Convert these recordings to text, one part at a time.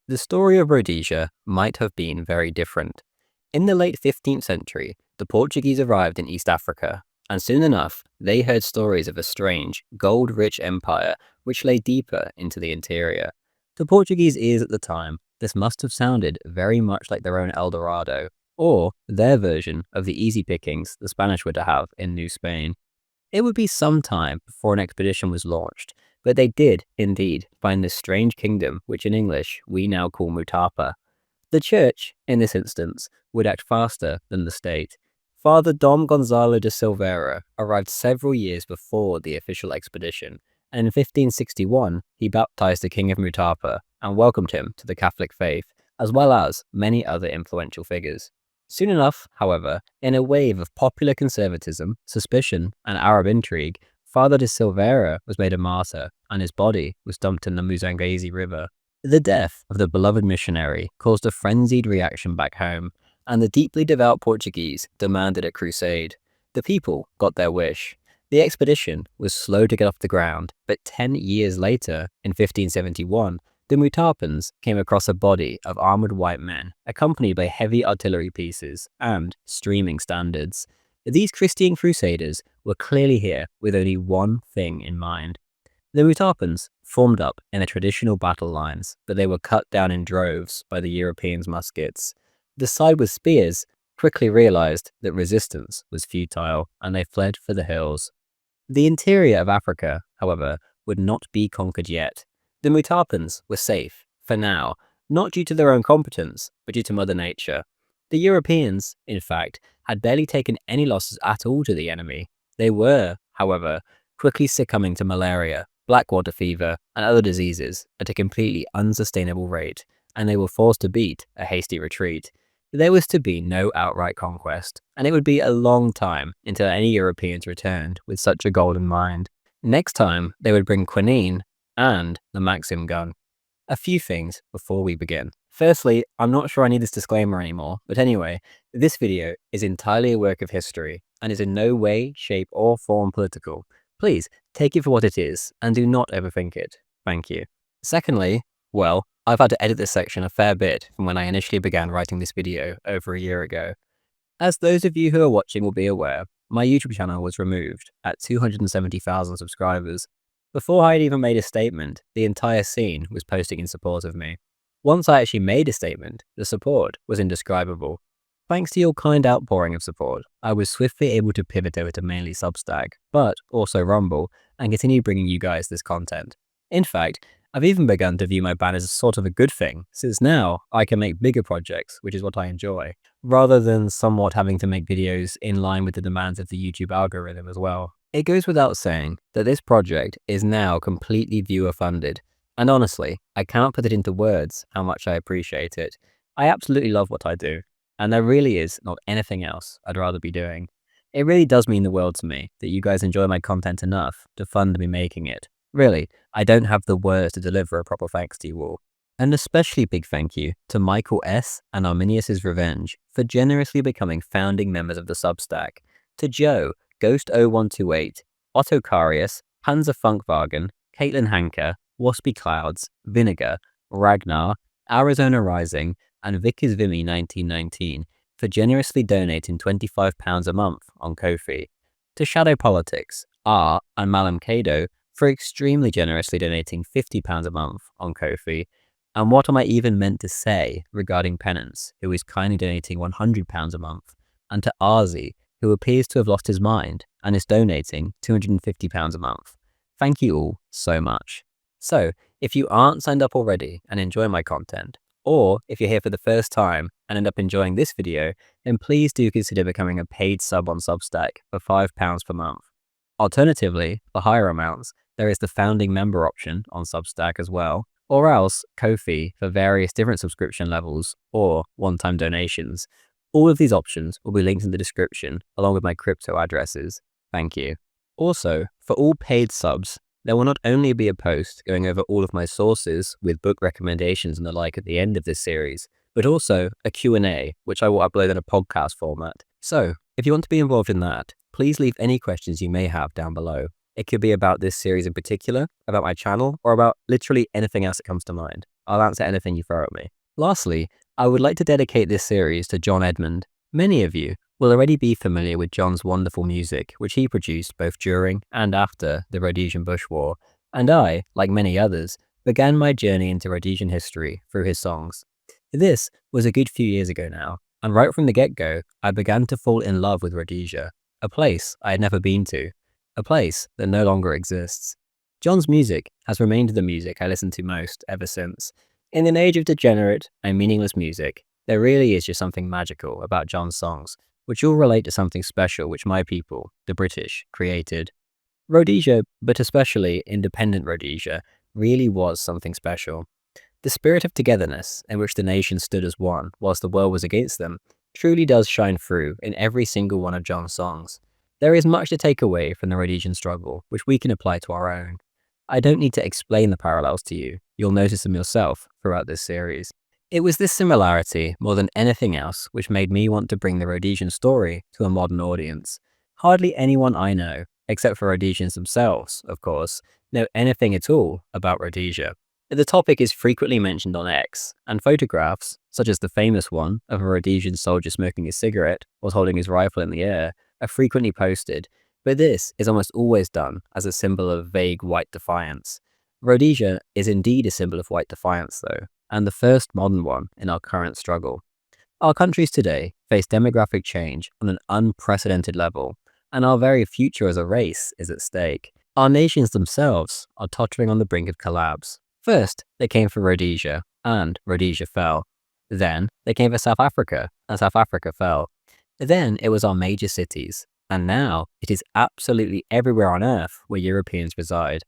The story of Rhodesia might have been very different. In the late 15th century, the Portuguese arrived in East Africa, and soon enough, they heard stories of a strange, gold-rich empire which lay deeper into the interior. To Portuguese ears at the time, this must have sounded very much like their own El Dorado, or their version of the easy pickings the Spanish were to have in New Spain. It would be some time before an expedition was launched, but they did, indeed, find this strange kingdom which in English we now call Mutapa. The church, in this instance, would act faster than the state. Father Dom Gonzalo de Silveira arrived several years before the official expedition, and in 1561 he baptized the king of Mutapa and welcomed him to the Catholic faith, as well as many other influential figures. Soon enough, however, in a wave of popular conservatism, suspicion, and Arab intrigue, Father de Silveira was made a martyr, and his body was dumped in the Muzangese River. The death of the beloved missionary caused a frenzied reaction back home, and the deeply devout Portuguese demanded a crusade. The people got their wish. The expedition was slow to get off the ground, but 10 years later, in 1571, the Mutapans came across a body of armored white men, accompanied by heavy artillery pieces and streaming standards. These Christian crusaders were clearly here with only one thing in mind. The Mutapans formed up in the traditional battle lines, but they were cut down in droves by the Europeans' muskets. The side with spears quickly realized that resistance was futile, and they fled for the hills. The interior of Africa, however, would not be conquered yet. The Mutapans were safe, for now, not due to their own competence, but due to Mother Nature. The Europeans, in fact, had barely taken any losses at all to the enemy. They were, however, quickly succumbing to malaria, blackwater fever, and other diseases at a completely unsustainable rate, and they were forced to beat a hasty retreat. There was to be no outright conquest, and it would be a long time until any Europeans returned with such a goal in mind. Next time, they would bring quinine and the Maxim gun. A few things before we begin. Firstly, I'm not sure I need this disclaimer anymore, but anyway, this video is entirely a work of history and is in no way, shape, or form political. Please take it for what it is and do not overthink it. Thank you. Secondly, well, I've had to edit this section a fair bit from when I initially began writing this video over a year ago. As those of you who are watching will be aware, my YouTube channel was removed at 270,000 subscribers. Before I had even made a statement, the entire scene was posting in support of me. Once I actually made a statement, the support was indescribable. Thanks to your kind outpouring of support, I was swiftly able to pivot over to mainly Substack, but also Rumble, and continue bringing you guys this content. In fact, I've even begun to view my ban as a sort of a good thing, since now I can make bigger projects, which is what I enjoy, rather than somewhat having to make videos in line with the demands of the YouTube algorithm as well. It goes without saying that this project is now completely viewer funded, and honestly, I cannot put it into words how much I appreciate it. I absolutely love what I do, and there really is not anything else I'd rather be doing. It really does mean the world to me that you guys enjoy my content enough to fund me making it. Really, I don't have the words to deliver a proper thanks to you all. An especially big thank you to Michael S. and Arminius' Revenge for generously becoming founding members of the Substack, to Joe, Ghost0128, Otto Carius, Panzer Funkwagen, Caitlin Hanker, Waspy Clouds, Vinegar, Ragnar, Arizona Rising, and Vickers Vimy 1919 for generously donating £25 a month on Ko-fi. To Shadow Politics, R, and Malam Kado for extremely generously donating £50 a month on Ko-fi. And what am I even meant to say regarding Penance, who is kindly donating £100 a month, and to Arzi, who appears to have lost his mind and is donating £250 a month. Thank you all so much. So, if you aren't signed up already and enjoy my content, or if you're here for the first time and end up enjoying this video, then please do consider becoming a paid sub on Substack for £5 per month. Alternatively, for higher amounts, there is the founding member option on Substack as well, or else Ko-fi for various different subscription levels or one-time donations. All of these options will be linked in the description along with my crypto addresses. Thank you. Also, for all paid subs, there will not only be a post going over all of my sources with book recommendations and the like at the end of this series, but also a Q&A, which I will upload in a podcast format. So, if you want to be involved in that, please leave any questions you may have down below. It could be about this series in particular, about my channel, or about literally anything else that comes to mind. I'll answer anything you throw at me. Lastly, I would like to dedicate this series to John Edmund. Many of you will already be familiar with John's wonderful music, which he produced both during and after the Rhodesian Bush War, and I, like many others, began my journey into Rhodesian history through his songs. This was a good few years ago now, and right from the get-go, I began to fall in love with Rhodesia, a place I had never been to, a place that no longer exists. John's music has remained the music I listen to most ever since. In an age of degenerate and meaningless music, there really is just something magical about John's songs, which all relate to something special which my people, the British, created. Rhodesia, but especially independent Rhodesia, really was something special. The spirit of togetherness in which the nation stood as one whilst the world was against them truly does shine through in every single one of John's songs. There is much to take away from the Rhodesian struggle, which we can apply to our own. I don't need to explain the parallels to you, you'll notice them yourself throughout this series. It was this similarity, more than anything else, which made me want to bring the Rhodesian story to a modern audience. Hardly anyone I know, except for Rhodesians themselves, of course, know anything at all about Rhodesia. The topic is frequently mentioned on X, and photographs, such as the famous one of a Rhodesian soldier smoking a cigarette whilst holding his rifle in the air, are frequently posted, but this is almost always done as a symbol of vague white defiance. Rhodesia is indeed a symbol of white defiance, though, and the first modern one in our current struggle. Our countries today face demographic change on an unprecedented level, and our very future as a race is at stake. Our nations themselves are tottering on the brink of collapse. First, they came for Rhodesia, and Rhodesia fell. Then, they came for South Africa, and South Africa fell. Then, it was our major cities, and now it is absolutely everywhere on Earth where Europeans reside.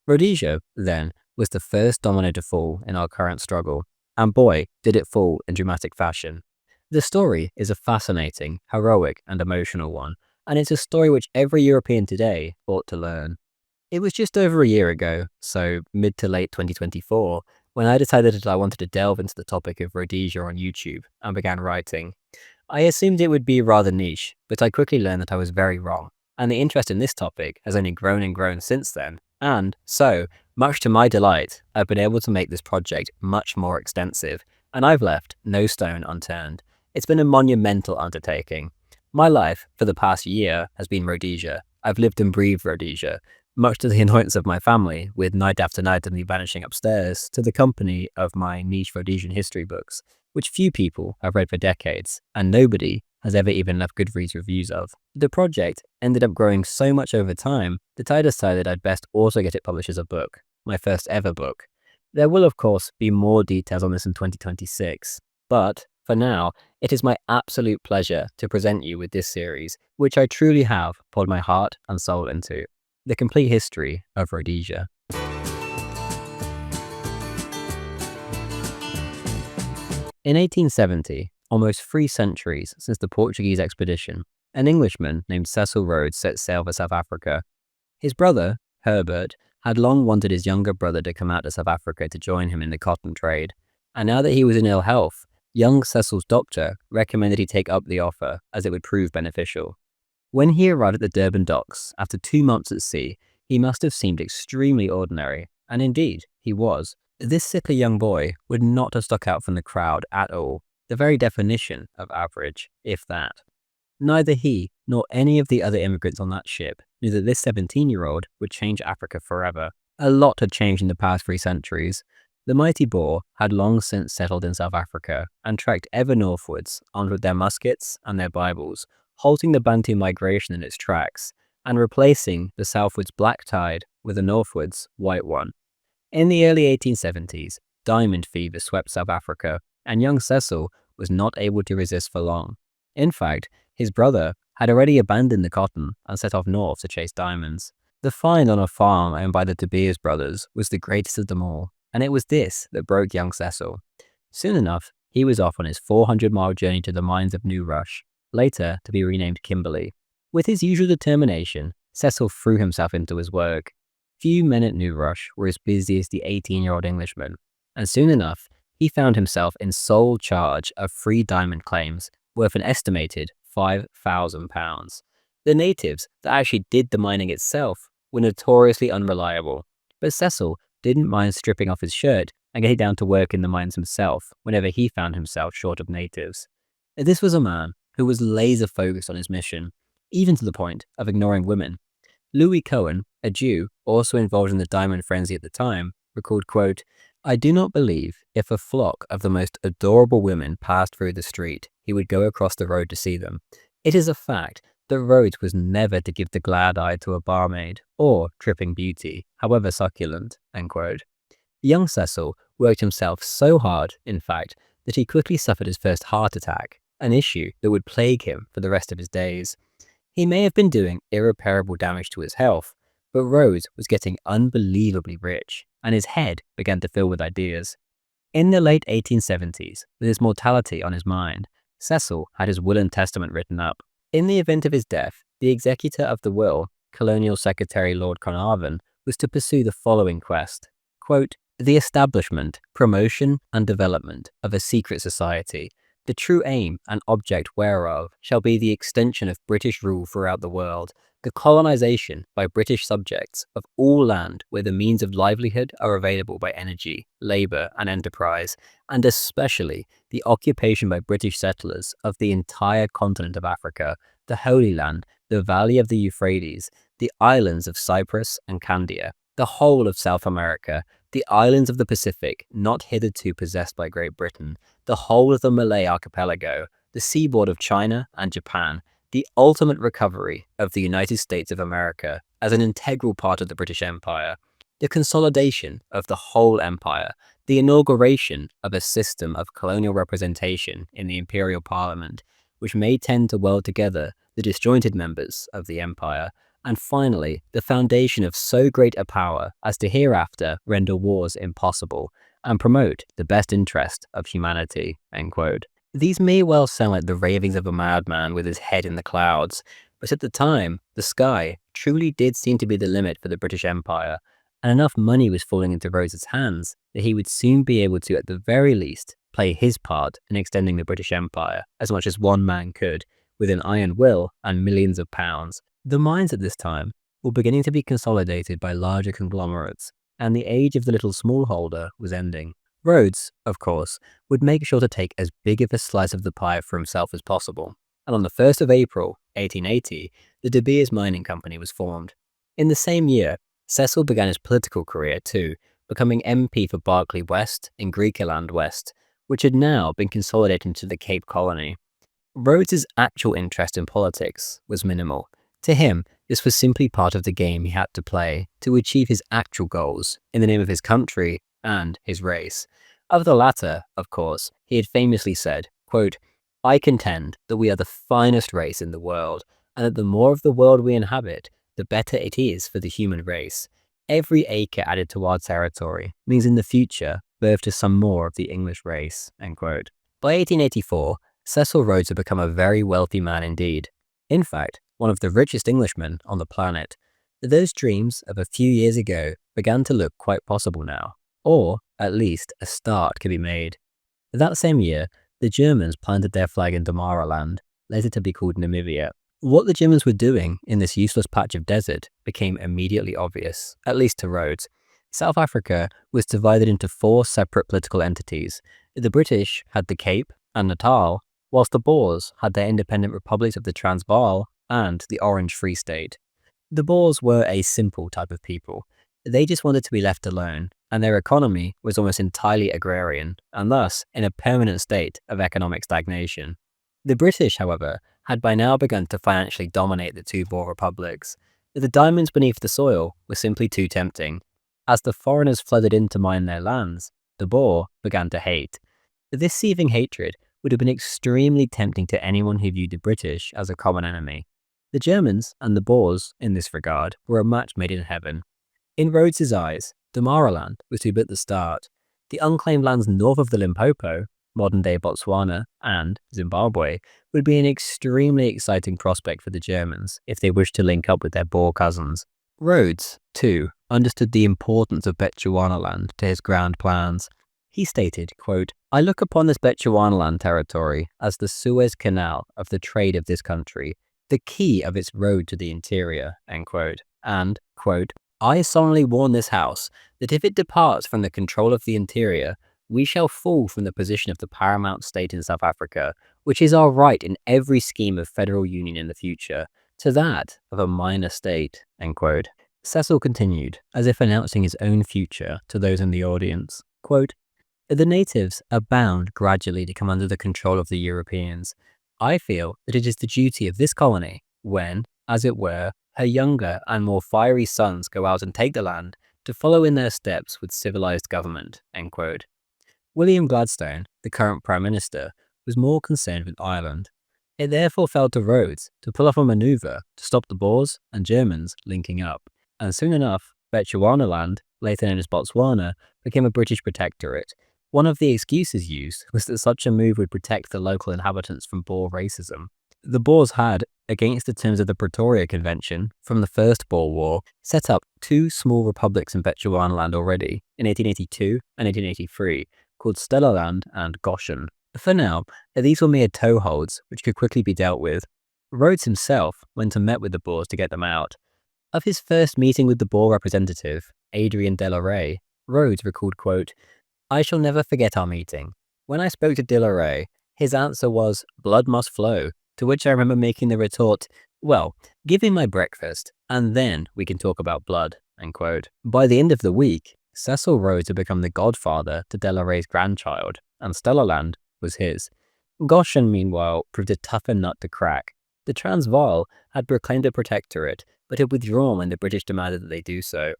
Rhodesia, then, was the first domino to fall in our current struggle, and boy, did it fall in dramatic fashion. The story is a fascinating, heroic, and emotional one, and it's a story which every European today ought to learn. It was just over a year ago, so mid to late 2024, when I decided that I wanted to delve into the topic of Rhodesia on YouTube and began writing. I assumed it would be rather niche, but I quickly learned that I was very wrong, and the interest in this topic has only grown and grown since then, and so, much to my delight, I've been able to make this project much more extensive, and I've left no stone unturned. It's been a monumental undertaking. My life for the past year has been Rhodesia. I've lived and breathed Rhodesia, much to the annoyance of my family, with night after night of me vanishing upstairs to the company of my niche Rhodesian history books, which few people have read for decades, and nobody has ever even left Goodreads reviews of. The project ended up growing so much over time that I decided I'd best also get it published as a book, my first ever book. There will of course be more details on this in 2026, but for now, it is my absolute pleasure to present you with this series, which I truly have poured my heart and soul into. The complete history of Rhodesia. In 1870, almost 3 centuries since the Portuguese expedition, an Englishman named Cecil Rhodes set sail for South Africa. His brother, Herbert, had long wanted his younger brother to come out to South Africa to join him in the cotton trade, and now that he was in ill health, young Cecil's doctor recommended he take up the offer as it would prove beneficial. When he arrived at the Durban docks after 2 months at sea, he must have seemed extremely ordinary, and indeed, he was. This sickly young boy would not have stuck out from the crowd at all, the very definition of average, if that. Neither he nor any of the other immigrants on that ship knew that this 17-year-old would change Africa forever. A lot had changed in the past 3 centuries. The mighty Boer had long since settled in South Africa and trekked ever northwards, armed with their muskets and their Bibles, halting the Bantu migration in its tracks, and replacing the southwards black tide with a northwards white one. In the early 1870s, diamond fever swept South Africa, and young Cecil was not able to resist for long. In fact, his brother had already abandoned the cotton and set off north to chase diamonds. The find on a farm owned by the De Beers brothers was the greatest of them all, and it was this that broke young Cecil. Soon enough, he was off on his 400-mile journey to the mines of New Rush, later to be renamed Kimberley. With his usual determination, Cecil threw himself into his work. Few men at New Rush were as busy as the 18-year-old Englishman, and soon enough, he found himself in sole charge of 3 diamond claims worth an estimated £5,000. The natives that actually did the mining itself were notoriously unreliable, but Cecil didn't mind stripping off his shirt and getting down to work in the mines himself whenever he found himself short of natives. This was a man who was laser focused on his mission, even to the point of ignoring women. Louis Cohen, a Jew also involved in the diamond frenzy at the time, recalled, quote, "I do not believe if a flock of the most adorable women passed through the street, he would go across the road to see them. It is a fact that Rhodes was never to give the glad eye to a barmaid or tripping beauty, however succulent." End quote. Young Cecil worked himself so hard, in fact, that he quickly suffered his first heart attack, an issue that would plague him for the rest of his days. He may have been doing irreparable damage to his health, but Rhodes was getting unbelievably rich, and his head began to fill with ideas. In the late 1870s, with his mortality on his mind, Cecil had his will and testament written up. In the event of his death, the executor of the will, Colonial Secretary Lord Carnarvon, was to pursue the following quest. Quote, "The establishment, promotion, and development of a secret society, the true aim and object whereof shall be the extension of British rule throughout the world, the colonization by British subjects of all land where the means of livelihood are available by energy, labor, and enterprise, and especially the occupation by British settlers of the entire continent of Africa, the Holy Land, the valley of the Euphrates, the islands of Cyprus and Candia, the whole of South America, the islands of the Pacific not hitherto possessed by Great Britain, the whole of the Malay archipelago, the seaboard of China and Japan, the ultimate recovery of the United States of America as an integral part of the British Empire, the consolidation of the whole empire, the inauguration of a system of colonial representation in the imperial parliament, which may tend to weld together the disjointed members of the empire, and finally, the foundation of so great a power as to hereafter render wars impossible and promote the best interest of humanity." End quote. These may well sound like the ravings of a madman with his head in the clouds, but at the time, the sky truly did seem to be the limit for the British Empire, and enough money was falling into Rhodes's hands that he would soon be able to, at the very least, play his part in extending the British Empire as much as one man could, with an iron will and millions of pounds. The mines at this time were beginning to be consolidated by larger conglomerates, and the age of the little smallholder was ending. Rhodes, of course, would make sure to take as big of a slice of the pie for himself as possible, and on the 1st of April, 1880, the De Beers Mining Company was formed. In the same year, Cecil began his political career too, becoming MP for Berkeley West in Griqualand West, which had now been consolidated into the Cape Colony. Rhodes's actual interest in politics was minimal. To him, this was simply part of the game he had to play to achieve his actual goals in the name of his country and his race. Of the latter, of course, he had famously said, quote, "I contend that we are the finest race in the world, and that the more of the world we inhabit, the better it is for the human race. Every acre added to our territory means in the future birth to some more of the English race." End quote. By 1884, Cecil Rhodes had become a very wealthy man indeed. In fact, one of the richest Englishmen on the planet. Those dreams of a few years ago began to look quite possible now, or at least a start could be made. That same year, the Germans planted their flag in Damaraland, later to be called Namibia. What the Germans were doing in this useless patch of desert became immediately obvious, at least to Rhodes. South Africa was divided into 4 separate political entities. The British had the Cape and Natal, whilst the Boers had their independent republics of the Transvaal and the Orange Free State. The Boers were a simple type of people. They just wanted to be left alone, and their economy was almost entirely agrarian, and thus in a permanent state of economic stagnation. The British, however, had by now begun to financially dominate the 2 Boer republics. The diamonds beneath the soil were simply too tempting. As the foreigners flooded in to mine their lands, the Boer began to hate. This seething hatred would have been extremely tempting to anyone who viewed the British as a common enemy. The Germans and the Boers, in this regard, were a match made in heaven. In Rhodes's eyes, Damaraland was too big at the start. The unclaimed lands north of the Limpopo, modern-day Botswana, and Zimbabwe, would be an extremely exciting prospect for the Germans if they wished to link up with their Boer cousins. Rhodes, too, understood the importance of Bechuanaland to his grand plans. He stated, quote, "I look upon this Bechuanaland territory as the Suez Canal of the trade of this country, the key of its road to the interior," end quote, and, quote, I solemnly warn this House that if it departs from the control of the interior, we shall fall from the position of the paramount state in South Africa, which is our right in every scheme of federal union in the future, to that of a minor state." End quote. Cecil continued, as if announcing his own future to those in the audience, quote, "The natives are bound gradually to come under the control of the Europeans. I feel that it is the duty of this colony, when, as it were, her younger and more fiery sons go out and take the land, to follow in their steps with civilized government." End quote. William Gladstone, the current Prime Minister, was more concerned with Ireland. It therefore fell to Rhodes to pull off a manoeuvre to stop the Boers and Germans linking up, and soon enough, Bechuanaland, later known as Botswana, became a British protectorate. One of the excuses used was that such a move would protect the local inhabitants from Boer racism. The Boers had, against the terms of the Pretoria Convention from the First Boer War, set up two small republics in Bechuanaland already, in 1882 and 1883, called Stellaland and Goshen. For now, these were mere toeholds, which could quickly be dealt with. Rhodes himself went and met with the Boers to get them out. Of his first meeting with the Boer representative, Adrian de la Rey, Rhodes recalled, quote, "I shall never forget our meeting. When I spoke to de la Rey, his answer was, 'Blood must flow,' to which I remember making the retort, 'Well, give me my breakfast, and then we can talk about blood.'" End quote. By the end of the week, Cecil Rhodes had become the godfather to de la Rey's grandchild, and Stellaland was his. Goshen, meanwhile, proved a tougher nut to crack. The Transvaal had proclaimed a protectorate, but had withdrawn when the British demanded that they do so.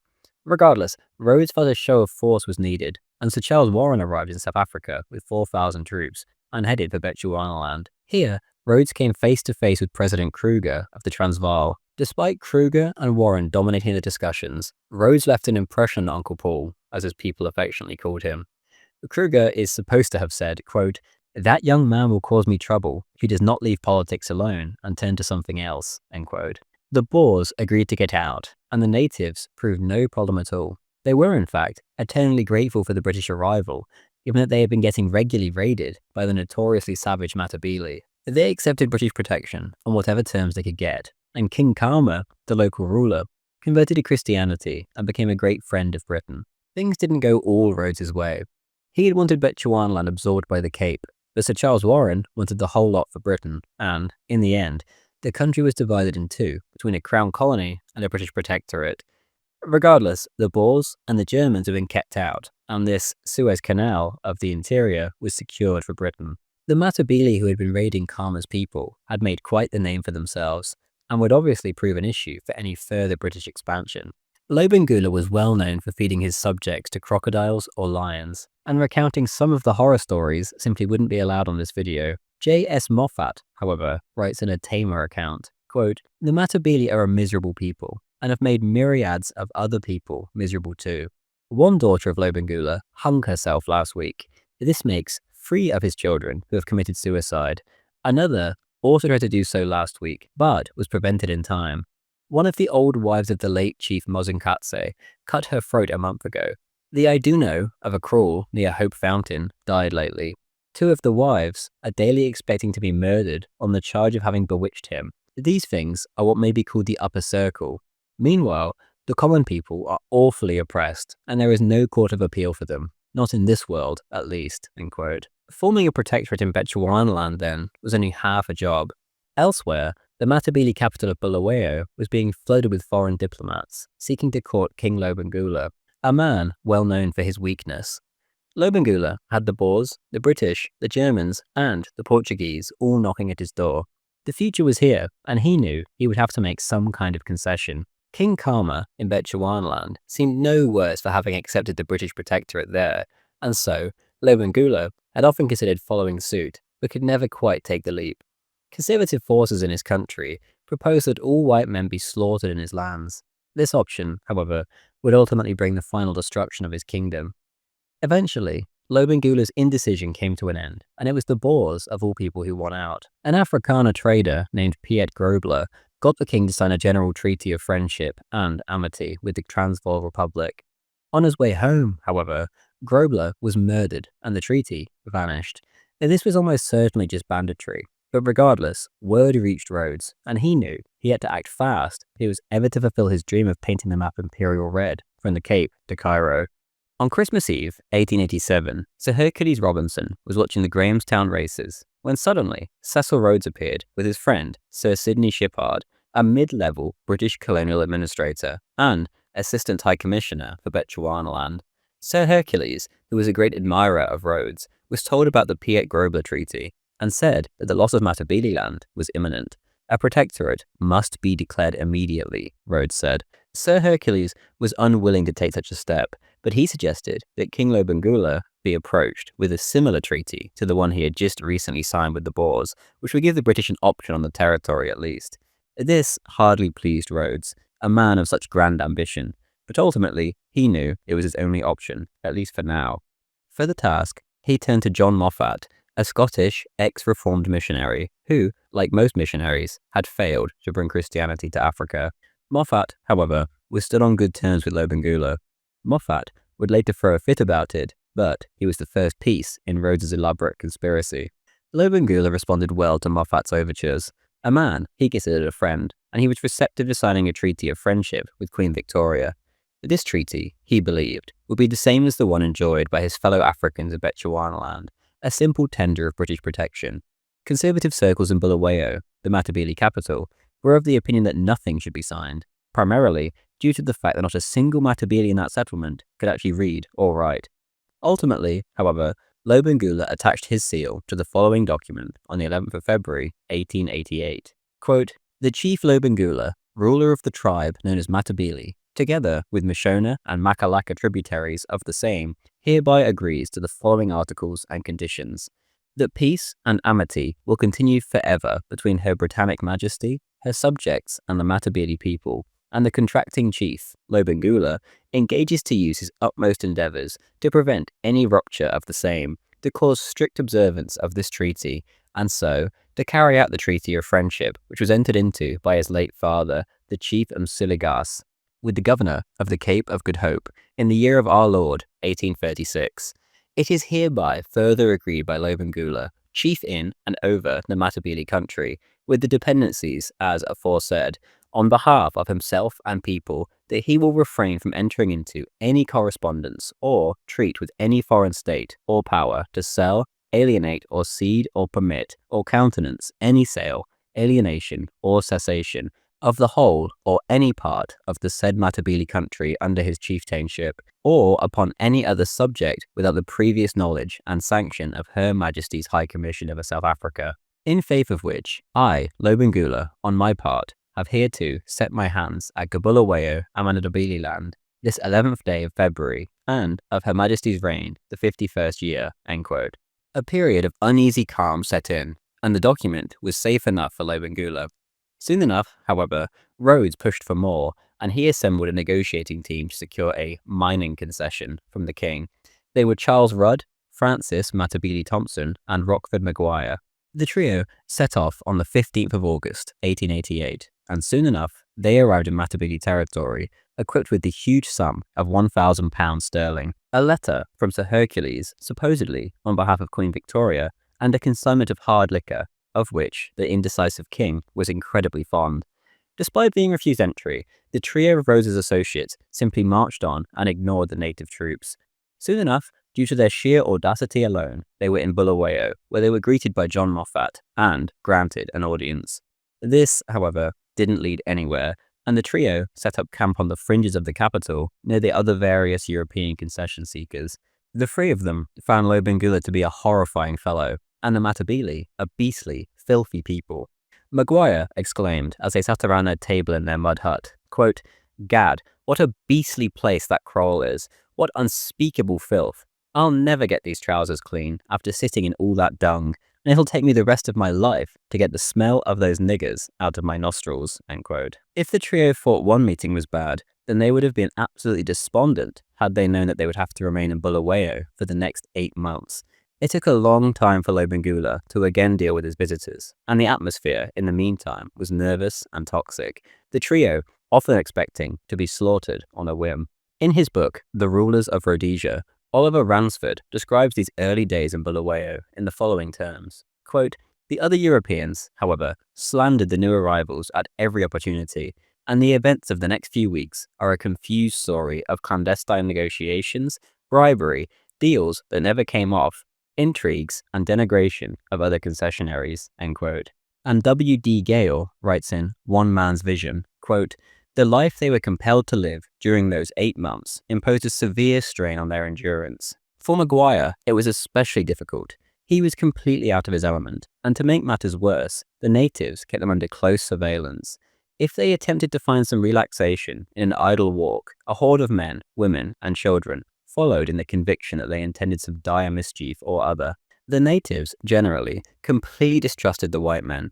Regardless, Rhodes felt a show of force was needed, and Sir Charles Warren arrived in South Africa with 4,000 troops and headed for Bechuanaland. Here, Rhodes came face to face with President Kruger of the Transvaal. Despite Kruger and Warren dominating the discussions, Rhodes left an impression on Uncle Paul, as his people affectionately called him. Kruger is supposed to have said, quote, "That young man will cause me trouble if he does not leave politics alone and turn to something else." End quote. The Boers agreed to get out, and the natives proved no problem at all. They were, in fact, eternally grateful for the British arrival, given that they had been getting regularly raided by the notoriously savage Matabele. They accepted British protection on whatever terms they could get, and King Khama, the local ruler, converted to Christianity and became a great friend of Britain. Things didn't go all Rhodes' way. He had wanted Bechuanaland absorbed by the Cape, but Sir Charles Warren wanted the whole lot for Britain, and, in the end, the country was divided in two, between a crown colony and a British protectorate. Regardless, the Boers and the Germans had been kept out, and this Suez Canal of the interior was secured for Britain. The Matabele who had been raiding Khama's people had made quite the name for themselves, and would obviously prove an issue for any further British expansion. Lobengula was well known for feeding his subjects to crocodiles or lions, and recounting some of the horror stories simply wouldn't be allowed on this video. J.S. Moffat, however, writes in a tamer account, quote, "The Matabele are a miserable people, and have made myriads of other people miserable too. One daughter of Lobengula hung herself last week. This makes 3 of his children who have committed suicide. Another also tried to do so last week, but was prevented in time. One of the old wives of the late Chief Mozinkatse cut her throat a month ago. The Iduno of a kraal near Hope Fountain died lately. 2 of the wives are daily expecting to be murdered on the charge of having bewitched him. These things are what may be called the upper circle. Meanwhile, the common people are awfully oppressed, and there is no court of appeal for them. Not in this world, at least." End quote. Forming a protectorate in Bechuanaland, then, was only half a job. Elsewhere, the Matabele capital of Bulawayo was being flooded with foreign diplomats, seeking to court King Lobengula, a man well known for his weakness. Lobengula had the Boers, the British, the Germans, and the Portuguese all knocking at his door. The future was here, and he knew he would have to make some kind of concession. King Khama in Bechuanaland seemed no worse for having accepted the British protectorate there, and so Lobengula had often considered following suit, but could never quite take the leap. Conservative forces in his country proposed that all white men be slaughtered in his lands. This option, however, would ultimately bring the final destruction of his kingdom. Eventually, Lobengula's indecision came to an end, and it was the Boers, of all people, who won out. An Afrikaner trader named Piet Grobler got the king to sign a general treaty of friendship and amity with the Transvaal Republic. On his way home, however, Grobler was murdered and the treaty vanished. This was almost certainly just banditry. But regardless, word reached Rhodes, and he knew he had to act fast if he was ever to fulfill his dream of painting the map imperial red from the Cape to Cairo. On Christmas Eve, 1887, Sir Hercules Robinson was watching the Grahamstown races when suddenly Cecil Rhodes appeared with his friend Sir Sidney Shippard, a mid-level British colonial administrator and Assistant High Commissioner for Bechuanaland. Sir Hercules, who was a great admirer of Rhodes, was told about the Piet-Grobler Treaty and said that the loss of Matabele land was imminent. A protectorate must be declared immediately, Rhodes said. Sir Hercules was unwilling to take such a step, but he suggested that King Lobengula be approached with a similar treaty to the one he had just recently signed with the Boers, which would give the British an option on the territory at least. This hardly pleased Rhodes, a man of such grand ambition, but ultimately he knew it was his only option, at least for now. For the task, he turned to John Moffat, a Scottish ex-reformed missionary who, like most missionaries, had failed to bring Christianity to Africa. Moffat, however, was still on good terms with Lobengula. Moffat would later throw a fit about it, but he was the first piece in Rhodes's elaborate conspiracy. Lobengula responded well to Moffat's overtures, a man he considered a friend, and he was receptive to signing a treaty of friendship with Queen Victoria. This treaty, he believed, would be the same as the one enjoyed by his fellow Africans of Bechuanaland, a simple tender of British protection. Conservative circles in Bulawayo, the Matabele capital, were of the opinion that nothing should be signed, primarily due to the fact that not a single Matabele in that settlement could actually read or write. Ultimately, however, Lobengula attached his seal to the following document on the 11th of February, 1888. Quote, "The chief Lobengula, ruler of the tribe known as Matabele, together with Mashona and Makalaka tributaries of the same, hereby agrees to the following articles and conditions. That peace and amity will continue forever between Her Britannic Majesty, her subjects and the Matabele people, and the contracting chief, Lobengula, engages to use his utmost endeavours to prevent any rupture of the same, to cause strict observance of this treaty, and so to carry out the treaty of friendship which was entered into by his late father, the chief Msiligas, with the governor of the Cape of Good Hope in the year of our Lord, 1836. It is hereby further agreed by Lobengula, chief in and over the Matabele country, with the dependencies as aforesaid, on behalf of himself and people, that he will refrain from entering into any correspondence or treat with any foreign state or power to sell, alienate or cede or permit or countenance any sale, alienation or cessation of the whole or any part of the said Matabele country under his chieftainship, or upon any other subject without the previous knowledge and sanction of Her Majesty's High Commissioner for South Africa, in faith of which I, Lobengula, on my part, have hereto set my hands at Bulawayo and Matabele land, this 11th day of February, and of Her Majesty's reign, the 51st year." End quote. A period of uneasy calm set in, and the document was safe enough for Lobengula. Soon enough, however, Rhodes pushed for more, and he assembled a negotiating team to secure a mining concession from the king. They were Charles Rudd, Francis Matabele Thompson, and Rockford Maguire. The trio set off on the 15th of August, 1888, and soon enough, they arrived in Matabele territory, equipped with the huge sum of £1,000 sterling, a letter from Sir Hercules, supposedly on behalf of Queen Victoria, and a consignment of hard liquor, of which the indecisive king was incredibly fond. Despite being refused entry, the trio of Rhodes's associates simply marched on and ignored the native troops. Soon enough, due to their sheer audacity alone, they were in Bulawayo, where they were greeted by John Moffat and granted an audience. This, however, didn't lead anywhere, and the trio set up camp on the fringes of the capital near the other various European concession seekers. The three of them found Lobengula to be a horrifying fellow, and the Matabele a beastly, filthy people. Maguire exclaimed as they sat around their table in their mud hut, quote, "Gad, what a beastly place that kraal is. What unspeakable filth. I'll never get these trousers clean after sitting in all that dung, and it'll take me the rest of my life to get the smell of those niggers out of my nostrils." End quote. If the trio thought one meeting was bad, then they would have been absolutely despondent had they known that they would have to remain in Bulawayo for the next 8 months. It took a long time for Lobengula to again deal with his visitors, and the atmosphere, in the meantime, was nervous and toxic, the trio often expecting to be slaughtered on a whim. In his book, The Rulers of Rhodesia, Oliver Ransford describes these early days in Bulawayo in the following terms. Quote, The other Europeans, however, slandered the new arrivals at every opportunity, and the events of the next few weeks are a confused story of clandestine negotiations, bribery, deals that never came off, intrigues, and denigration of other concessionaries, end quote. And W.D. Gale writes in One Man's Vision, quote, the life they were compelled to live during those 8 months imposed a severe strain on their endurance. For Maguire, it was especially difficult. He was completely out of his element, and to make matters worse, the natives kept them under close surveillance. If they attempted to find some relaxation in an idle walk, a horde of men, women, and children followed in the conviction that they intended some dire mischief or other. The natives, generally, completely distrusted the white men.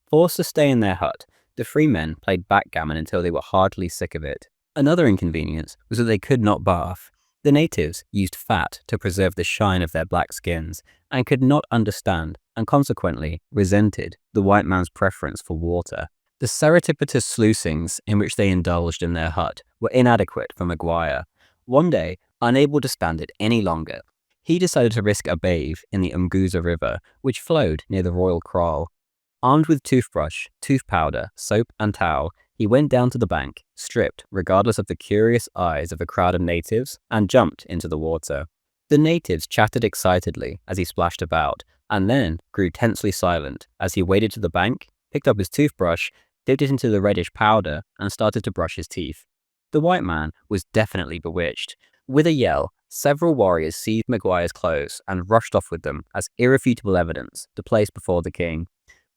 Forced to stay in their hut, the free men played backgammon until they were heartily sick of it. Another inconvenience was that they could not bath. The natives used fat to preserve the shine of their black skins, and could not understand, and consequently resented, the white man's preference for water. The surreptitious sluicings in which they indulged in their hut were inadequate for Maguire. One day, unable to stand it any longer, he decided to risk a bathe in the Umguza River, which flowed near the royal kraal. Armed with toothbrush, tooth powder, soap, and towel, he went down to the bank, stripped regardless of the curious eyes of a crowd of natives, and jumped into the water. The natives chatted excitedly as he splashed about, and then grew tensely silent as he waded to the bank, picked up his toothbrush, dipped it into the reddish powder, and started to brush his teeth. The white man was definitely bewitched. With a yell, several warriors seized Maguire's clothes and rushed off with them as irrefutable evidence to place before the king.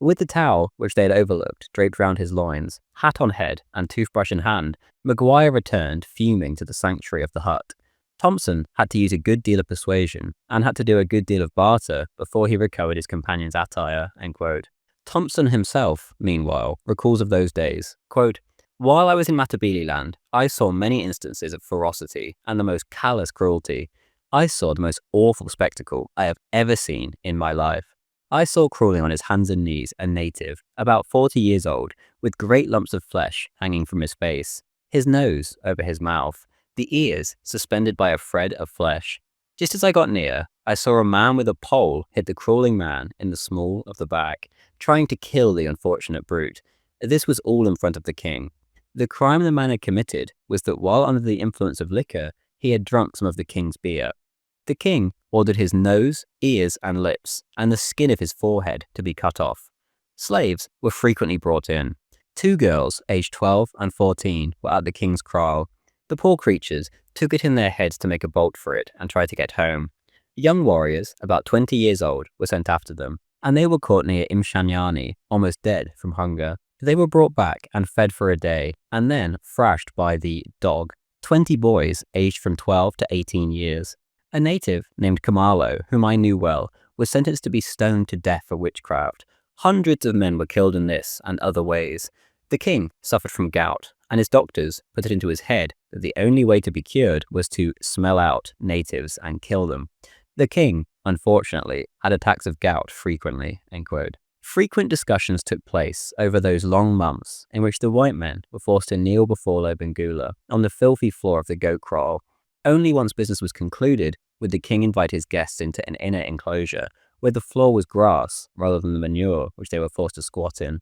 With the towel, which they had overlooked, draped round his loins, hat on head, and toothbrush in hand, Maguire returned fuming to the sanctuary of the hut. Thompson had to use a good deal of persuasion, and had to do a good deal of barter before he recovered his companion's attire, end quote. Thompson himself, meanwhile, recalls of those days, quote, while I was in Matabele land, I saw many instances of ferocity and the most callous cruelty. I saw the most awful spectacle I have ever seen in my life. I saw crawling on his hands and knees a native, about 40 years old, with great lumps of flesh hanging from his face, his nose over his mouth, the ears suspended by a thread of flesh. Just as I got near, I saw a man with a pole hit the crawling man in the small of the back, trying to kill the unfortunate brute. This was all in front of the king. The crime the man had committed was that while under the influence of liquor, he had drunk some of the king's beer. The king ordered his nose, ears, and lips, and the skin of his forehead to be cut off. Slaves were frequently brought in. 2 girls, aged 12 and 14, were at the king's kraal. The poor creatures took it in their heads to make a bolt for it and try to get home. Young warriors, about 20 years old, were sent after them, and they were caught near Imshanyani, almost dead from hunger. They were brought back and fed for a day, and then thrashed by the dog. 20 boys, aged from 12 to 18 years. A native named Kamalo, whom I knew well, was sentenced to be stoned to death for witchcraft. Hundreds of men were killed in this and other ways. The king suffered from gout, and his doctors put it into his head that the only way to be cured was to smell out natives and kill them. The king, unfortunately, had attacks of gout frequently, end quote. Frequent discussions took place over those long months in which the white men were forced to kneel before Lobengula on the filthy floor of the goat kraal. Only once business was concluded would the king invite his guests into an inner enclosure where the floor was grass rather than the manure which they were forced to squat in.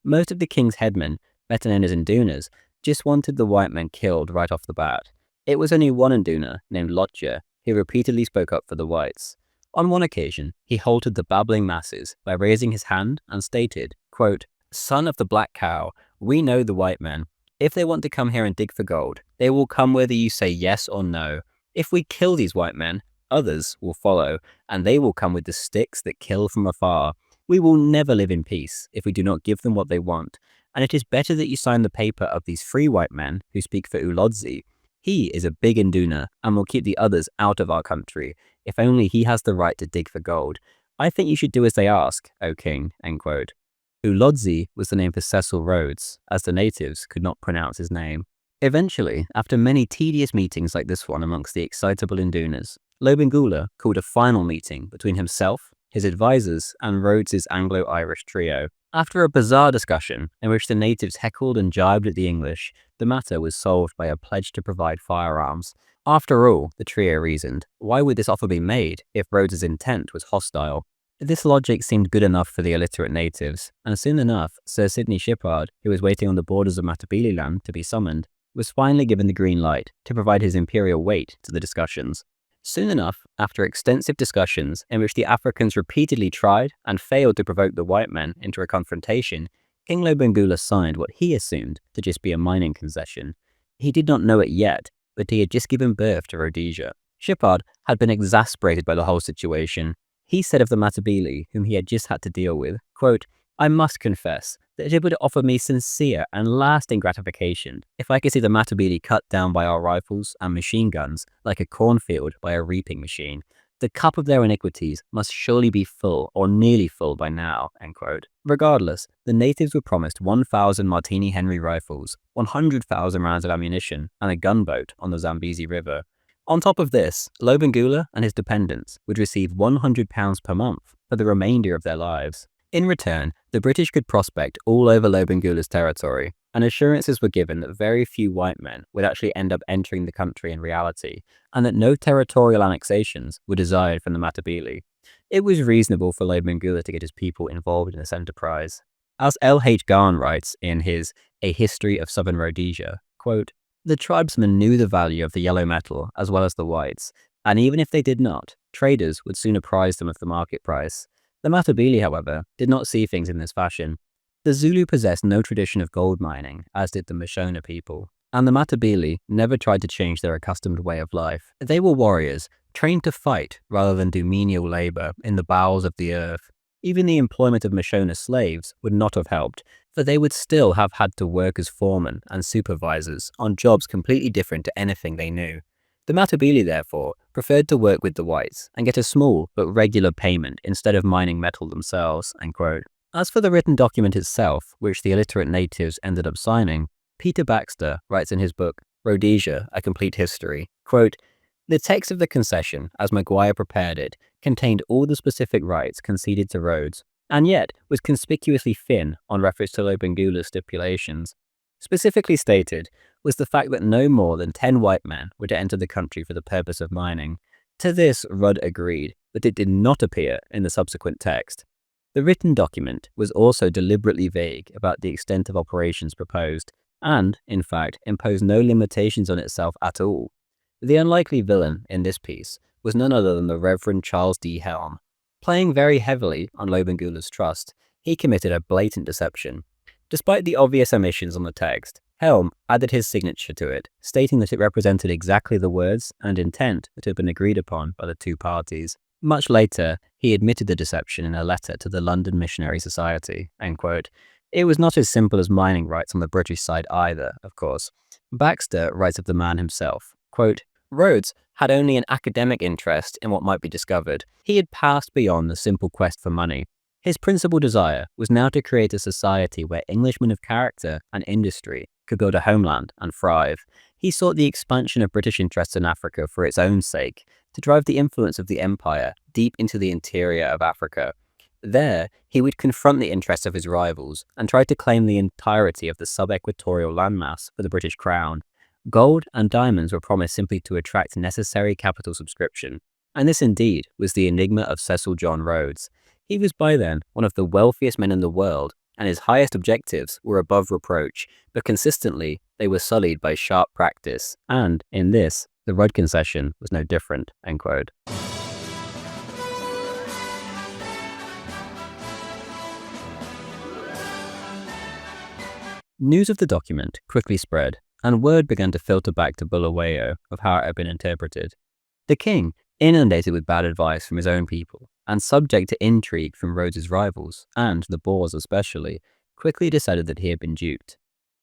Most of the king's headmen, better known as Ndunas, just wanted the white men killed right off the bat. It was only one Nduna, named Lotja, who repeatedly spoke up for the whites. On one occasion, he halted the babbling masses by raising his hand and stated, quote, "Son of the black cow, we know the white men. If they want to come here and dig for gold, they will come whether you say yes or no. If we kill these white men, others will follow, and they will come with the sticks that kill from afar. We will never live in peace if we do not give them what they want, and it is better that you sign the paper of these free white men who speak for Ulodzi. He is a big Nduna and will keep the others out of our country, if only he has the right to dig for gold. I think you should do as they ask, O king," end quote. Ulodzi was the name for Cecil Rhodes, as the natives could not pronounce his name. Eventually, after many tedious meetings like this one amongst the excitable Ndunas, Lobengula called a final meeting between himself, his advisors, and Rhodes's Anglo-Irish trio. After a bizarre discussion in which the natives heckled and jibed at the English, the matter was solved by a pledge to provide firearms. After all, the trio reasoned, why would this offer be made if Rhodes's intent was hostile? This logic seemed good enough for the illiterate natives, and soon enough, Sir Sidney Shippard, who was waiting on the borders of Matabele land to be summoned, was finally given the green light to provide his imperial weight to the discussions. Soon enough, after extensive discussions in which the Africans repeatedly tried and failed to provoke the white men into a confrontation, King Lobengula signed what he assumed to just be a mining concession. He did not know it yet, but he had just given birth to Rhodesia. Shippard had been exasperated by the whole situation. He said of the Matabele, whom he had just had to deal with, quote, "I must confess that it would offer me sincere and lasting gratification if I could see the Matabele cut down by our rifles and machine guns like a cornfield by a reaping machine. The cup of their iniquities must surely be full or nearly full by now," end quote. Regardless, the natives were promised 1,000 Martini Henry rifles, 100,000 rounds of ammunition, and a gunboat on the Zambezi River. On top of this, Lobengula and his dependents would receive £100 per month for the remainder of their lives. In return, the British could prospect all over Lobengula's territory, and assurances were given that very few white men would actually end up entering the country in reality, and that no territorial annexations were desired from the Matabele. It was reasonable for Lobengula to get his people involved in this enterprise. As L.H. Garn writes in his A History of Southern Rhodesia, quote, "The tribesmen knew the value of the yellow metal as well as the whites, and even if they did not, traders would soon apprise them of the market price. The Matabele, however, did not see things in this fashion. The Zulu possessed no tradition of gold mining, as did the Mashona people, and the Matabele never tried to change their accustomed way of life. They were warriors, trained to fight rather than do menial labor in the bowels of the earth. Even the employment of Mashona slaves would not have helped, for they would still have had to work as foremen and supervisors on jobs completely different to anything they knew. The Matabele, therefore, preferred to work with the whites and get a small but regular payment instead of mining metal themselves," end quote. As for the written document itself, which the illiterate natives ended up signing, Peter Baxter writes in his book, Rhodesia, A Complete History, quote, "The text of the concession, as Maguire prepared it, contained all the specific rights conceded to Rhodes, and yet was conspicuously thin on reference to Lobengula's stipulations. Specifically stated was the fact that no more than 10 white men were to enter the country for the purpose of mining. To this, Rudd agreed, but it did not appear in the subsequent text. The written document was also deliberately vague about the extent of operations proposed, and, in fact, imposed no limitations on itself at all. The unlikely villain in this piece was none other than the Reverend Charles D. Helm. Playing very heavily on Lobengula's trust, he committed a blatant deception. Despite the obvious omissions on the text, Helm added his signature to it, stating that it represented exactly the words and intent that had been agreed upon by the two parties. Much later, he admitted the deception in a letter to the London Missionary Society, end quote. It was not as simple as mining rights on the British side either, of course. Baxter writes of the man himself, quote, "Rhodes had only an academic interest in what might be discovered. He had passed beyond the simple quest for money. His principal desire was now to create a society where Englishmen of character and industry could build a homeland and thrive. He sought the expansion of British interests in Africa for its own sake, to drive the influence of the empire deep into the interior of Africa. There, he would confront the interests of his rivals and try to claim the entirety of the sub-equatorial landmass for the British crown. Gold and diamonds were promised simply to attract necessary capital subscription, and this indeed was the enigma of Cecil John Rhodes. He was by then one of the wealthiest men in the world, and his highest objectives were above reproach, but consistently they were sullied by sharp practice, and, in this, the Rudd concession was no different," end quote. News of the document quickly spread, and word began to filter back to Bulawayo of how it had been interpreted. The king, inundated with bad advice from his own people, and subject to intrigue from Rhodes's rivals, and the Boers especially, quickly decided that he had been duped.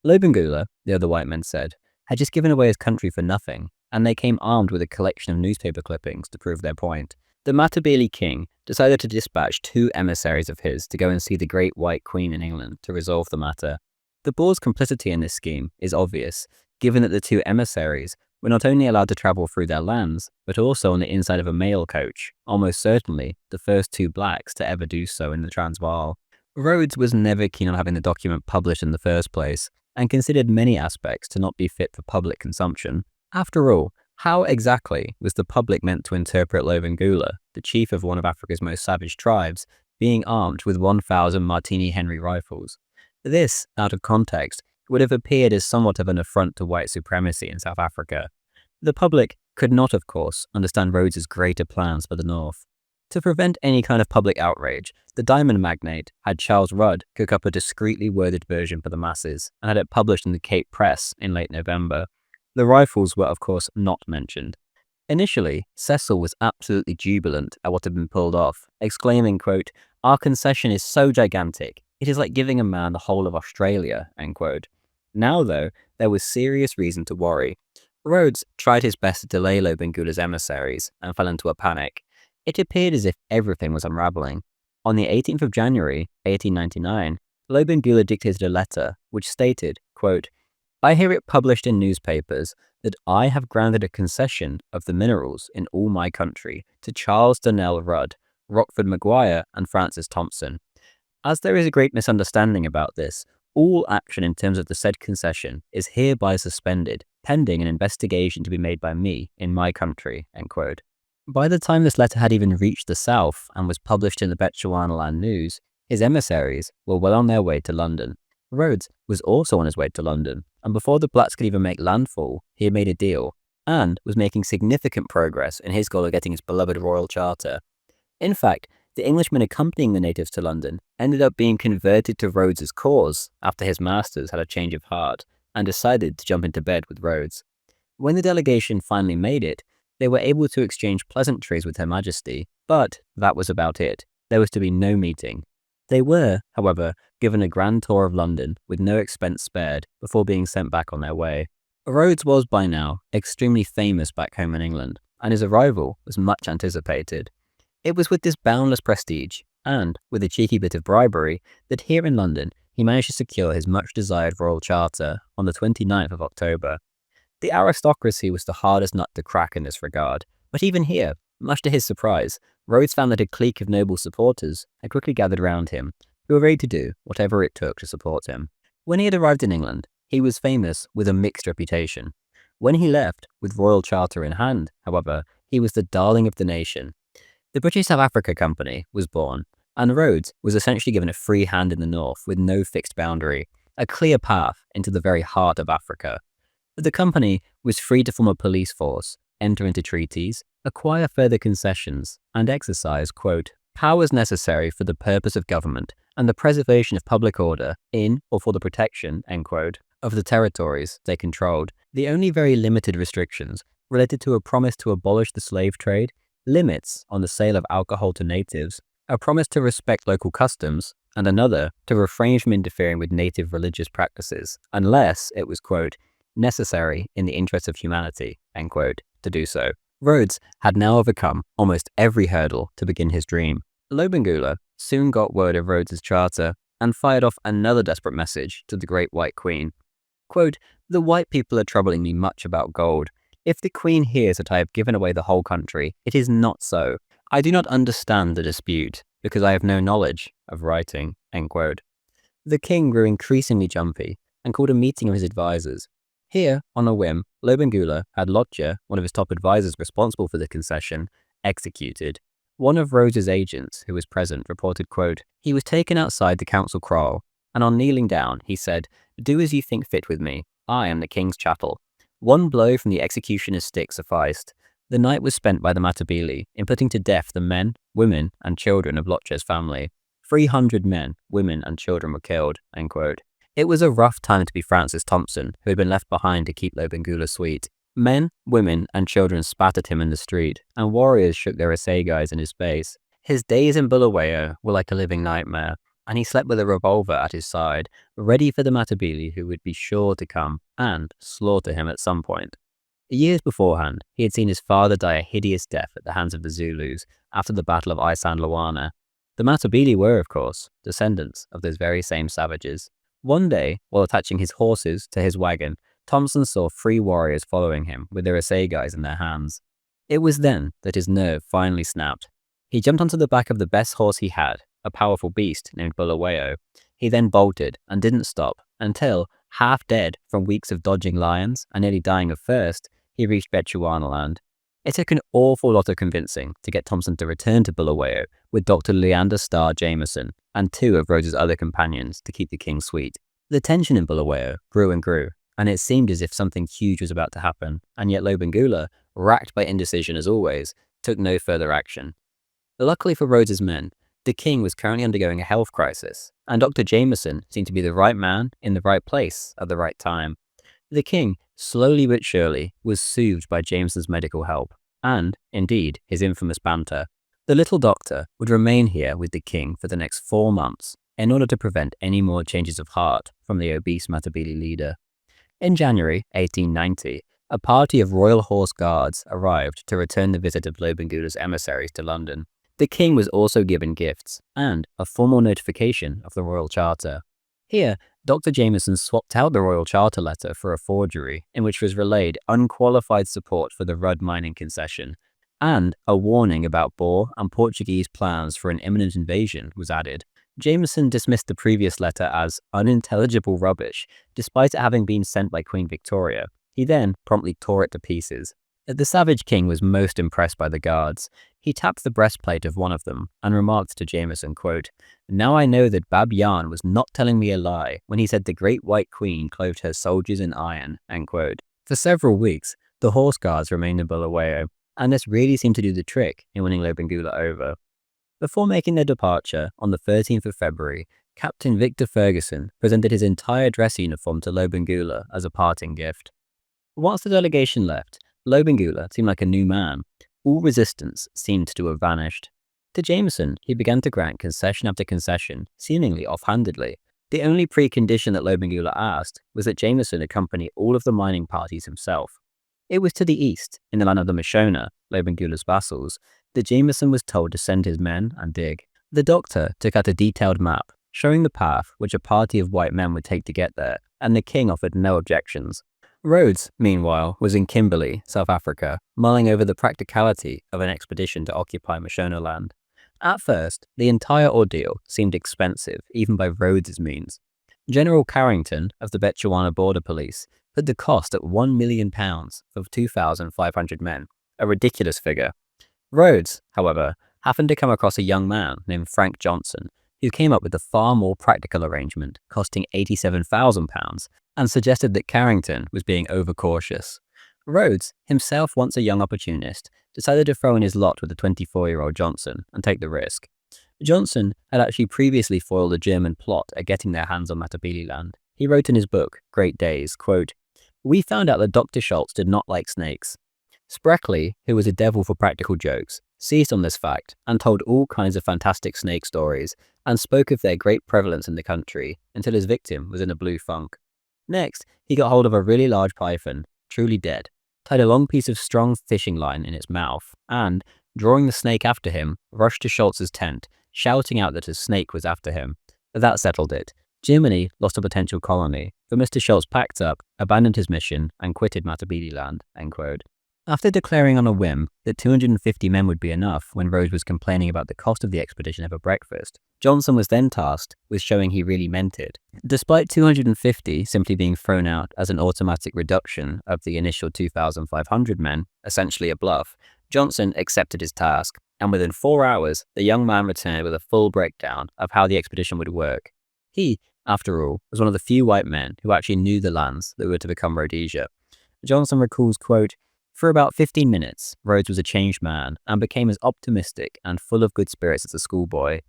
Lobengula, the other white men said, had just given away his country for nothing, and they came armed with a collection of newspaper clippings to prove their point. The Matabele king decided to dispatch 2 emissaries of his to go and see the Great White Queen in England to resolve the matter. The Boers' complicity in this scheme is obvious, given that the 2 emissaries were not only allowed to travel through their lands, but also on the inside of a mail coach, almost certainly the first 2 blacks to ever do so in the Transvaal. Rhodes was never keen on having the document published in the first place, and considered many aspects to not be fit for public consumption. After all, How exactly was the public meant to interpret Lobengula, the chief of one of Africa's most savage tribes, being armed with 1,000 Martini Henry rifles? This, out of context, would have appeared as somewhat of an affront to white supremacy in South Africa. The public could not, of course, understand Rhodes's greater plans for the North. To prevent any kind of public outrage, the diamond magnate had Charles Rudd cook up a discreetly worded version for the masses and had it published in the Cape Press in late November. The rifles were, of course, not mentioned. Initially, Cecil was absolutely jubilant at what had been pulled off, exclaiming, quote, "Our concession is so gigantic, it is like giving a man the whole of Australia," end quote. Now, though, there was serious reason to worry. Rhodes tried his best to delay Lobengula's emissaries and fell into a panic. It appeared as if everything was unraveling. On the 18th of January, 1899, Lobengula dictated a letter which stated, quote, "I hear it published in newspapers that I have granted a concession of the minerals in all my country to Charles Donnell Rudd, Rockford Maguire, and Francis Thompson. As there is a great misunderstanding about this, all action in terms of the said concession is hereby suspended, pending an investigation to be made by me in my country," end quote. By the time this letter had even reached the South and was published in the Bechuanaland News, his emissaries were well on their way to London. Rhodes was also on his way to London, and before the Blacks could even make landfall, he had made a deal, and was making significant progress in his goal of getting his beloved Royal Charter. In fact, the Englishmen accompanying the natives to London ended up being converted to Rhodes's cause after his masters had a change of heart and decided to jump into bed with Rhodes. When the delegation finally made it, they were able to exchange pleasantries with Her Majesty, but that was about it. There was to be no meeting. They were, however, given a grand tour of London with no expense spared before being sent back on their way. Rhodes was by now extremely famous back home in England, and his arrival was much anticipated. It was with this boundless prestige, and with a cheeky bit of bribery, that here in London he managed to secure his much-desired Royal Charter on the 29th of October. The aristocracy was the hardest nut to crack in this regard, but even here, much to his surprise, Rhodes found that a clique of noble supporters had quickly gathered round him, who were ready to do whatever it took to support him. When he had arrived in England, he was famous with a mixed reputation. When he left, with Royal Charter in hand, however, he was the darling of the nation. The British South Africa Company was born, and Rhodes was essentially given a free hand in the north with no fixed boundary, a clear path into the very heart of Africa. The company was free to form a police force, enter into treaties, acquire further concessions, and exercise, quote, "powers necessary for the purpose of government and the preservation of public order in or for the protection," end quote, of the territories they controlled. The only very limited restrictions related to a promise to abolish the slave trade, limits on the sale of alcohol to natives, a promise to respect local customs, and another to refrain from interfering with native religious practices, unless it was, quote, "necessary in the interest of humanity," end quote, to do so. Rhodes had now overcome almost every hurdle to begin his dream. Lobengula soon got word of Rhodes's charter and fired off another desperate message to the Great White Queen. Quote, "The white people are troubling me much about gold. If the Queen hears that I have given away the whole country, it is not so. I do not understand the dispute, because I have no knowledge of writing," end quote. The king grew increasingly jumpy and called a meeting of his advisors. Here, on a whim, Lobengula had Lotje, one of his top advisors responsible for the concession, executed. One of Rhodes's agents, who was present, reported, quote, "He was taken outside the council kraal, and on kneeling down, he said, 'Do as you think fit with me. I am the king's chattel.' One blow from the executioner's stick sufficed. The night was spent by the Matabele in putting to death the men, women, and children of Lotje's family. 300 men, women, and children were killed," end quote. It was a rough time to be Francis Thompson, who had been left behind to keep Lobengula sweet. Men, women, and children spat at him in the street, and warriors shook their assegais in his face. His days in Bulawayo were like a living nightmare, and he slept with a revolver at his side, ready for the Matabele who would be sure to come and slaughter him at some point. Years beforehand, he had seen his father die a hideous death at the hands of the Zulus after the Battle of Isandlwana. The Matabele were, of course, descendants of those very same savages. One day, while attaching his horses to his wagon, Thompson saw 3 warriors following him with their assegais in their hands. It was then that his nerve finally snapped. He jumped onto the back of the best horse he had, a powerful beast named Bulawayo. He then bolted and didn't stop until, half dead from weeks of dodging lions and nearly dying of thirst, he reached Bechuanaland. It took an awful lot of convincing to get Thompson to return to Bulawayo with Dr. Leander Starr Jameson and two of Rhodes's other companions to keep the king sweet. The tension in Bulawayo grew and grew, and it seemed as if something huge was about to happen, and yet Lobengula, racked by indecision as always, took no further action. Luckily for Rhodes's men, the king was currently undergoing a health crisis, and Dr. Jameson seemed to be the right man in the right place at the right time. The king, slowly but surely, was soothed by Jameson's medical help, and, indeed, his infamous banter. The little doctor would remain here with the king for the next 4 months in order to prevent any more changes of heart from the obese Matabele leader. In January 1890, a party of Royal Horse Guards arrived to return the visit of Lobengula's emissaries to London. The king was also given gifts and a formal notification of the Royal Charter. Here, Dr. Jameson swapped out the Royal Charter letter for a forgery in which was relayed unqualified support for the Rudd mining concession, and a warning about Boer and Portuguese plans for an imminent invasion was added. Jameson dismissed the previous letter as unintelligible rubbish, despite it having been sent by Queen Victoria. He then promptly tore it to pieces. The savage king was most impressed by the guards. He tapped the breastplate of one of them and remarked to Jameson, quote, "Now I know that Bab Yan was not telling me a lie when he said the great white queen clothed her soldiers in iron." End quote. For several weeks, the horse guards remained in Bulawayo, and this really seemed to do the trick in winning Lobengula over. Before making their departure on the 13th of February, Captain Victor Ferguson presented his entire dress uniform to Lobengula as a parting gift. Once the delegation left, Lobengula seemed like a new man. All resistance seemed to have vanished. To Jameson, he began to grant concession after concession, seemingly offhandedly. The only precondition that Lobengula asked was that Jameson accompany all of the mining parties himself. It was to the east, in the land of the Mashona, Lobengula's vassals, that Jameson was told to send his men and dig. The doctor took out a detailed map, showing the path which a party of white men would take to get there, and the king offered no objections. Rhodes, meanwhile, was in Kimberley, South Africa, mulling over the practicality of an expedition to occupy Mashonaland. At first, the entire ordeal seemed expensive, even by Rhodes's means. General Carrington of the Bechuana Border Police put the cost at £1 million for 2,500 men, a ridiculous figure. Rhodes, however, happened to come across a young man named Frank Johnson, who came up with a far more practical arrangement costing £87,000 and suggested that Carrington was being overcautious. Rhodes, himself once a young opportunist, decided to throw in his lot with the 24-year-old Johnson and take the risk. Johnson had actually previously foiled a German plot at getting their hands on Matabele land. He wrote in his book, Great Days, quote, "We found out that Dr. Schultz did not like snakes. Spreckley, who was a devil for practical jokes, seized on this fact and told all kinds of fantastic snake stories and spoke of their great prevalence in the country until his victim was in a blue funk. Next, he got hold of a really large python, truly dead, tied a long piece of strong fishing line in its mouth, and, drawing the snake after him, rushed to Schultz's tent, shouting out that a snake was after him. That settled it. Germany lost a potential colony, but Mr. Schultz packed up, abandoned his mission, and quitted Matabele land." End quote. After declaring on a whim that 250 men would be enough when Rhodes was complaining about the cost of the expedition over breakfast, Johnson was then tasked with showing he really meant it. Despite 250 simply being thrown out as an automatic reduction of the initial 2,500 men, essentially a bluff, Johnson accepted his task, and within 4 hours, the young man returned with a full breakdown of how the expedition would work. He, after all, was one of the few white men who actually knew the lands that were to become Rhodesia. Johnson recalls, quote, "For about 15 minutes, Rhodes was a changed man and became as optimistic and full of good spirits as a schoolboy.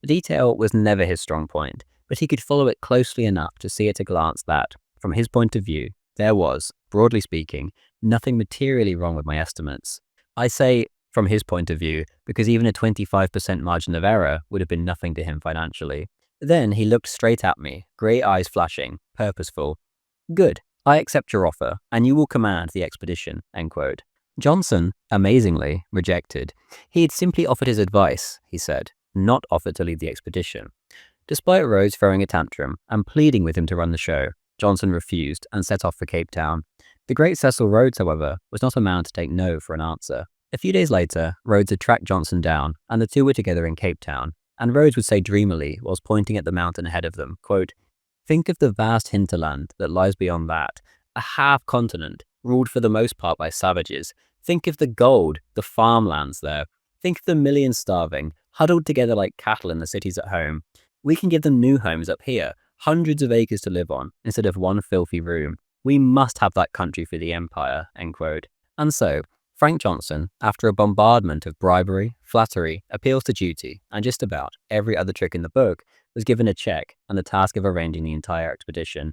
Detail was never his strong point, but he could follow it closely enough to see at a glance that, from his point of view, there was, broadly speaking, nothing materially wrong with my estimates. I say from his point of view because even a 25% margin of error would have been nothing to him financially. Then he looked straight at me, grey eyes flashing, purposeful. 'Good. I accept your offer, and you will command the expedition.' End quote. Johnson, amazingly, rejected. He had simply offered his advice, he said, not offered to lead the expedition. Despite Rhodes throwing a tantrum and pleading with him to run the show, Johnson refused and set off for Cape Town. The great Cecil Rhodes, however, was not a man to take no for an answer. A few days later, Rhodes had tracked Johnson down, and the two were together in Cape Town, and Rhodes would say dreamily whilst pointing at the mountain ahead of them, quote, "Think of the vast hinterland that lies beyond that, a half-continent, ruled for the most part by savages. Think of the gold, the farmlands there. Think of the millions starving, huddled together like cattle in the cities at home. We can give them new homes up here, hundreds of acres to live on, instead of one filthy room. We must have that country for the empire, end quote. And so, Frank Johnson, after a bombardment of bribery, flattery, appeals to duty, and just about every other trick in the book, was given a check and the task of arranging the entire expedition.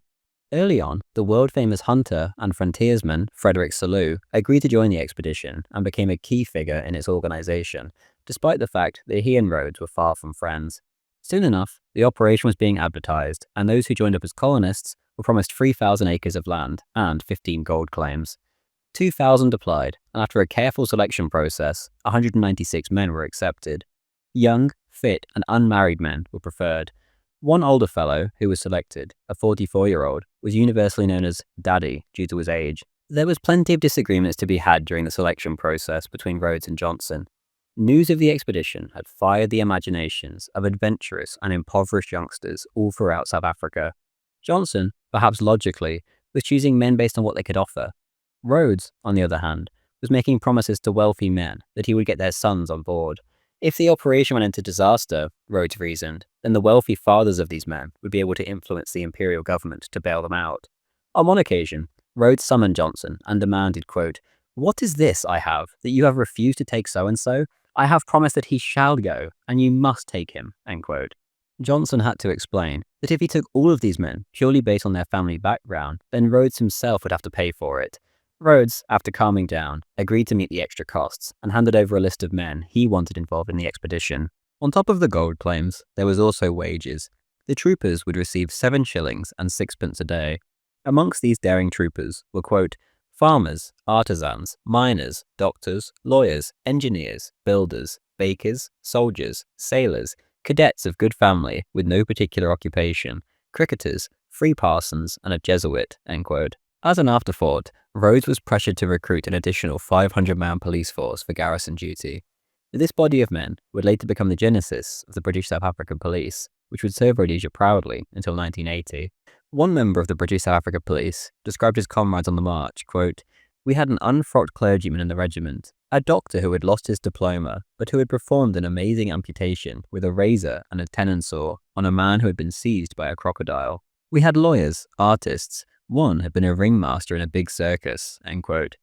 Early on, the world-famous hunter and frontiersman Frederick Selous agreed to join the expedition and became a key figure in its organization, despite the fact that he and Rhodes were far from friends. Soon enough, the operation was being advertised, and those who joined up as colonists were promised 3,000 acres of land and 15 gold claims. 2,000 applied, and after a careful selection process, 196 men were accepted. Young, fit, and unmarried men were preferred. One older fellow who was selected, a 44-year-old, was universally known as Daddy due to his age. There was plenty of disagreements to be had during the selection process between Rhodes and Johnson. News of the expedition had fired the imaginations of adventurous and impoverished youngsters all throughout South Africa. Johnson, perhaps logically, was choosing men based on what they could offer. Rhodes, on the other hand, was making promises to wealthy men that he would get their sons on board. If the operation went into disaster, Rhodes reasoned, then the wealthy fathers of these men would be able to influence the imperial government to bail them out. On one occasion, Rhodes summoned Johnson and demanded, quote, "What is this I have, that you have refused to take so-and-so? I have promised that he shall go, and you must take him," end quote. Johnson had to explain that if he took all of these men purely based on their family background, then Rhodes himself would have to pay for it. Rhodes, after calming down, agreed to meet the extra costs and handed over a list of men he wanted involved in the expedition. On top of the gold claims, there was also wages. The troopers would receive 7 shillings and 6 pence a day. Amongst these daring troopers were, quote, farmers, artisans, miners, doctors, lawyers, engineers, builders, bakers, soldiers, sailors, cadets of good family with no particular occupation, cricketers, free parsons, and a Jesuit, end quote. As an afterthought, Rhodes was pressured to recruit an additional 500-man police force for garrison duty. This body of men would later become the genesis of the British South African Police, which would serve Rhodesia proudly until 1980. One member of the British South Africa Police described his comrades on the march, quote, "We had an unfrocked clergyman in the regiment, a doctor who had lost his diploma, but who had performed an amazing amputation with a razor and a tenon saw on a man who had been seized by a crocodile. We had lawyers, artists, one had been a ringmaster in a big circus," end quote.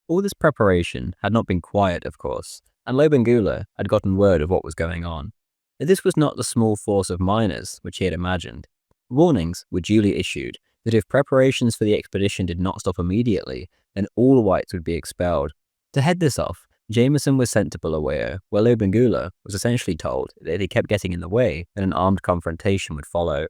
All this preparation had not been quiet, of course, and Lobengula had gotten word of what was going on. This was not the small force of miners which he had imagined. Warnings were duly issued that if preparations for the expedition did not stop immediately, then all whites would be expelled. To head this off, Jameson was sent to Bulawayo, where Lobengula was essentially told that if he kept getting in the way, then an armed confrontation would follow.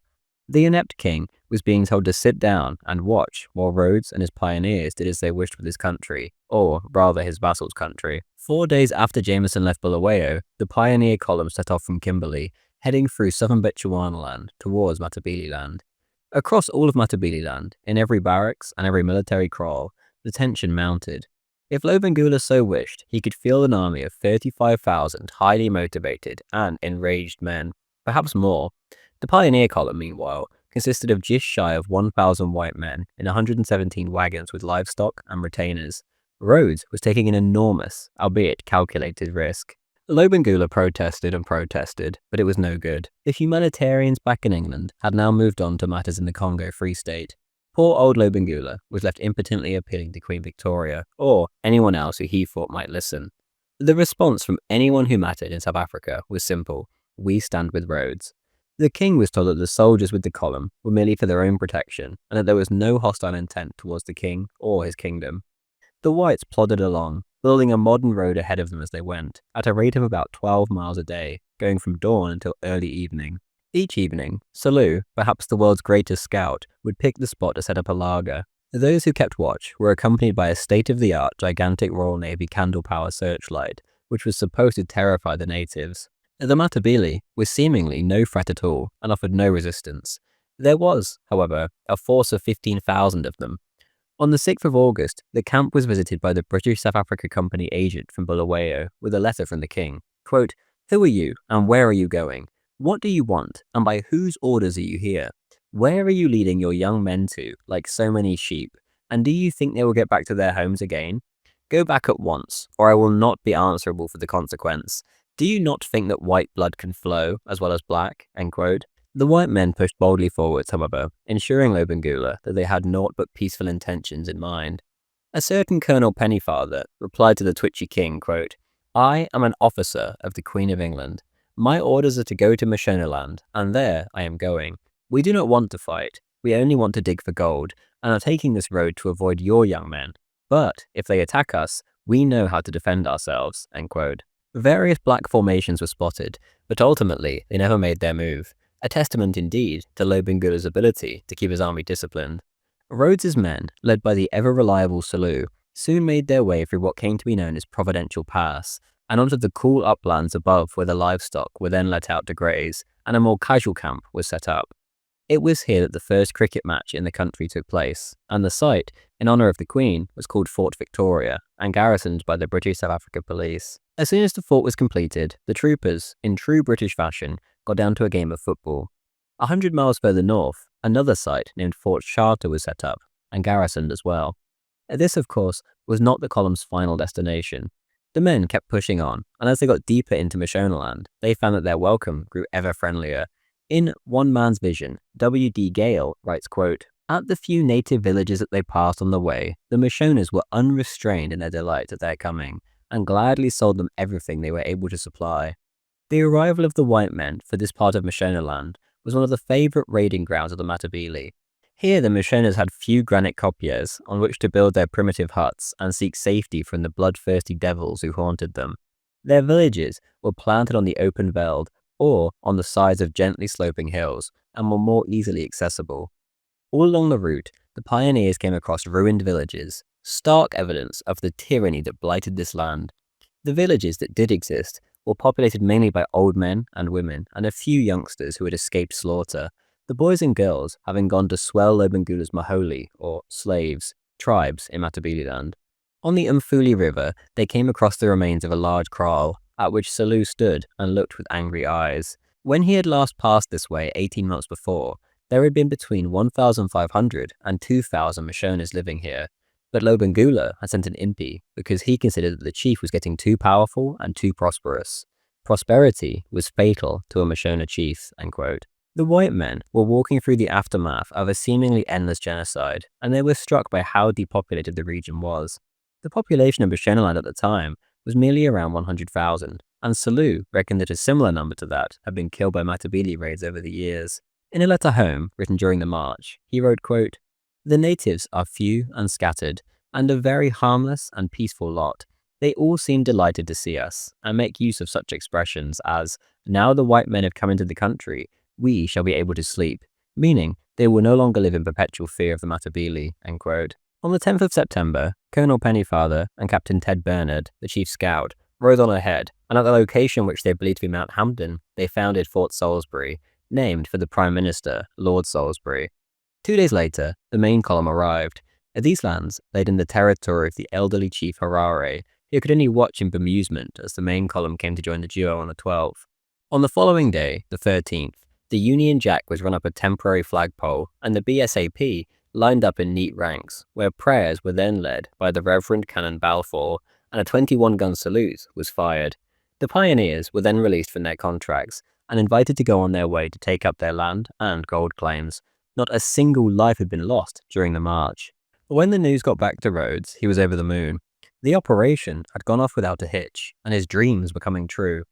The inept king was being told to sit down and watch while Rhodes and his pioneers did as they wished with his country, or rather his vassal's country. 4 days after Jameson left Bulawayo, the pioneer column set off from Kimberley, heading through southern Bechuanaland towards Matabele Land. Across all of Matabele Land, in every barracks and every military kraal, the tension mounted. If Lobengula so wished, he could field an army of 35,000 highly motivated and enraged men, perhaps more. The pioneer column, meanwhile, consisted of just shy of 1,000 white men in 117 wagons with livestock and retainers. Rhodes was taking an enormous, albeit calculated risk. Lobengula protested and protested, but it was no good. The humanitarians back in England had now moved on to matters in the Congo Free State. Poor old Lobengula was left impotently appealing to Queen Victoria, or anyone else who he thought might listen. The response from anyone who mattered in South Africa was simple: we stand with Rhodes. The king was told that the soldiers with the column were merely for their own protection, and that there was no hostile intent towards the king or his kingdom. The whites plodded along, building a modern road ahead of them as they went, at a rate of about 12 miles a day, going from dawn until early evening. Each evening, Selous, perhaps the world's greatest scout, would pick the spot to set up a laager. Those who kept watch were accompanied by a state-of-the-art gigantic Royal Navy candle-power searchlight, which was supposed to terrify the natives. The Matabele was seemingly no threat at all and offered no resistance. There was, however, a force of 15,000 of them. On the 6th of August, the camp was visited by the British South Africa Company agent from Bulawayo with a letter from the king. Quote, "Who are you and where are you going? What do you want and by whose orders are you here? Where are you leading your young men to, like so many sheep? And do you think they will get back to their homes again? Go back at once, or I will not be answerable for the consequence. Do you not think that white blood can flow as well as black?" End quote. The white men pushed boldly forwards, however, ensuring Lobengula that they had naught but peaceful intentions in mind. A certain Colonel Pennyfather replied to the twitchy king, quote, "I am an officer of the Queen of England. My orders are to go to Mashonaland, and there I am going. We do not want to fight. We only want to dig for gold, and are taking this road to avoid your young men. But if they attack us, we know how to defend ourselves." End quote. Various black formations were spotted, but ultimately they never made their move, a testament indeed to Lobengula's ability to keep his army disciplined. Rhodes's men, led by the ever-reliable Selous, soon made their way through what came to be known as Providential Pass, and onto the cool uplands above where the livestock were then let out to graze, and a more casual camp was set up. It was here that the first cricket match in the country took place, and the site, in honour of the Queen, was called Fort Victoria, and garrisoned by the British South Africa Police. As soon as the fort was completed, the troopers, in true British fashion, got down to a game of football. 100 miles further north, another site named Fort Chartres was set up, and garrisoned as well. This, of course, was not the column's final destination. The men kept pushing on, and as they got deeper into Mashonaland, they found that their welcome grew ever friendlier. In One Man's Vision, W.D. Gale writes, quote, "At the few native villages that they passed on the way, the Mashonas were unrestrained in their delight at their coming, and gladly sold them everything they were able to supply." The arrival of the white men for this part of Mashonaland was one of the favourite raiding grounds of the Matabele. Here the Mashonas had few granite kopjes on which to build their primitive huts and seek safety from the bloodthirsty devils who haunted them. Their villages were planted on the open veld or on the sides of gently sloping hills and were more easily accessible. All along the route, the pioneers came across ruined villages, stark evidence of the tyranny that blighted this land. The villages that did exist were populated mainly by old men and women and a few youngsters who had escaped slaughter, the boys and girls having gone to swell Lobengula's Maholi, or slaves, tribes in Matabeleland. On the Mfuli River, they came across the remains of a large kraal, at which Selous stood and looked with angry eyes. When he had last passed this way 18 months before, there had been between 1,500 and 2,000 Mashonas living here, but Lobengula had sent an impi because he considered that the chief was getting too powerful and too prosperous. Prosperity was fatal to a Mashona chief, end quote. The white men were walking through the aftermath of a seemingly endless genocide, and they were struck by how depopulated the region was. The population of Mashonaland at the time was merely around 100,000, and Selous reckoned that a similar number to that had been killed by Matabele raids over the years. In a letter home, written during the march, he wrote, quote, "The natives are few and scattered, and a very harmless and peaceful lot. They all seem delighted to see us, and make use of such expressions as, 'Now the white men have come into the country, we shall be able to sleep,' meaning they will no longer live in perpetual fear of the Matabele." End quote. On the 10th of September, Colonel Pennyfather and Captain Ted Bernard, the chief scout, rode on ahead, and at the location which they believed to be Mount Hampden, they founded Fort Salisbury, named for the Prime Minister, Lord Salisbury. 2 days later, the main column arrived. These lands laid in the territory of the elderly chief Harare, who could only watch in bemusement as the main column came to join the duo on the 12th. On the following day, the 13th, the Union Jack was run up a temporary flagpole, and the BSAP lined up in neat ranks, where prayers were then led by the Reverend Canon Balfour, and a 21-gun salute was fired. The pioneers were then released from their contracts and invited to go on their way to take up their land and gold claims. Not a single life had been lost during the march. When the news got back to Rhodes, he was over the moon. The operation had gone off without a hitch, and his dreams were coming true.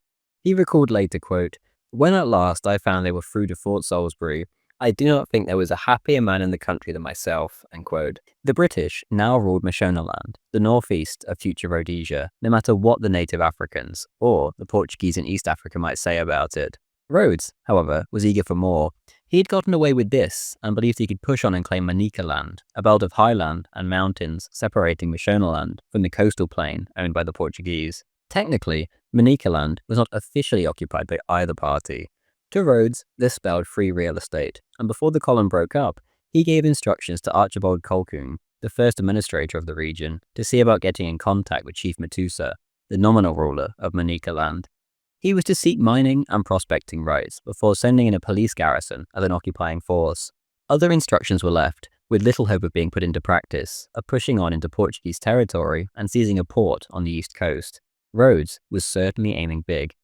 He recalled later, quote, "When at last I found they were through to Fort Salisbury, I do not think there was a happier man in the country than myself." End quote. The British now ruled Mashonaland, the northeast of future Rhodesia, no matter what the native Africans, or the Portuguese in East Africa might say about it. Rhodes, however, was eager for more. He had gotten away with this, and believed he could push on and claim Manicaland, a belt of highland and mountains separating Mashonaland from the coastal plain owned by the Portuguese. Technically, Manicaland was not officially occupied by either party. To Rhodes, this spelled free real estate, and before the column broke up, he gave instructions to Archibald Colquhoun, the first administrator of the region, to see about getting in contact with Chief Matusa, the nominal ruler of Manicaland. He was to seek mining and prospecting rights before sending in a police garrison as an occupying force. Other instructions were left, with little hope of being put into practice, of pushing on into Portuguese territory and seizing a port on the east coast. Rhodes was certainly aiming big.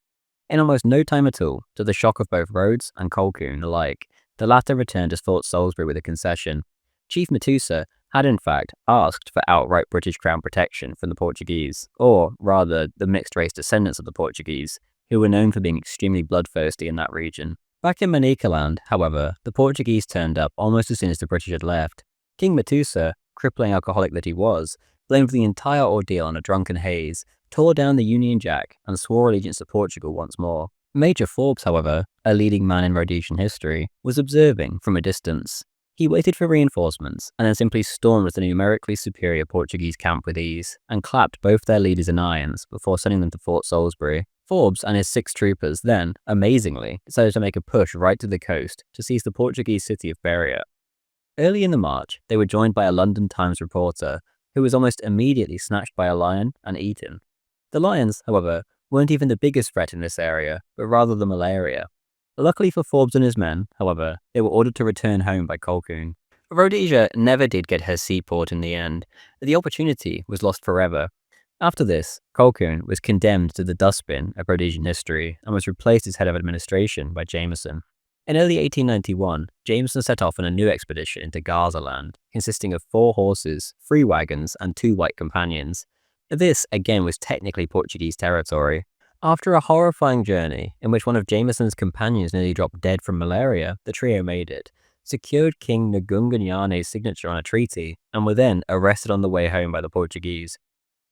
In almost no time at all, to the shock of both Rhodes and Colquhoun alike, the latter returned to Fort Salisbury with a concession. Chief Matusa had in fact asked for outright British Crown protection from the Portuguese, or rather the mixed-race descendants of the Portuguese, who were known for being extremely bloodthirsty in that region. Back in Manicaland, however, the Portuguese turned up almost as soon as the British had left. King Matusa, crippling alcoholic that he was, blamed the entire ordeal on a drunken haze, tore down the Union Jack, and swore allegiance to Portugal once more. Major Forbes, however, a leading man in Rhodesian history, was observing from a distance. He waited for reinforcements and then simply stormed the numerically superior Portuguese camp with ease, and clapped both their leaders in irons before sending them to Fort Salisbury. Forbes and his 6 troopers then, amazingly, decided to make a push right to the coast to seize the Portuguese city of Beria. Early in the march, they were joined by a London Times reporter, who was almost immediately snatched by a lion and eaten. The lions, however, weren't even the biggest threat in this area, but rather the malaria. Luckily for Forbes and his men, however, they were ordered to return home by Colquhoun. Rhodesia never did get her seaport in the end. The opportunity was lost forever. After this, Colquhoun was condemned to the dustbin of Rhodesian history and was replaced as head of administration by Jameson. In early 1891, Jameson set off on a new expedition into Gazaland, consisting of 4 horses, 3 wagons, and 2 white companions. This, again, was technically Portuguese territory. After a horrifying journey, in which one of Jameson's companions nearly dropped dead from malaria, the trio made it, secured King Ngunganyane's signature on a treaty, and were then arrested on the way home by the Portuguese.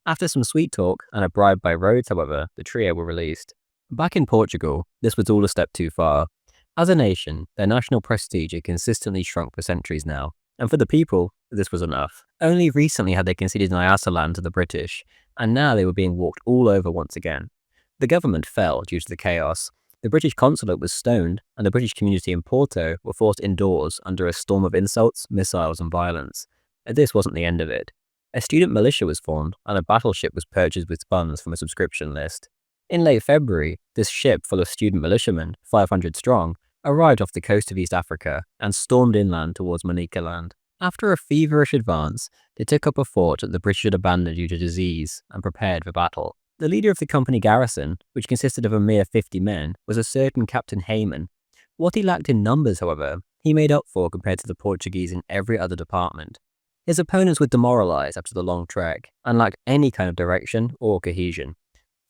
After some sweet talk and a bribe by Rhodes, however, the trio were released. Back in Portugal, this was all a step too far. As a nation, their national prestige had consistently shrunk for centuries now, and for the people, this was enough. Only recently had they conceded Nyasaland to the British, and now they were being walked all over once again. The government fell due to the chaos. The British consulate was stoned, and the British community in Porto were forced indoors under a storm of insults, missiles, and violence. This wasn't the end of it. A student militia was formed, and a battleship was purchased with funds from a subscription list. In late February, this ship full of student militiamen, 500 strong, arrived off the coast of East Africa and stormed inland towards Manicaland. After a feverish advance, they took up a fort that the British had abandoned due to disease and prepared for battle. The leader of the company garrison, which consisted of a mere 50 men, was a certain Captain Hayman. What he lacked in numbers, however, he made up for compared to the Portuguese in every other department. His opponents were demoralized after the long trek and lacked any kind of direction or cohesion.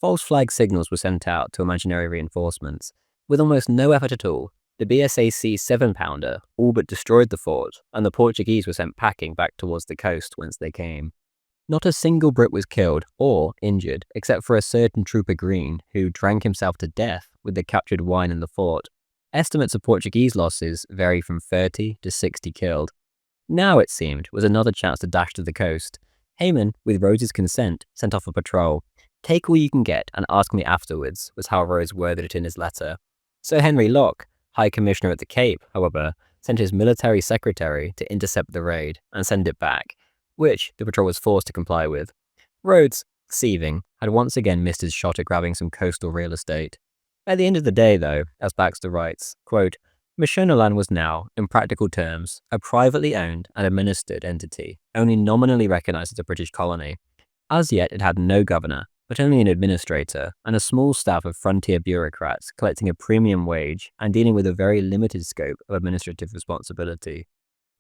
False flag signals were sent out to imaginary reinforcements. With almost no effort at all, the BSAC 7-pounder all but destroyed the fort, and the Portuguese were sent packing back towards the coast whence they came. Not a single Brit was killed or injured, except for a certain Trooper Green, who drank himself to death with the captured wine in the fort. Estimates of Portuguese losses vary from 30 to 60 killed. Now, it seemed, was another chance to dash to the coast. Hayman, with Rhodes's consent, sent off a patrol. "Take all you can get and ask me afterwards," was how Rhodes worded it in his letter. Sir Henry Locke, High Commissioner at the Cape, however, sent his military secretary to intercept the raid and send it back, which the patrol was forced to comply with. Rhodes, seething, had once again missed his shot at grabbing some coastal real estate. At the end of the day, though, as Baxter writes, quote, Mashonaland was now, in practical terms, a privately owned and administered entity, only nominally recognized as a British colony. As yet, it had no governor, but only an administrator and a small staff of frontier bureaucrats collecting a premium wage and dealing with a very limited scope of administrative responsibility.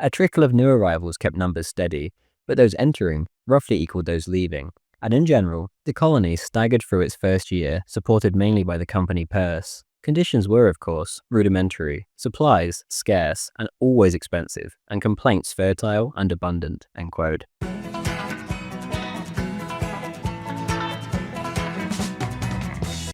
A trickle of new arrivals kept numbers steady, but those entering roughly equaled those leaving, and in general, the colony staggered through its first year, supported mainly by the company purse. Conditions were, of course, rudimentary, supplies scarce and always expensive, and complaints fertile and abundant. End quote.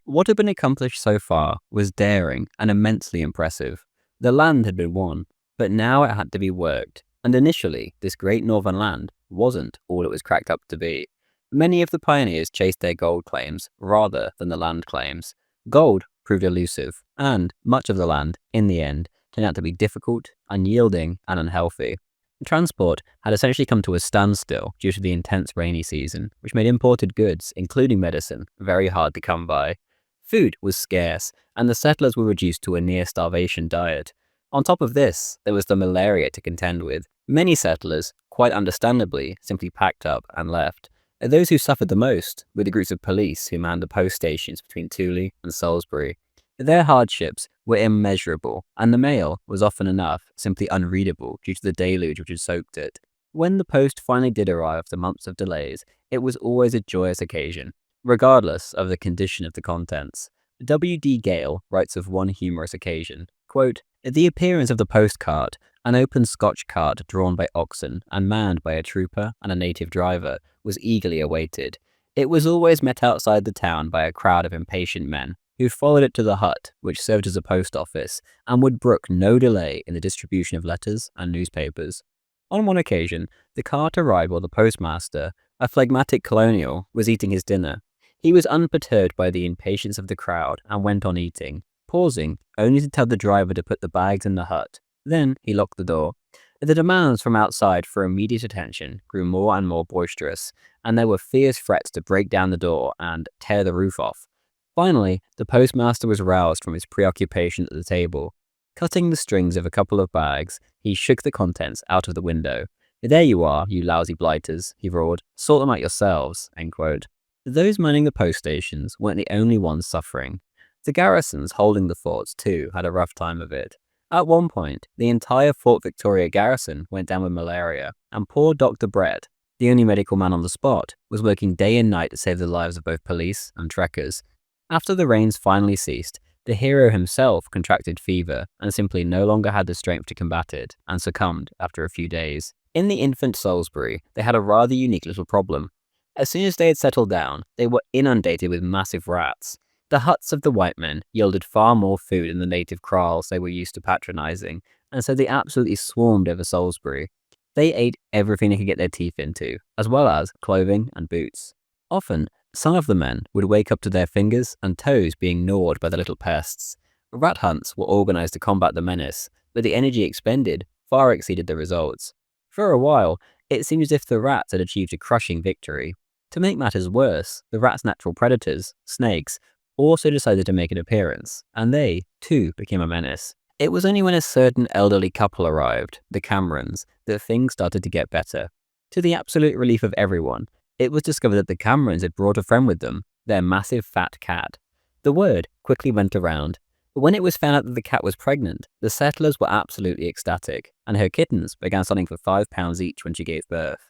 What had been accomplished so far was daring and immensely impressive. The land had been won, but now it had to be worked, and initially this great northern land wasn't all it was cracked up to be. Many of the pioneers chased their gold claims rather than the land claims. Gold proved elusive, and much of the land, in the end, turned out to be difficult, unyielding, and unhealthy. Transport had essentially come to a standstill due to the intense rainy season, which made imported goods, including medicine, very hard to come by. Food was scarce, and the settlers were reduced to a near-starvation diet. On top of this, there was the malaria to contend with, Many settlers, quite understandably, simply packed up and left. Those who suffered the most were the groups of police who manned the post stations between Thule and Salisbury. Their hardships were immeasurable, and the mail was often enough simply unreadable due to the deluge which had soaked it. When the post finally did arrive after months of delays, it was always a joyous occasion, regardless of the condition of the contents. W.D. Gale writes of one humorous occasion, quote, "The appearance of the postcard, an open Scotch cart drawn by oxen and manned by a trooper and a native driver, was eagerly awaited. It was always met outside the town by a crowd of impatient men, who followed it to the hut, which served as a post office, and would brook no delay in the distribution of letters and newspapers." On one occasion, the cart arrived while the postmaster, a phlegmatic colonial, was eating his dinner. He was unperturbed by the impatience of the crowd and went on eating, pausing only to tell the driver to put the bags in the hut. Then he locked the door. The demands from outside for immediate attention grew more and more boisterous, and there were fierce threats to break down the door and tear the roof off. Finally, the postmaster was roused from his preoccupation at the table. Cutting the strings of a couple of bags, he shook the contents out of the window. "There you are, you lousy blighters," he roared. "Sort them out yourselves." End quote. Those manning the post stations weren't the only ones suffering. The garrisons holding the forts, too, had a rough time of it. At one point, the entire Fort Victoria garrison went down with malaria, and poor Dr. Brett, the only medical man on the spot, was working day and night to save the lives of both police and trekkers. After the rains finally ceased, the hero himself contracted fever and simply no longer had the strength to combat it, and succumbed after a few days. In the infant Salisbury, they had a rather unique little problem. As soon as they had settled down, they were inundated with massive rats. The huts of the white men yielded far more food than the native kraals they were used to patronizing, and so they absolutely swarmed over Salisbury. They ate everything they could get their teeth into, as well as clothing and boots. Often, some of the men would wake up to their fingers and toes being gnawed by the little pests. Rat hunts were organized to combat the menace, but the energy expended far exceeded the results. For a while, it seemed as if the rats had achieved a crushing victory. To make matters worse, the rats' natural predators, snakes, also decided to make an appearance, and they, too, became a menace. It was only when a certain elderly couple arrived, the Camerons, that things started to get better. To the absolute relief of everyone, it was discovered that the Camerons had brought a friend with them, their massive fat cat. The word quickly went around. When it was found out that the cat was pregnant, the settlers were absolutely ecstatic, and her kittens began selling for £5 each when she gave birth.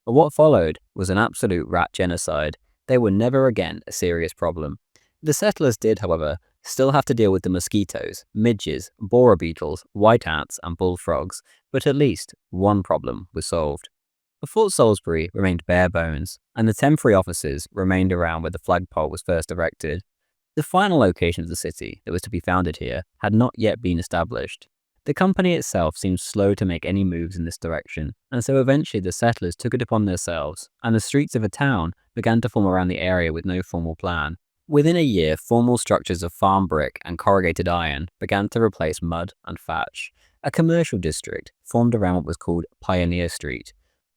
But what followed was an absolute rat genocide. They were never again a serious problem. The settlers did, however, still have to deal with the mosquitoes, midges, borer beetles, white ants, and bullfrogs, but at least one problem was solved. Fort Salisbury remained bare bones, and the temporary offices remained around where the flagpole was first erected. The final location of the city that was to be founded here had not yet been established. The company itself seemed slow to make any moves in this direction, and so eventually the settlers took it upon themselves, and the streets of a town began to form around the area with no formal plan. Within a year, formal structures of farm brick and corrugated iron began to replace mud and thatch. A commercial district formed around what was called Pioneer Street.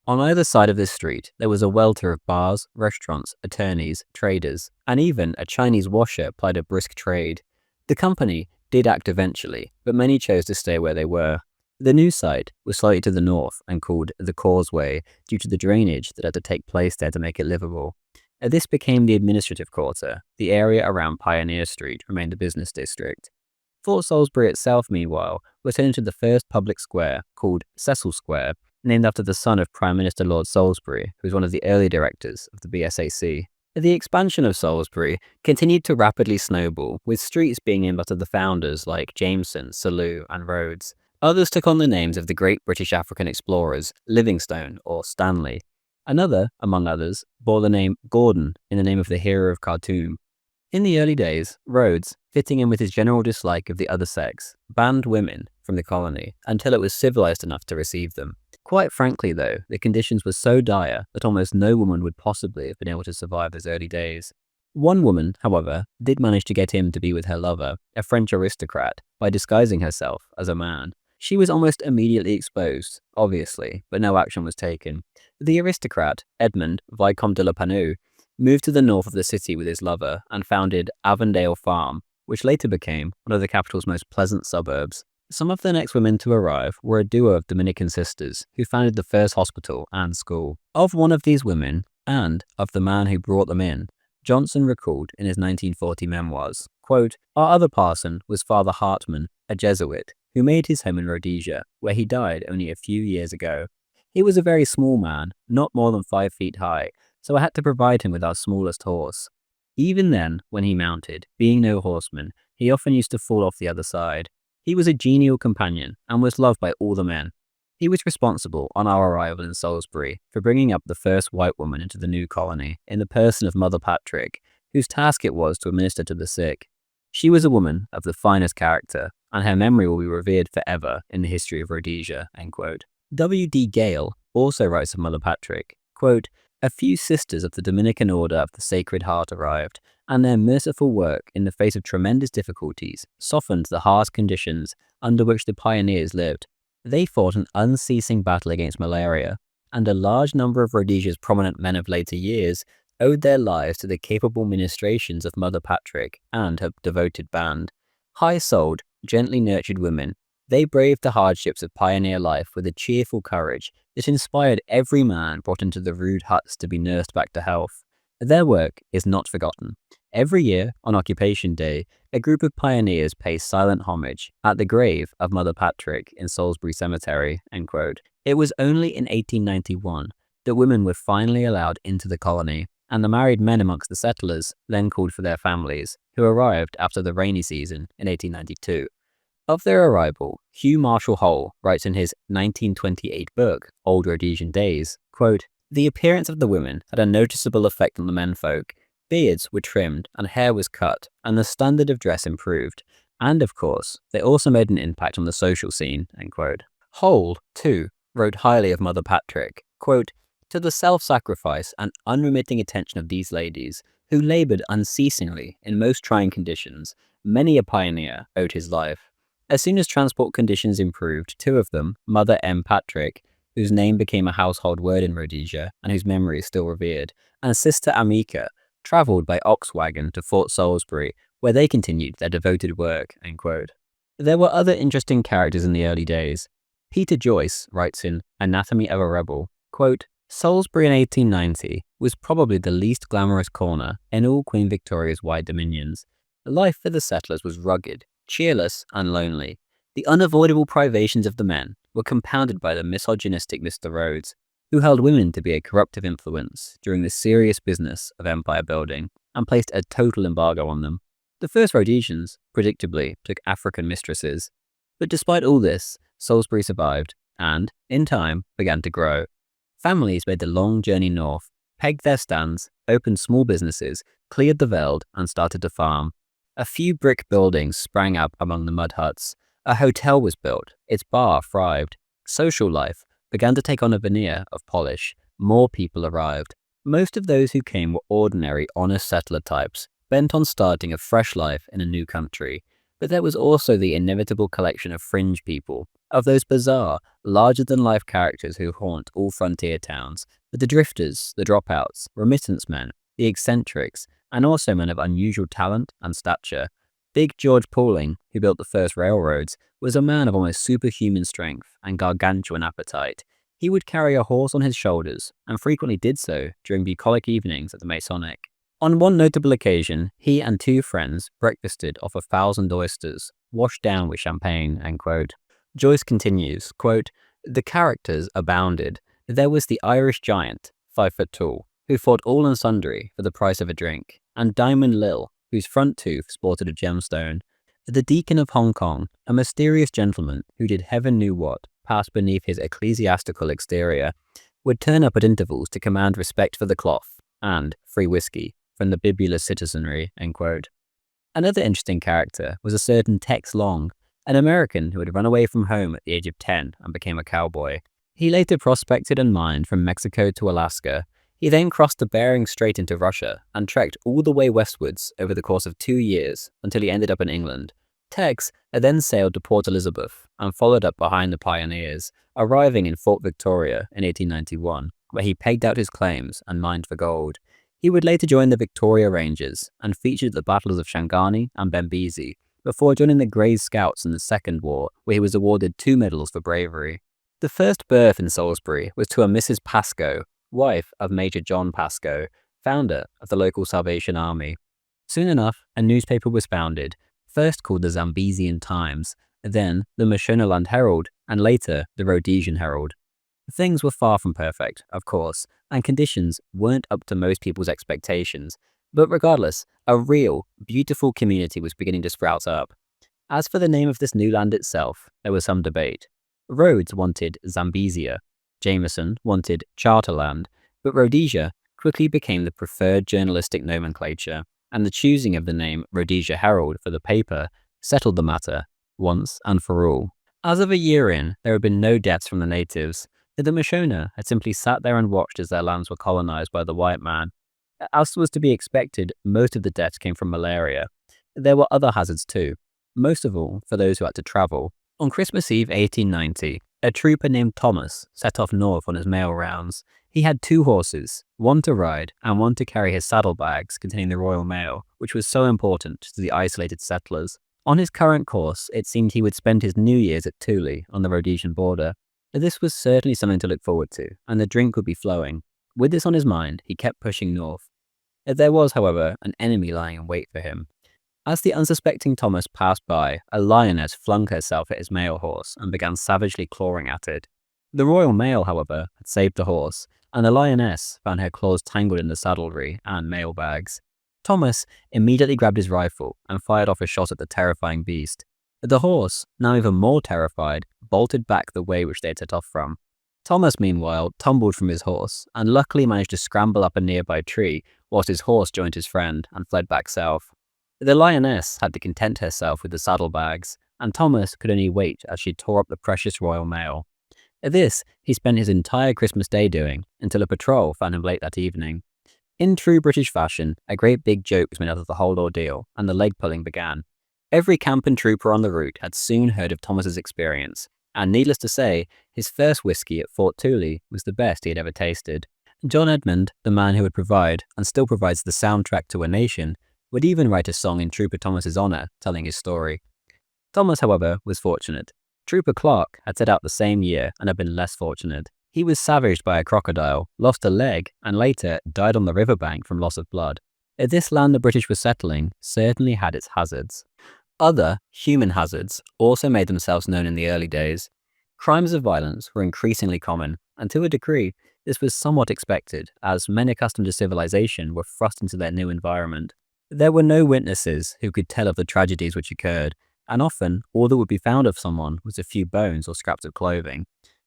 On either side of this street, there was a welter of bars, restaurants, attorneys, traders, and even a Chinese washer plied a brisk trade. The company did act eventually, but many chose to stay where they were. The new site was slightly to the north and called the Causeway due to the drainage that had to take place there to make it livable. This became the administrative quarter. The area around Pioneer Street remained a business district. Fort Salisbury itself, meanwhile, was turned into the first public square, called Cecil Square, named after the son of Prime Minister Lord Salisbury, who was one of the early directors of the BSAC. The expansion of Salisbury continued to rapidly snowball, with streets being named after the founders like Jameson, Selous, and Rhodes. Others took on the names of the great British African explorers, Livingstone or Stanley. Another, among others, bore the name Gordon in the name of the hero of Khartoum. In the early days, Rhodes, fitting in with his general dislike of the other sex, banned women from the colony until it was civilized enough to receive them. Quite frankly, though, the conditions were so dire that almost no woman would possibly have been able to survive those early days. One woman, however, did manage to get him to be with her lover, a French aristocrat, by disguising herself as a man. She was almost immediately exposed, obviously, but no action was taken. The aristocrat, Edmund, Vicomte de la Panou, moved to the north of the city with his lover and founded Avondale Farm, which later became one of the capital's most pleasant suburbs. Some of the next women to arrive were a duo of Dominican sisters who founded the first hospital and school. Of one of these women, and of the man who brought them in, Johnson recalled in his 1940 memoirs, quote, "Our other parson was Father Hartman, a Jesuit, who made his home in Rhodesia, where he died only a few years ago. He was a very small man, not more than 5 feet high, so I had to provide him with our smallest horse. Even then, when he mounted, being no horseman, he often used to fall off the other side. He was a genial companion and was loved by all the men. He was responsible, on our arrival in Salisbury, for bringing up the first white woman into the new colony in the person of Mother Patrick, whose task it was to administer to the sick. She was a woman of the finest character, and her memory will be revered forever in the history of Rhodesia." End quote. W.D. Gale also writes of Mother Patrick, quote, "A few sisters of the Dominican Order of the Sacred Heart arrived, and their merciful work in the face of tremendous difficulties softened the harsh conditions under which the pioneers lived. They fought an unceasing battle against malaria, and a large number of Rhodesia's prominent men of later years owed their lives to the capable ministrations of Mother Patrick and her devoted band. High-souled, gently nurtured women, they braved the hardships of pioneer life with a cheerful courage that inspired every man brought into the rude huts to be nursed back to health. Their work is not forgotten. Every year, on Occupation Day, a group of pioneers pay silent homage at the grave of Mother Patrick in Salisbury Cemetery." End quote. It was only in 1891 that women were finally allowed into the colony, and the married men amongst the settlers then called for their families, who arrived after the rainy season in 1892. Of their arrival, Hugh Marshall Hole writes in his 1928 book, Old Rhodesian Days, quote, "The appearance of the women had a noticeable effect on the menfolk. Beards were trimmed and hair was cut, and the standard of dress improved. And of course, they also made an impact on the social scene." End quote. Hole, too, wrote highly of Mother Patrick, quote, "To the self-sacrifice and unremitting attention of these ladies, who labored unceasingly in most trying conditions, many a pioneer owed his life. As soon as transport conditions improved, 2 of them, Mother M. Patrick, whose name became a household word in Rhodesia and whose memory is still revered, and Sister Amika, traveled by ox wagon to Fort Salisbury, where they continued their devoted work." End quote. There were other interesting characters in the early days. Peter Joyce writes in Anatomy of a Rebel, quote, "Salisbury in 1890 was probably the least glamorous corner in all Queen Victoria's wide dominions. Life for the settlers was rugged, cheerless, and lonely. The unavoidable privations of the men were compounded by the misogynistic Mr. Rhodes, who held women to be a corruptive influence during the serious business of empire building and placed a total embargo on them. The first Rhodesians, predictably, took African mistresses. But despite all this, Salisbury survived and, in time, began to grow. Families made the long journey north, pegged their stands, opened small businesses, cleared the veld, and started to farm. A few brick buildings sprang up among the mud huts. A hotel was built, its bar thrived. Social life began to take on a veneer of polish. More people arrived. Most of those who came were ordinary, honest settler types, bent on starting a fresh life in a new country. But there was also the inevitable collection of fringe people, of those bizarre, larger-than-life characters who haunt all frontier towns, the drifters, the dropouts, remittance men, the eccentrics, and also men of unusual talent and stature. Big George Pauling, who built the first railroads, was a man of almost superhuman strength and gargantuan appetite. He would carry a horse on his shoulders, and frequently did so during bucolic evenings at the Masonic. On one notable occasion, he and 2 friends breakfasted off 1,000 oysters, washed down with champagne." End quote. Joyce continues, quote, "The characters abounded. There was the Irish giant, 5 foot tall, who fought all and sundry for the price of a drink, and Diamond Lil, whose front tooth sported a gemstone. The Deacon of Hong Kong, a mysterious gentleman who did heaven knew what passed beneath his ecclesiastical exterior, would turn up at intervals to command respect for the cloth and free whiskey from the bibulous citizenry." End quote. Another interesting character was a certain Tex Long, an American who had run away from home at the age of 10 and became a cowboy. He later prospected and mined from Mexico to Alaska. He then crossed the Bering Strait into Russia and trekked all the way westwards over the course of 2 years until he ended up in England. Tex had then sailed to Port Elizabeth and followed up behind the pioneers, arriving in Fort Victoria in 1891, where he pegged out his claims and mined for gold. He would later join the Victoria Rangers and featured at the battles of Shangani and Bembezi, before joining the Grey Scouts in the Second War, where he was awarded 2 medals for bravery. The first birth in Salisbury was to a Mrs. Pascoe, wife of Major John Pascoe, founder of the local Salvation Army. Soon enough, a newspaper was founded, first called the Zambesian Times, then the Mashonaland Herald, and later the Rhodesian Herald. Things were far from perfect, of course, and conditions weren't up to most people's expectations, but regardless, a real, beautiful community was beginning to sprout up. As for the name of this new land itself, there was some debate. Rhodes wanted Zambesia, Jameson wanted Charterland, but Rhodesia quickly became the preferred journalistic nomenclature, and the choosing of the name Rhodesia Herald for the paper settled the matter, once and for all. As of a year in, there had been no deaths from the natives. The Mashona had simply sat there and watched as their lands were colonized by the white man. As was to be expected, most of the deaths came from malaria. There were other hazards too, most of all for those who had to travel. On Christmas Eve 1890, a trooper named Thomas set off north on his mail rounds. He had 2 horses, one to ride and one to carry his saddlebags containing the royal mail, which was so important to the isolated settlers. On his current course, it seemed he would spend his New Year's at Thule on the Rhodesian border. This was certainly something to look forward to, and the drink would be flowing. With this on his mind, he kept pushing north. There was, however, an enemy lying in wait for him. As the unsuspecting Thomas passed by, a lioness flung herself at his mail horse and began savagely clawing at it. The Royal Mail, however, had saved the horse, and the lioness found her claws tangled in the saddlery and mail bags. Thomas immediately grabbed his rifle and fired off a shot at the terrifying beast. The horse, now even more terrified, bolted back the way which they had set off from. Thomas, meanwhile, tumbled from his horse and luckily managed to scramble up a nearby tree whilst his horse joined his friend and fled back south. The lioness had to content herself with the saddlebags, and Thomas could only wait as she tore up the precious Royal Mail. This he spent his entire Christmas Day doing, until a patrol found him late that evening. In true British fashion, a great big joke was made out of the whole ordeal, and the leg-pulling began. Every camp and trooper on the route had soon heard of Thomas's experience, and needless to say, his first whiskey at Fort Thule was the best he had ever tasted. John Edmund, the man who would provide, and still provides the soundtrack to a nation, would even write a song in Trooper Thomas's honour, telling his story. Thomas, however, was fortunate. Trooper Clark had set out the same year and had been less fortunate. He was savaged by a crocodile, lost a leg, and later died on the riverbank from loss of blood. This land the British were settling certainly had its hazards. Other, human hazards also made themselves known in the early days. Crimes of violence were increasingly common, and to a degree, this was somewhat expected, as men accustomed to civilization were thrust into their new environment. There were no witnesses who could tell of the tragedies which occurred, and often all that would be found of someone was a few bones or scraps of clothing.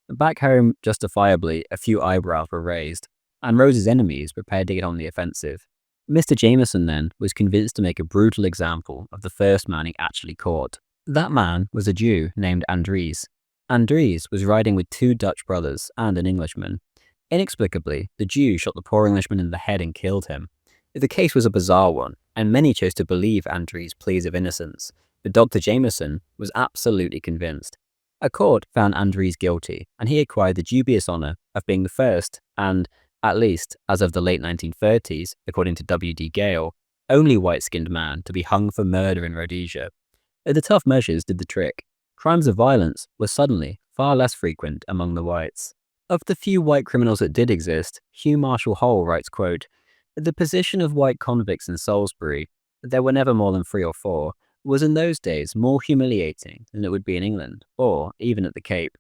Back home, justifiably, a few eyebrows were raised, and Rose's enemies prepared to get on the offensive. Mr. Jameson, then, was convinced to make a brutal example of the first man he actually caught. That man was a Jew named Andries. Andries was riding with 2 Dutch brothers and an Englishman. Inexplicably, the Jew shot the poor Englishman in the head and killed him. The case was a bizarre one, and many chose to believe Andries' pleas of innocence, but Dr. Jameson was absolutely convinced. A court found Andries guilty, and he acquired the dubious honour of being the first and, at least as of the late 1930s, according to W.D. Gale, only white-skinned man to be hung for murder in Rhodesia. The tough measures did the trick. Crimes of violence were suddenly far less frequent among the whites. Of the few white criminals that did exist, Hugh Marshall Hull writes, quote, "The position of white convicts in Salisbury, there were never more than 3 or 4, was in those days more humiliating than it would be in England, or even at the Cape.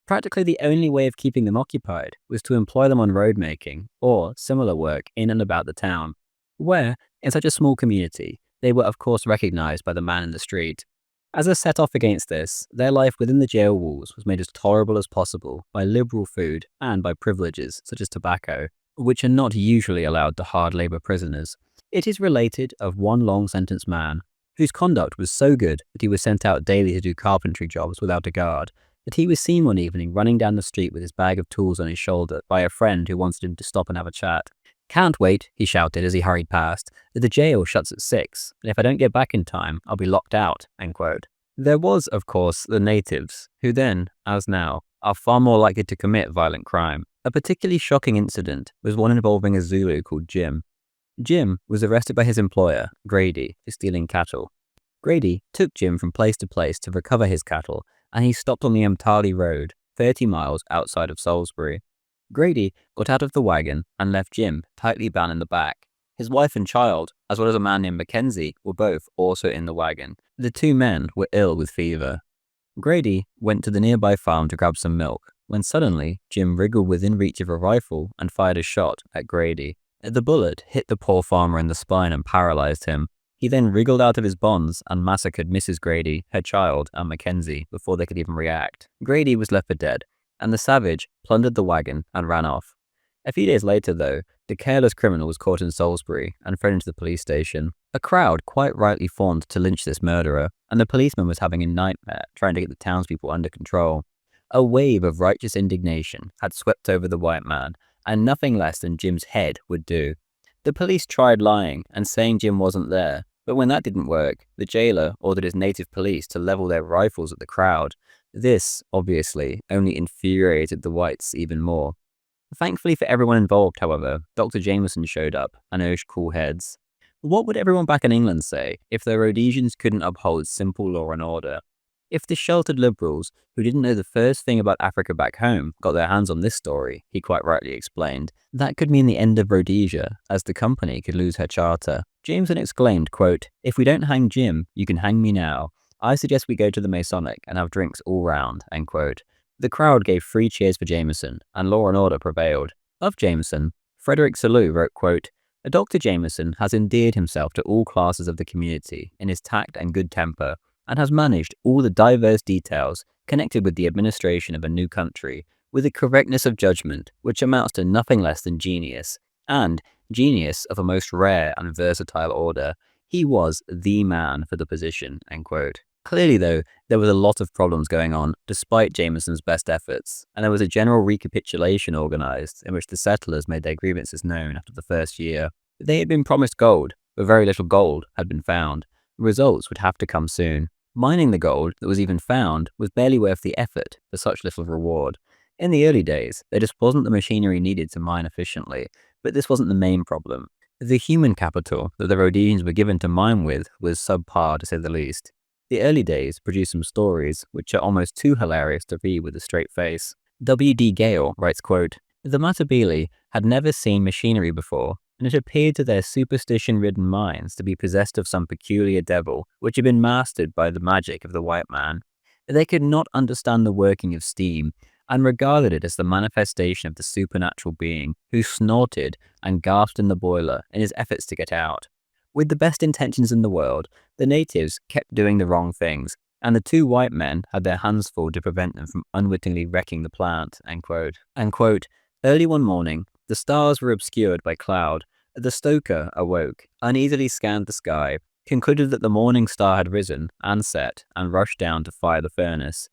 Practically the only way of keeping them occupied was to employ them on road making or similar work in and about the town, where, in such a small community, they were of course recognized by the man in the street. As a set-off against this, their life within the jail walls was made as tolerable as possible by liberal food and by privileges such as tobacco, which are not usually allowed to hard labour prisoners. It is related of one long-sentence man, whose conduct was so good that he was sent out daily to do carpentry jobs without a guard, that he was seen one evening running down the street with his bag of tools on his shoulder by a friend who wanted him to stop and have a chat. "Can't wait," he shouted as he hurried past. "The jail shuts at 6, and if I don't get back in time, I'll be locked out." End quote. There was, of course, the natives, who then, as now, are far more likely to commit violent crime. A particularly shocking incident was one involving a Zulu called Jim. Jim was arrested by his employer, Grady, for stealing cattle. Grady took Jim from place to recover his cattle, and he stopped on the Matabele Road, 30 miles outside of Salisbury. Grady got out of the wagon and left Jim tightly bound in the back. His wife and child, as well as a man named Mackenzie, were both also in the wagon. The two men were ill with fever. Grady went to the nearby farm to grab some milk, when suddenly Jim wriggled within reach of a rifle and fired a shot at Grady. The bullet hit the poor farmer in the spine and paralyzed him. He then wriggled out of his bonds and massacred Mrs. Grady, her child, and Mackenzie before they could even react. Grady was left for dead, and the savage plundered the wagon and ran off. A few days later, though, the careless criminal was caught in Salisbury and thrown into the police station. A crowd quite rightly formed to lynch this murderer, and the policeman was having a nightmare trying to get the townspeople under control. A wave of righteous indignation had swept over the white man, and nothing less than Jim's head would do. The police tried lying and saying Jim wasn't there, but when that didn't work, the jailer ordered his native police to level their rifles at the crowd. This, obviously, only infuriated the whites even more. Thankfully for everyone involved, however, Dr. Jameson showed up and urged cool heads. What would everyone back in England say if the Rhodesians couldn't uphold simple law and order? If the sheltered liberals, who didn't know the first thing about Africa back home, got their hands on this story, he quite rightly explained, that could mean the end of Rhodesia, as the company could lose her charter. Jameson exclaimed, quote, "If we don't hang Jim, you can hang me now. I suggest we go to the Masonic and have drinks all round," end quote. The crowd gave 3 cheers for Jameson, and law and order prevailed. Of Jameson, Frederick Selous wrote, quote, "Dr. Jameson has endeared himself to all classes of the community in his tact and good temper, and has managed all the diverse details connected with the administration of a new country with a correctness of judgment which amounts to nothing less than genius, and genius of a most rare and versatile order. He was the man for the position," end quote. Clearly, though, there was a lot of problems going on, despite Jameson's best efforts, and there was a general recapitulation organized in which the settlers made their grievances known after the first year. They had been promised gold, but very little gold had been found. Results would have to come soon. Mining the gold that was even found was barely worth the effort for such little reward. In the early days, there just wasn't the machinery needed to mine efficiently, but this wasn't the main problem. The human capital that the Rhodesians were given to mine with was subpar, to say the least. The early days produced some stories which are almost too hilarious to read with a straight face. W.D. Gale writes, quote, "The Matabele had never seen machinery before, and it appeared to their superstition-ridden minds to be possessed of some peculiar devil which had been mastered by the magic of the white man. They could not understand the working of steam, and regarded it as the manifestation of the supernatural being who snorted and gasped in the boiler in his efforts to get out. With the best intentions in the world, the natives kept doing the wrong things, and the 2 white men had their hands full to prevent them from unwittingly wrecking the plant," end quote. And quote, "Early one morning, the stars were obscured by cloud. The stoker awoke, uneasily scanned the sky, concluded that the morning star had risen and set, and rushed down to fire the furnace.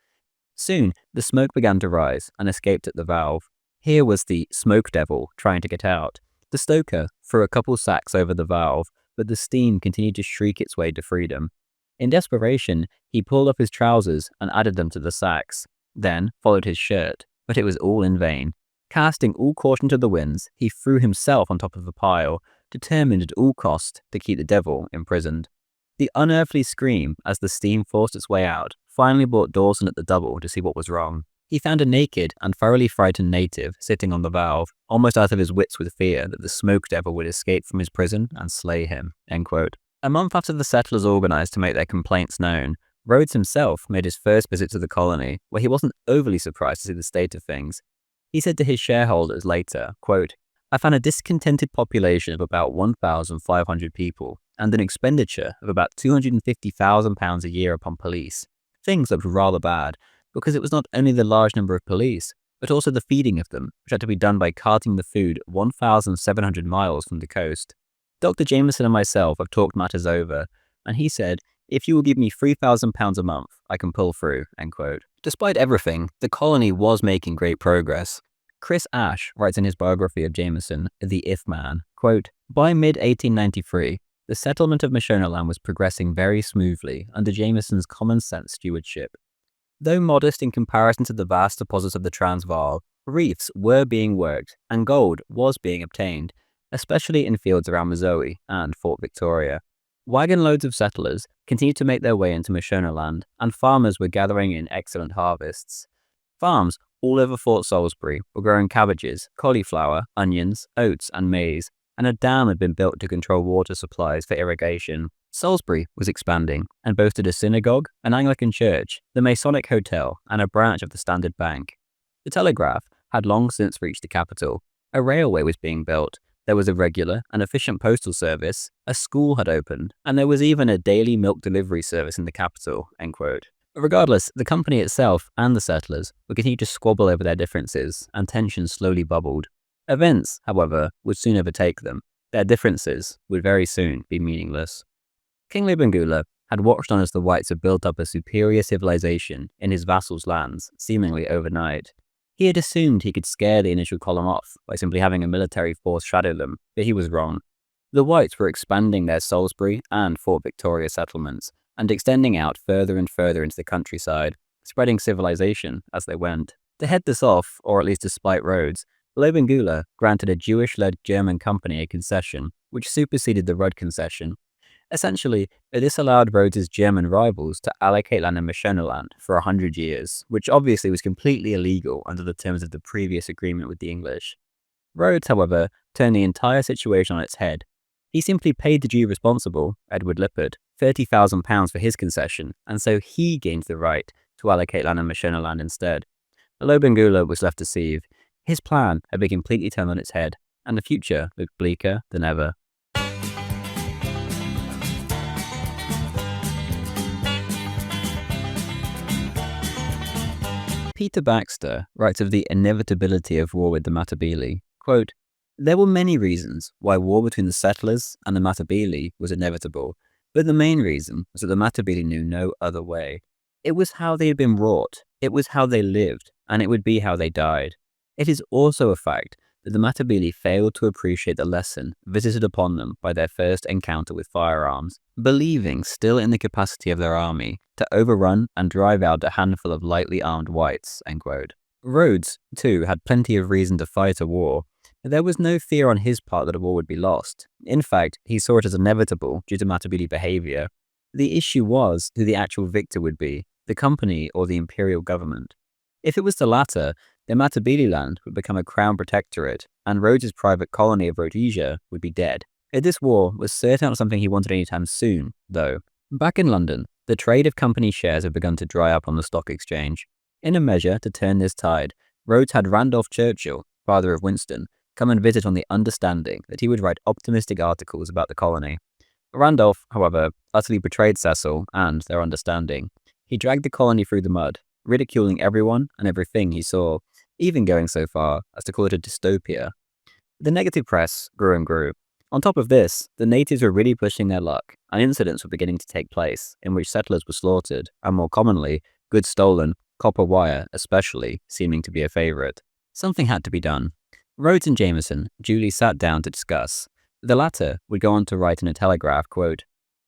Soon, the smoke began to rise and escaped at the valve. Here was the smoke devil trying to get out. The stoker threw a couple sacks over the valve, but the steam continued to shriek its way to freedom. In desperation, he pulled up his trousers and added them to the sacks, then followed his shirt, but it was all in vain. Casting all caution to the winds, he threw himself on top of the pile, determined at all costs to keep the devil imprisoned. The unearthly scream as the steam forced its way out finally brought Dawson at the double to see what was wrong. He found a naked and thoroughly frightened native sitting on the valve, almost out of his wits with fear that the smoke devil would escape from his prison and slay him," end quote. A month after the settlers organized to make their complaints known, Rhodes himself made his first visit to the colony, where he wasn't overly surprised to see the state of things. He said to his shareholders later, quote, "I found a discontented population of about 1,500 people, and an expenditure of about £250,000 a year upon police. Things looked rather bad, because it was not only the large number of police, but also the feeding of them, which had to be done by carting the food 1,700 miles from the coast. Dr. Jameson and myself have talked matters over, and he said, 'If you will give me £3,000 a month, I can pull through,' end quote." Despite everything, the colony was making great progress. Chris Ash writes in his biography of Jameson, The If Man, quote, "By mid-1893, the settlement of Mashonaland was progressing very smoothly under Jameson's common sense stewardship. Though modest in comparison to the vast deposits of the Transvaal, reefs were being worked and gold was being obtained, especially in fields around Missouri and Fort Victoria. Wagon loads of settlers continued to make their way into Mashonaland, and farmers were gathering in excellent harvests. Farms all over Fort Salisbury were growing cabbages, cauliflower, onions, oats, and maize, and a dam had been built to control water supplies for irrigation. Salisbury was expanding and boasted a synagogue, an Anglican church, the Masonic Hotel, and a branch of the Standard Bank. The telegraph had long since reached the capital. A railway was being built. There was a regular and efficient postal service, a school had opened, and there was even a daily milk delivery service in the capital, end quote. Regardless, the company itself and the settlers would continue to squabble over their differences, and tensions slowly bubbled. Events, however, would soon overtake them. Their differences would very soon be meaningless. King Lobengula had watched on as the whites had built up a superior civilization in his vassals' lands, seemingly overnight. He had assumed he could scare the initial column off by simply having a military force shadow them, but he was wrong. The whites were expanding their Salisbury and Fort Victoria settlements, and extending out further and further into the countryside, spreading civilization as they went. To head this off, or at least to spite Rhodes, Lobengula granted a Jewish-led German company a concession, which superseded the Rudd concession. Essentially, this allowed Rhodes' German rivals to allocate land in Mashonaland for 100 years, which obviously was completely illegal under the terms of the previous agreement with the English. Rhodes, however, turned the entire situation on its head. He simply paid the Jew responsible, Edward Lippard, £30,000 for his concession, and so he gained the right to allocate land in Mashonaland instead. Lobengula was left deceived. His plan had been completely turned on its head, and the future looked bleaker than ever. Peter Baxter writes of the inevitability of war with the Matabele, quote, "There were many reasons why war between the settlers and the Matabele was inevitable, but the main reason was that the Matabele knew no other way. It was how they had been wrought, it was how they lived, and it would be how they died. It is also a fact that the Matabele failed to appreciate the lesson visited upon them by their first encounter with firearms, believing still in the capacity of their army to overrun and drive out a handful of lightly armed whites." End quote. Rhodes, too, had plenty of reason to fight a war. There was no fear on his part that a war would be lost. In fact, he saw it as inevitable due to Matabele behavior. The issue was who the actual victor would be, the company or the imperial government. If it was the latter, then Matabele land would become a crown protectorate, and Rhodes' private colony of Rhodesia would be dead. This war was certainly not something he wanted anytime soon, though. Back in London, the trade of company shares had begun to dry up on the stock exchange. In a measure to turn this tide, Rhodes had Randolph Churchill, father of Winston, come and visit on the understanding that he would write optimistic articles about the colony. Randolph, however, utterly betrayed Cecil and their understanding. He dragged the colony through the mud, ridiculing everyone and everything he saw, even going so far as to call it a dystopia. The negative press grew and grew. On top of this, the natives were really pushing their luck, and incidents were beginning to take place in which settlers were slaughtered, and more commonly, goods stolen, copper wire especially seeming to be a favourite. Something had to be done. Rhodes and Jameson duly sat down to discuss. The latter would go on to write in a telegraph, quote,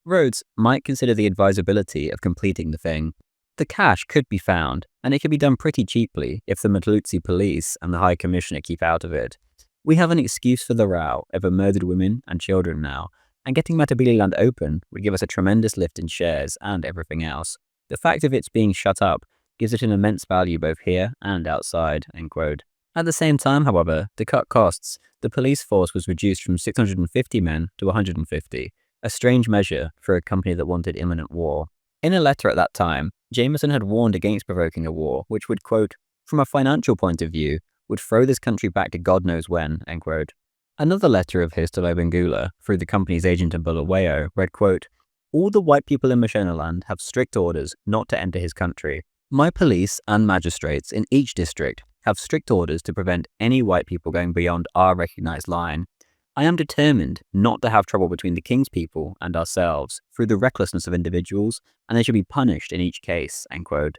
"Rhodes might consider the advisability of completing the thing. The cash could be found, and it could be done pretty cheaply if the Matlutsi police and the High Commissioner keep out of it. We have an excuse for the row over murdered women and children now, and getting Matabele land open would give us a tremendous lift in shares and everything else. The fact of its being shut up gives it an immense value both here and outside." End quote. At the same time, however, to cut costs, the police force was reduced from 650 men to 150, a strange measure for a company that wanted imminent war. In a letter at that time, Jameson had warned against provoking a war, which would, quote, "from a financial point of view, would throw this country back to God knows when," end quote. Another letter of his to Lobengula, through the company's agent in Bulawayo, read, quote, "All the white people in Mashonaland have strict orders not to enter his country. My police and magistrates in each district have strict orders to prevent any white people going beyond our recognized line. I am determined not to have trouble between the king's people and ourselves through the recklessness of individuals, and they should be punished in each case." End quote.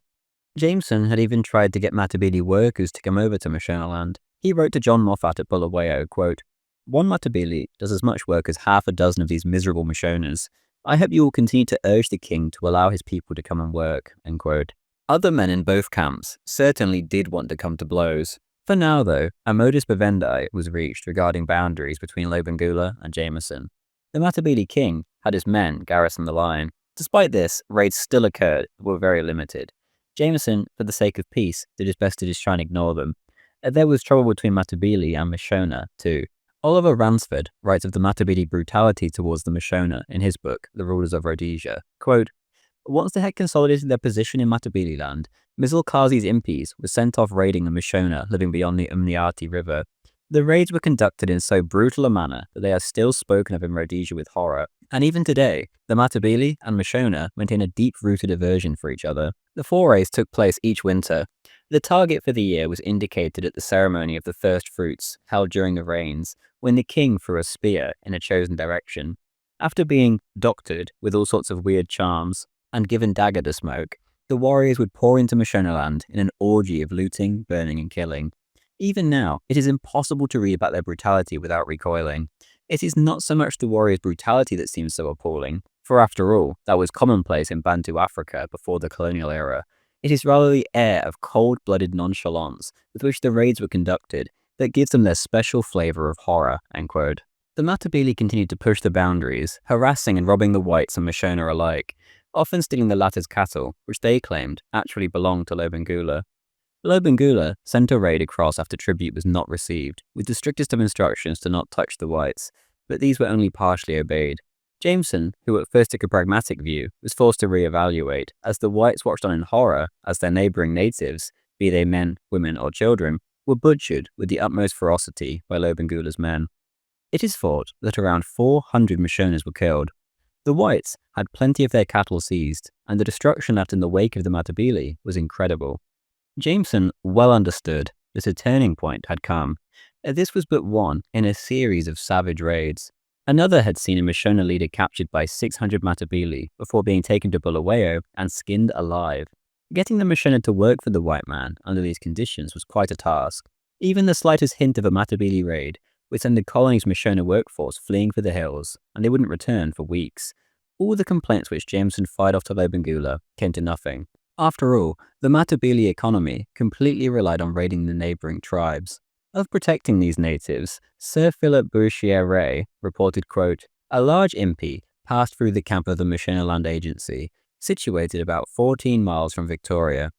Jameson had even tried to get Matabele workers to come over to Mashonaland. He wrote to John Moffat at Bulawayo, quote, "One Matabele does as much work as half a dozen of these miserable Mashoners. I hope you will continue to urge the king to allow his people to come and work." End quote. Other men in both camps certainly did want to come to blows. For now, though, a modus vivendi was reached regarding boundaries between Lobengula and Jameson. The Matabele king had his men garrison the line. Despite this, raids still occurred, but were very limited. Jameson, for the sake of peace, did his best to just try and ignore them. There was trouble between Matabele and Mashona, too. Oliver Ransford writes of the Matabele brutality towards the Mashona in his book, The Rulers of Rhodesia. Quote, once they had consolidated their position in Matabele land, Mizilkazi's impis were sent off raiding the Mashona living beyond the Umniati River. The raids were conducted in so brutal a manner that they are still spoken of in Rhodesia with horror, and even today, the Matabele and Mashona maintain a deep-rooted aversion for each other. The forays took place each winter. The target for the year was indicated at the ceremony of the first fruits, held during the rains, when the king threw a spear in a chosen direction. After being doctored with all sorts of weird charms and given dagger to smoke, the warriors would pour into Mashonaland in an orgy of looting, burning, and killing. Even now, it is impossible to read about their brutality without recoiling. It is not so much the warriors' brutality that seems so appalling, for after all, that was commonplace in Bantu Africa before the colonial era. It is rather the air of cold-blooded nonchalance with which the raids were conducted that gives them their special flavor of horror." End quote. The Matabele continued to push the boundaries, harassing and robbing the whites and Mashona alike, often stealing the latter's cattle, which they claimed actually belonged to Lobengula. Lobengula sent a raid across after tribute was not received, with the strictest of instructions to not touch the whites, but these were only partially obeyed. Jameson, who at first took a pragmatic view, was forced to re-evaluate, as the whites watched on in horror as their neighbouring natives, be they men, women or children, were butchered with the utmost ferocity by Lobengula's men. It is thought that around 400 Mashonas were killed. The whites had plenty of their cattle seized, and the destruction left in the wake of the Matabele was incredible. Jameson well understood that a turning point had come. This was but one in a series of savage raids. Another had seen a Mashona leader captured by 600 Matabele before being taken to Bulawayo and skinned alive. Getting the Mashona to work for the white man under these conditions was quite a task. Even the slightest hint of a Matabele raid would send the colony's Mashona workforce fleeing for the hills, and they wouldn't return for weeks. All the complaints which Jameson fired off to Lobengula came to nothing. After all, the Matabele economy completely relied on raiding the neighbouring tribes. Of protecting these natives, Sir Philip Bourchier reported, quote, "A large impi passed through the camp of the Mashonaland Agency, situated about 14 miles from Victoria.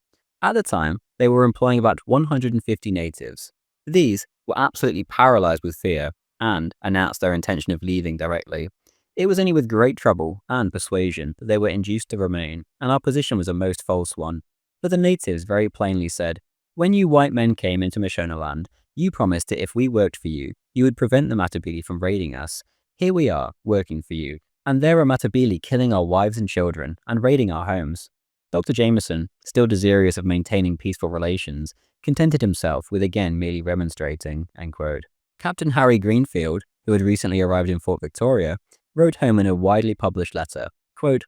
At the time, they were employing about 150 natives. These were absolutely paralysed with fear and announced their intention of leaving directly. It was only with great trouble and persuasion that they were induced to remain, and our position was a most false one. But the natives very plainly said, 'When you white men came into Mashonaland, you promised that if we worked for you, you would prevent the Matabele from raiding us. Here we are, working for you, and there are Matabele killing our wives and children and raiding our homes.'" Dr. Jameson, still desirous of maintaining peaceful relations, contented himself with again merely remonstrating. End quote. Captain Harry Greenfield, who had recently arrived in Fort Victoria, wrote home in a widely published letter, quote,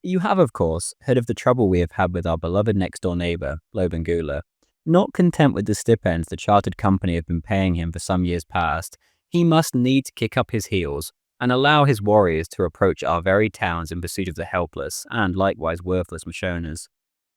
"You have, of course, heard of the trouble we have had with our beloved next-door neighbour, Lobengula. Not content with the stipends the chartered company have been paying him for some years past, he must needs kick up his heels and allow his warriors to approach our very towns in pursuit of the helpless and likewise worthless Mashonas.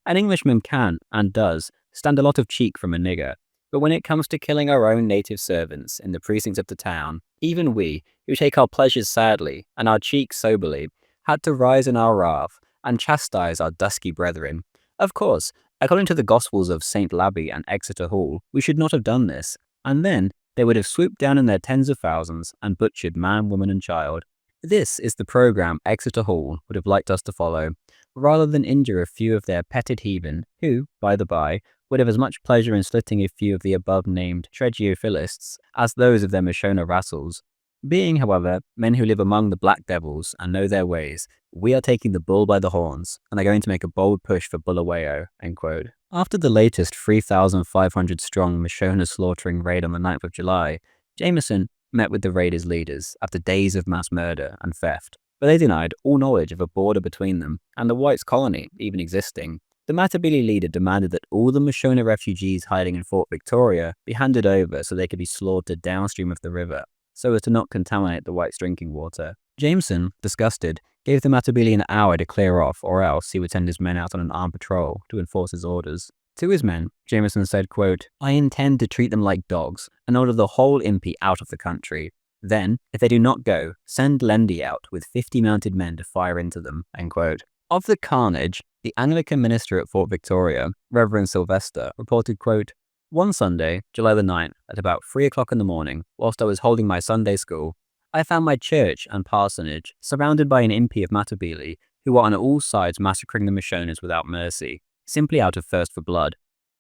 An Englishman can, and does, stand a lot of cheek from a nigger, but when it comes to killing our own native servants in the precincts of the town, even we, who take our pleasures sadly and our cheeks soberly, had to rise in our wrath and chastise our dusky brethren. Of course, according to the Gospels of St. Labby and Exeter Hall, we should not have done this, and then they would have swooped down in their tens of thousands and butchered man, woman, and child. This is the programme Exeter Hall would have liked us to follow, rather than injure a few of their petted heathen, who, by the by, would have as much pleasure in slitting a few of the above-named Tregiophilists as those of their Mashona vassals. Being, however, men who live among the black devils and know their ways, we are taking the bull by the horns and are going to make a bold push for Bulawayo." End quote. After the latest 3,500-strong Mashona slaughtering raid on the 9th of July, Jameson met with the raiders' leaders after days of mass murder and theft, but they denied all knowledge of a border between them and the whites' colony even existing. The Matabele leader demanded that all the Mashona refugees hiding in Fort Victoria be handed over so they could be slaughtered downstream of the river, so as to not contaminate the whites' drinking water. Jameson, disgusted, gave the Matabele an hour to clear off, or else he would send his men out on an armed patrol to enforce his orders. To his men, Jameson said, quote, "I intend to treat them like dogs and order the whole impi out of the country. Then, if they do not go, send Lendi out with 50 mounted men to fire into them, end quote. Of the carnage, the Anglican minister at Fort Victoria, Reverend Sylvester, reported, quote, "One Sunday, July the 9th, at about 3 o'clock in the morning, whilst I was holding my Sunday school, I found my church and parsonage surrounded by an impi of Matabele who were on all sides massacring the Mashonas without mercy, simply out of thirst for blood.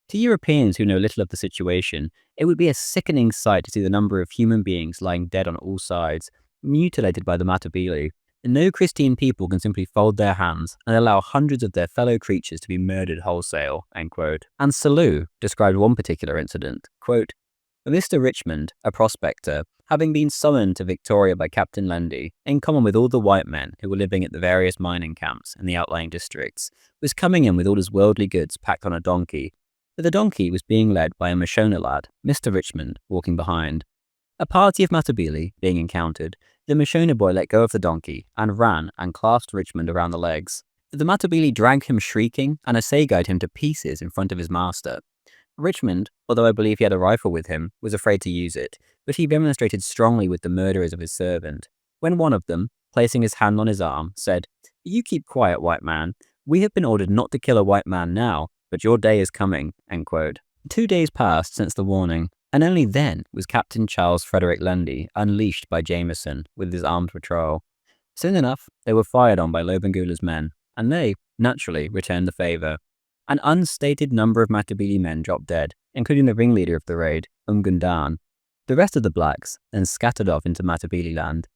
To Europeans who know little of the situation, it would be a sickening sight to see the number of human beings lying dead on all sides, mutilated by the Matabele. No Christian people can simply fold their hands and allow hundreds of their fellow creatures to be murdered wholesale," end quote. And Salou described one particular incident, quote, "Mr. Richmond, a prospector, having been summoned to Victoria by Captain Lendi, in common with all the white men who were living at the various mining camps in the outlying districts, was coming in with all his worldly goods packed on a donkey, but the donkey was being led by a Mashona lad, Mr. Richmond, walking behind. A party of Matabele being encountered, the Mashona boy let go of the donkey and ran and clasped Richmond around the legs. The Matabele dragged him shrieking and assegaied him to pieces in front of his master. Richmond, although I believe he had a rifle with him, was afraid to use it, but he remonstrated strongly with the murderers of his servant, when one of them, placing his hand on his arm, said, 'You keep quiet, white man. We have been ordered not to kill a white man now, but your day is coming,' end quote. 2 days passed since the warning, and only then was Captain Charles Frederick Lendi unleashed by Jameson with his armed patrol. Soon enough, they were fired on by Lobengula's men, and they, naturally, returned the favour. An unstated number of Matabele men dropped dead, including the ringleader of the raid, Umgundan. The rest of the blacks then scattered off into Matabele land.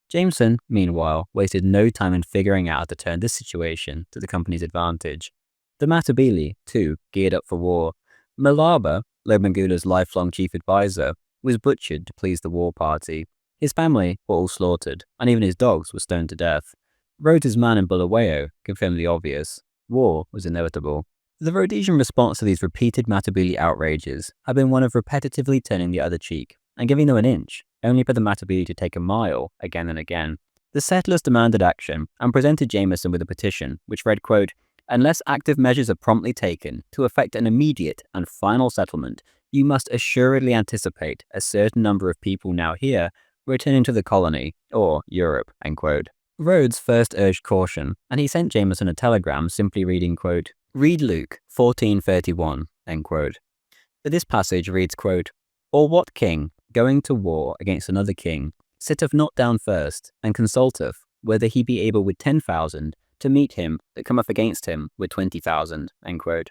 Jameson, meanwhile, wasted no time in figuring out how to turn this situation to the company's advantage. The Matabele, too, geared up for war. Malaba, Lobengula's lifelong chief advisor, was butchered to please the war party. His family were all slaughtered, and even his dogs were stoned to death. Rhodes' man in Bulawayo confirmed the obvious. War was inevitable. The Rhodesian response to these repeated Matabele outrages had been one of repetitively turning the other cheek and giving them an inch, only for the Matabele to take a mile again and again. The settlers demanded action and presented Jameson with a petition which read, quote, "Unless active measures are promptly taken to effect an immediate and final settlement, you must assuredly anticipate a certain number of people now here returning to the colony, or Europe," end quote. Rhodes first urged caution, and he sent Jameson a telegram simply reading, quote, "Read Luke 14:31, end quote. But this passage reads, quote, "Or what king, going to war against another king, sitteth not down first, and consulteth whether he be able with 10,000 to meet him that cometh against him with 20,000, end quote.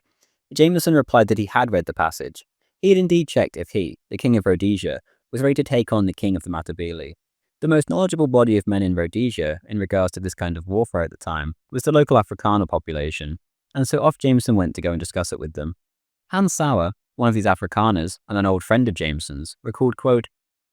Jameson replied that he had read the passage. He had indeed checked if he, the king of Rhodesia, was ready to take on the king of the Matabele. The most knowledgeable body of men in Rhodesia in regards to this kind of warfare at the time was the local Afrikaner population, and so off Jameson went to go and discuss it with them. Hans Sauer, one of these Afrikaners and an old friend of Jameson's, recalled, quote,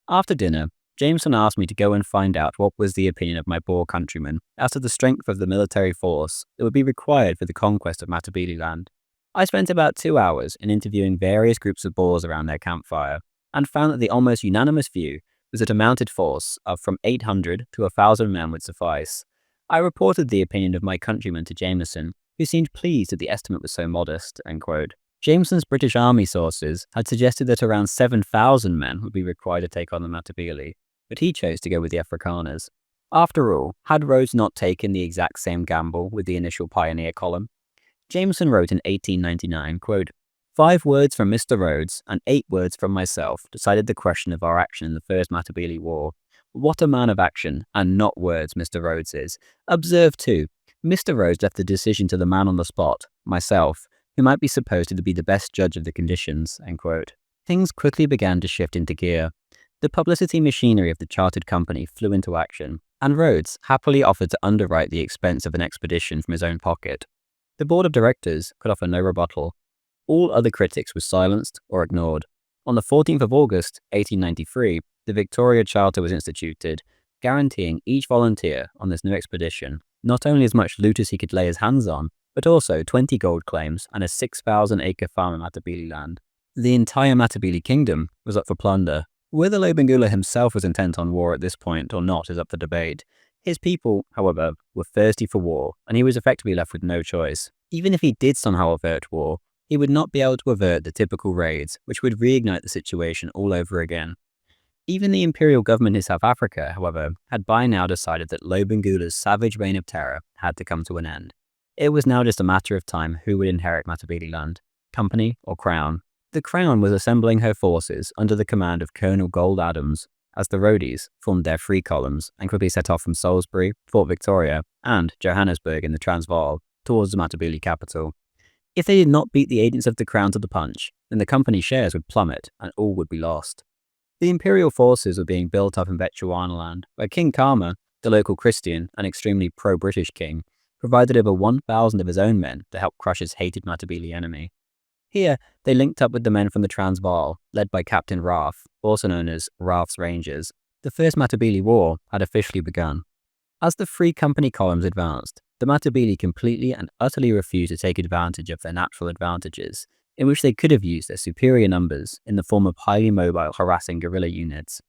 "After dinner, Jameson asked me to go and find out what was the opinion of my Boer countrymen as to the strength of the military force that would be required for the conquest of Matabele land. I spent about 2 hours in interviewing various groups of Boers around their campfire, and found that the almost unanimous view was that a mounted force of from 800 to 1,000 men would suffice. I reported the opinion of my countrymen to Jameson, who seemed pleased that the estimate was so modest," end quote. Jameson's British Army sources had suggested that around 7,000 men would be required to take on the Matabele, but he chose to go with the Afrikaners. After all, had Rhodes not taken the exact same gamble with the initial pioneer column? Jameson wrote in 1899, quote, "5 words from Mr. Rhodes and 8 words from myself decided the question of our action in the First Matabele War. What a man of action, and not words, Mr. Rhodes is. Observe, too, Mr. Rhodes left the decision to the man on the spot, myself, who might be supposed to be the best judge of the conditions," end quote. Things quickly began to shift into gear. The publicity machinery of the chartered company flew into action, and Rhodes happily offered to underwrite the expense of an expedition from his own pocket. The board of directors could offer no rebuttal. All other critics were silenced or ignored. On the 14th of August, 1893, the Victoria Charter was instituted, guaranteeing each volunteer on this new expedition not only as much loot as he could lay his hands on, but also 20 gold claims and a 6,000-acre farm in Matabele land. The entire Matabele kingdom was up for plunder. Whether Lobengula himself was intent on war at this point or not is up for debate. His people, however, were thirsty for war, and he was effectively left with no choice. Even if he did somehow avert war, he would not be able to avert the typical raids, which would reignite the situation all over again. Even the imperial government in South Africa, however, had by now decided that Lobengula's savage reign of terror had to come to an end. It was now just a matter of time who would inherit Matabele land, company or crown. The crown was assembling her forces under the command of Colonel Gold Adams, as the Rhodes formed their three columns and quickly set off from Salisbury, Fort Victoria, and Johannesburg in the Transvaal towards the Matabele capital. If they did not beat the agents of the crown to the punch, then the company's shares would plummet and all would be lost. The imperial forces were being built up in Bechuanaland, where King Khama, the local Christian and extremely pro-British king, provided over 1,000 of his own men to help crush his hated Matabele enemy. Here, they linked up with the men from the Transvaal, led by Captain Ralph, also known as Ralph's Rangers. The First Matabele War had officially begun. As the three company columns advanced, the Matabele completely and utterly refused to take advantage of their natural advantages, in which they could have used their superior numbers in the form of highly mobile, harassing guerrilla units.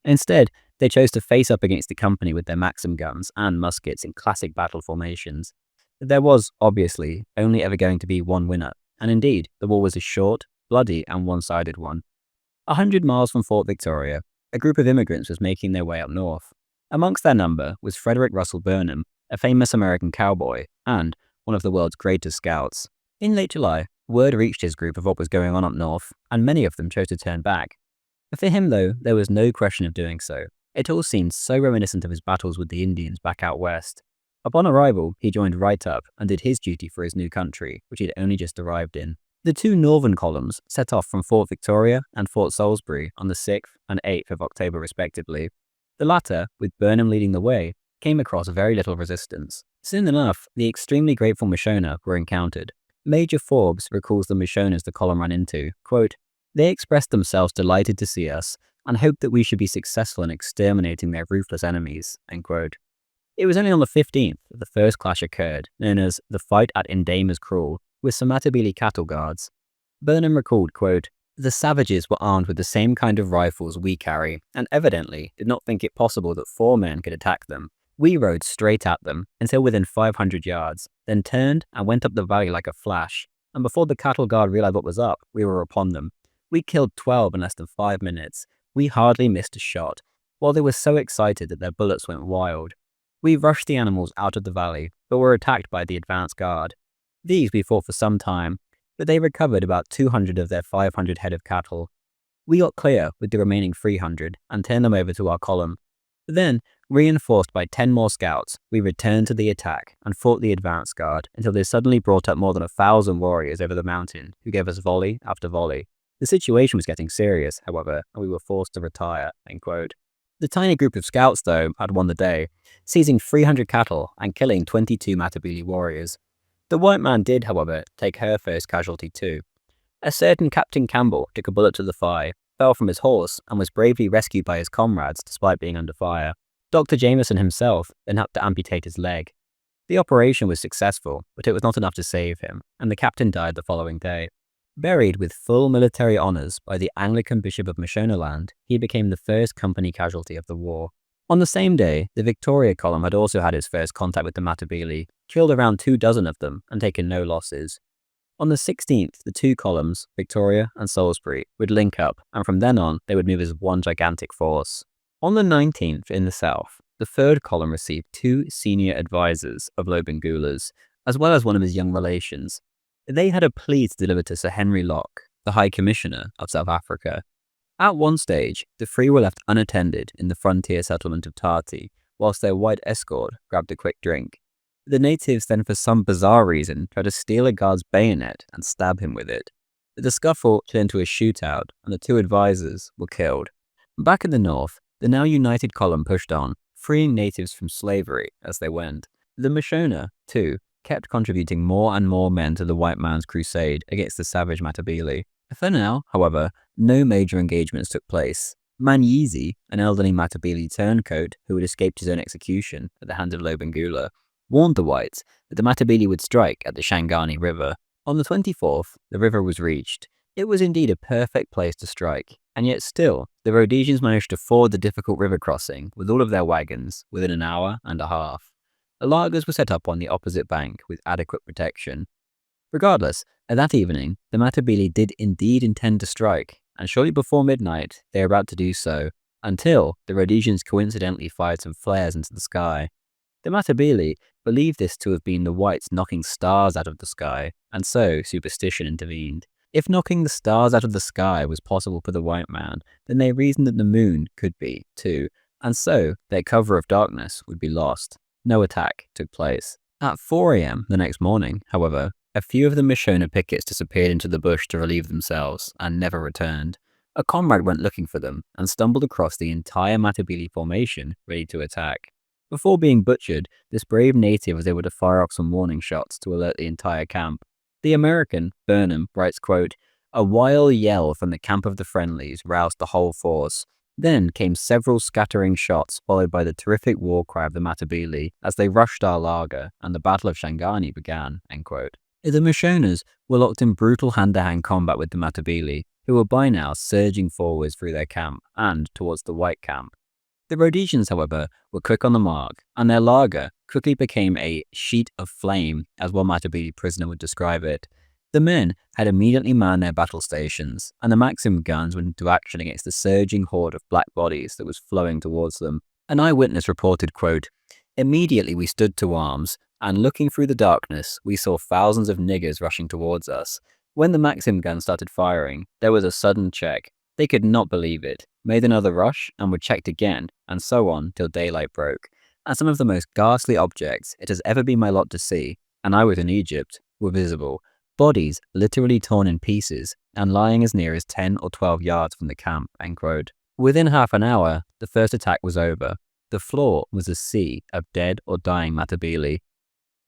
Instead, they chose to face up against the company with their Maxim guns and muskets in classic battle formations. There was, obviously, only ever going to be one winner, and indeed, the war was a short, bloody and one-sided one. 100 miles from Fort Victoria, a group of immigrants was making their way up north. Amongst their number was Frederick Russell Burnham, a famous American cowboy and one of the world's greatest scouts. In late July, word reached his group of what was going on up north, and many of them chose to turn back. For him, though, there was no question of doing so. It all seemed so reminiscent of his battles with the Indians back out west. Upon arrival, he joined right up and did his duty for his new country, which he had only just arrived in. The two northern columns set off from Fort Victoria and Fort Salisbury on the 6th and 8th of October respectively. The latter, with Burnham leading the way, came across very little resistance. Soon enough, the extremely grateful Mashona were encountered. Major Forbes recalls the Mashonas the column ran into, quote, "They expressed themselves delighted to see us and hoped that we should be successful in exterminating their ruthless enemies," end quote. It was only on the 15th that the first clash occurred, known as the Fight at Indama's Kraal, with some Matabele cattle guards. Burnham recalled, quote, "The savages were armed with the same kind of rifles we carry, and evidently did not think it possible that 4 men could attack them. We rode straight at them until within 500 yards, then turned and went up the valley like a flash, and before the cattle guard realized what was up, we were upon them. We killed 12 in less than 5 minutes. We hardly missed a shot, while they were so excited that their bullets went wild. We rushed the animals out of the valley, but were attacked by the advance guard. These we fought for some time, but they recovered about 200 of their 500 head of cattle. We got clear with the remaining 300 and turned them over to our column. Then, reinforced by 10 more scouts, we returned to the attack and fought the advance guard until they suddenly brought up more than 1,000 warriors over the mountain who gave us volley after volley. The situation was getting serious, however, and we were forced to retire," end quote. The tiny group of scouts, though, had won the day, seizing 300 cattle and killing 22 Matabele warriors. The white man did, however, take her first casualty too. A certain Captain Campbell took a bullet to the thigh, fell from his horse, and was bravely rescued by his comrades despite being under fire. Dr. Jameson himself then had to amputate his leg. The operation was successful, but it was not enough to save him, and the captain died the following day. Buried with full military honours by the Anglican Bishop of Mashonaland, he became the first company casualty of the war. On the same day, the Victoria column had also had its first contact with the Matabele, killed around 24 of them and taken no losses. On the 16th, the two columns, Victoria and Salisbury, would link up, and from then on, they would move as one gigantic force. On the 19th, in the south, the 3rd column received 2 senior advisors of Lobengula's, as well as one of his young relations. They had a plea to deliver to Sir Henry Locke, the High Commissioner of South Africa. At one stage, the 3 were left unattended in the frontier settlement of Tati, whilst their white escort grabbed a quick drink. The natives then, for some bizarre reason, tried to steal a guard's bayonet and stab him with it. The scuffle turned into a shootout, and the 2 advisors were killed. Back in the north, the now united column pushed on, freeing natives from slavery as they went. The Mashona, too, kept contributing more and more men to the white man's crusade against the savage Matabele. For now, however, no major engagements took place. Manyisi, an elderly Matabele turncoat who had escaped his own execution at the hands of Lobengula, warned the whites that the Matabele would strike at the Shangani River. On the 24th, the river was reached. It was indeed a perfect place to strike, and yet still, the Rhodesians managed to ford the difficult river crossing with all of their wagons within an hour and a half. Lagers were set up on the opposite bank with adequate protection. Regardless, that evening, the Matabele did indeed intend to strike, and shortly before midnight, they were about to do so, until the Rhodesians coincidentally fired some flares into the sky. The Matabele believed this to have been the whites knocking stars out of the sky, and so superstition intervened. If knocking the stars out of the sky was possible for the white man, then they reasoned that the moon could be, too, and so their cover of darkness would be lost. No attack took place. At 4 a.m. the next morning, however, a few of the Mashona pickets disappeared into the bush to relieve themselves and never returned. A comrade went looking for them and stumbled across the entire Matabele formation ready to attack. Before being butchered, this brave native was able to fire off some warning shots to alert the entire camp. The American, Burnham, writes, quote, "A wild yell from the camp of the friendlies roused the whole force. Then came several scattering shots followed by the terrific war cry of the Matabele as they rushed our laager and the Battle of Shanghai began." End quote. The Mashonas were locked in brutal hand-to-hand combat with the Matabele, who were by now surging forwards through their camp and towards the white camp. The Rhodesians, however, were quick on the mark, and their laager quickly became a sheet of flame, as one Matabele prisoner would describe it. The men had immediately manned their battle stations, and the Maxim guns went into action against the surging horde of black bodies that was flowing towards them. An eyewitness reported, quote, "Immediately we stood to arms, and looking through the darkness, we saw thousands of niggers rushing towards us. When the Maxim gun started firing, there was a sudden check. They could not believe it, made another rush, and were checked again, and so on till daylight broke. And some of the most ghastly objects it has ever been my lot to see, and I was in Egypt, were visible. Bodies literally torn in pieces, and lying as near as 10 or 12 yards from the camp." End quote. Within half an hour, the first attack was over. The floor was a sea of dead or dying Matabele.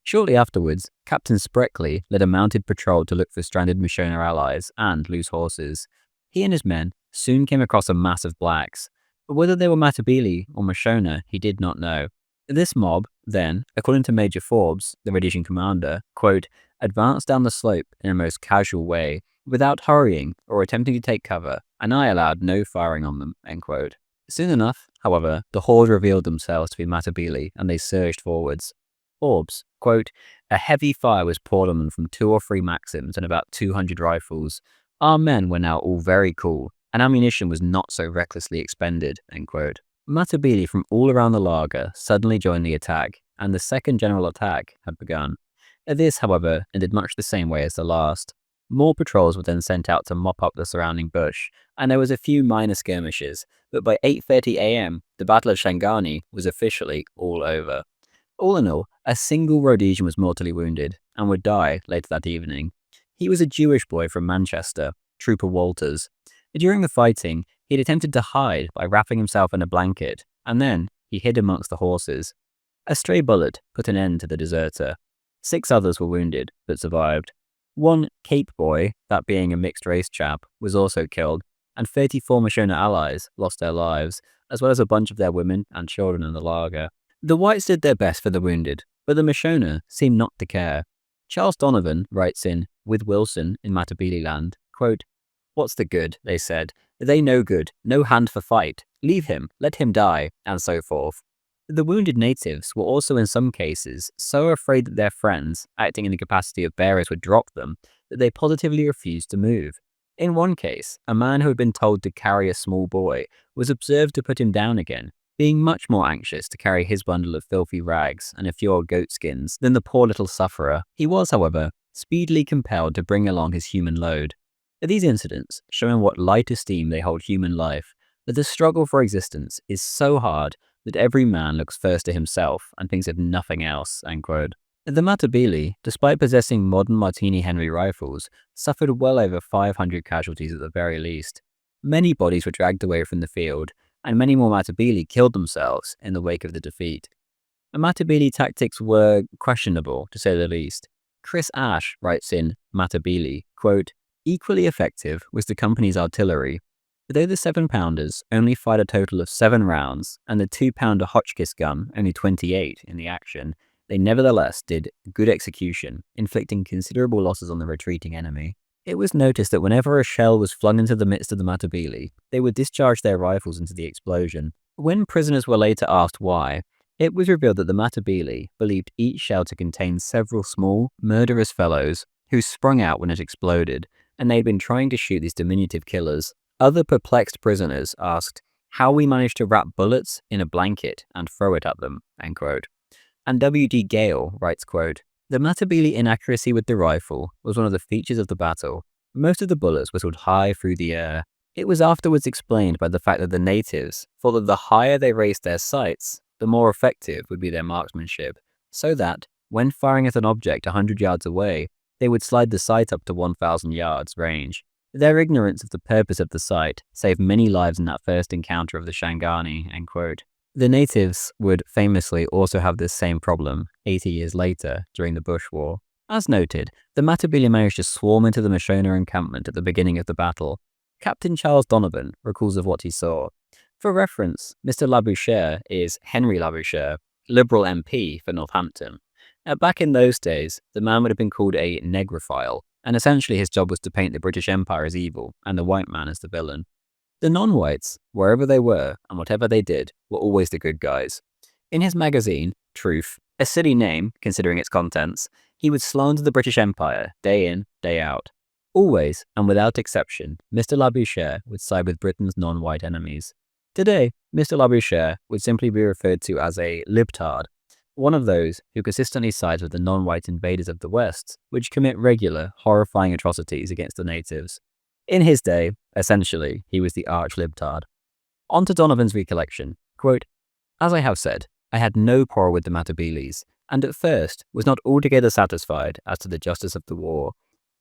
Shortly afterwards, Captain Spreckley led a mounted patrol to look for stranded Mashona allies and loose horses. He and his men soon came across a mass of blacks, but whether they were Matabele or Mashona, he did not know. This mob then, according to Major Forbes, the Rhodesian commander, quote, "advanced down the slope in a most casual way, without hurrying or attempting to take cover, and I allowed no firing on them." End quote. Soon enough, however, the horde revealed themselves to be Matabele, and they surged forwards. Forbes, quote, "A heavy fire was poured on them from 2 or 3 Maxims and about 200 rifles. Our men were now all very cool, and ammunition was not so recklessly expended." End quote. Matabele from all around the laager suddenly joined the attack, and the second general attack had begun. This, however, ended much the same way as the last. More patrols were then sent out to mop up the surrounding bush, and there was a few minor skirmishes, but by 8:30 a.m., the Battle of Shanghai was officially all over. All in all, a single Rhodesian was mortally wounded and would die later that evening. He was a Jewish boy from Manchester, Trooper Walters. During the fighting, he had attempted to hide by wrapping himself in a blanket, and then he hid amongst the horses. A stray bullet put an end to the deserter. 6 others were wounded, but survived. One Cape boy, that being a mixed-race chap, was also killed, and 34 Mashona allies lost their lives, as well as a bunch of their women and children in the laager. The whites did their best for the wounded, but the Mashona seemed not to care. Charles Donovan writes in With Wilson in Matabele Land, quote, "What's the good?" they said. "They no good, no hand for fight. Leave him, let him die," and so forth. The wounded natives were also in some cases so afraid that their friends, acting in the capacity of bearers, would drop them, that they positively refused to move. In one case, a man who had been told to carry a small boy was observed to put him down again, being much more anxious to carry his bundle of filthy rags and a few old goat skins than the poor little sufferer. He was, however, speedily compelled to bring along his human load. These incidents show in what light esteem they hold human life, that the struggle for existence is so hard that every man looks first to himself and thinks of nothing else." End quote. The Matabele, despite possessing modern Martini Henry rifles, suffered well over 500 casualties at the very least. Many bodies were dragged away from the field, and many more Matabele killed themselves in the wake of the defeat. The Matabele tactics were questionable, to say the least. Chris Ash writes in Matabele, quote, "Equally effective was the company's artillery. Though the 7-pounders only fired a total of 7 rounds, and the 2-pounder Hotchkiss gun only 28 in the action, they nevertheless did good execution, inflicting considerable losses on the retreating enemy. It was noticed that whenever a shell was flung into the midst of the Matabele, they would discharge their rifles into the explosion. When prisoners were later asked why, it was revealed that the Matabele believed each shell to contain several small, murderous fellows who sprung out when it exploded, and they had been trying to shoot these diminutive killers. Other perplexed prisoners asked, how we managed to wrap bullets in a blanket and throw it at them, end quote. And W.D. Gale writes, quote, the Matabele inaccuracy with the rifle was one of the features of the battle. Most of the bullets whistled high through the air. It was afterwards explained by the fact that the natives thought that the higher they raised their sights, the more effective would be their marksmanship, so that, when firing at an object 100 yards away, they would slide the sight up to 1,000 yards range. Their ignorance of the purpose of the sight saved many lives in that first encounter of the Shangani, end quote. The natives would famously also have this same problem 80 years later during the Bush War. As noted, the Matabele managed to swarm into the Mashona encampment at the beginning of the battle. Captain Charles Donovan recalls of what he saw. For reference, Mr. Labouchere is Henry Labouchere, Liberal MP for Northampton. Back in those days, the man would have been called a negrophile, and essentially his job was to paint the British Empire as evil and the white man as the villain. The non-whites, wherever they were and whatever they did, were always the good guys. In his magazine, Truth, a silly name considering its contents, he would slander the British Empire day in, day out. Always, and without exception, Mr. Labouchere would side with Britain's non-white enemies. Today, Mr. Labouchere would simply be referred to as a libtard, one of those who consistently sides with the non-white invaders of the West, which commit regular, horrifying atrocities against the natives. In his day, essentially, he was the arch-libtard. On to Donovan's recollection. Quote, as I have said, I had no quarrel with the Matabeles, and at first was not altogether satisfied as to the justice of the war.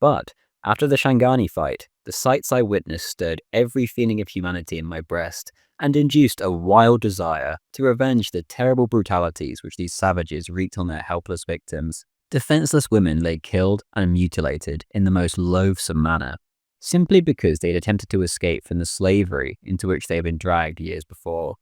But, after the Shangani fight, the sights I witnessed stirred every feeling of humanity in my breast, and induced a wild desire to revenge the terrible brutalities which these savages wreaked on their helpless victims. Defenseless women lay killed and mutilated in the most loathsome manner, simply because they had attempted to escape from the slavery into which they had been dragged years before.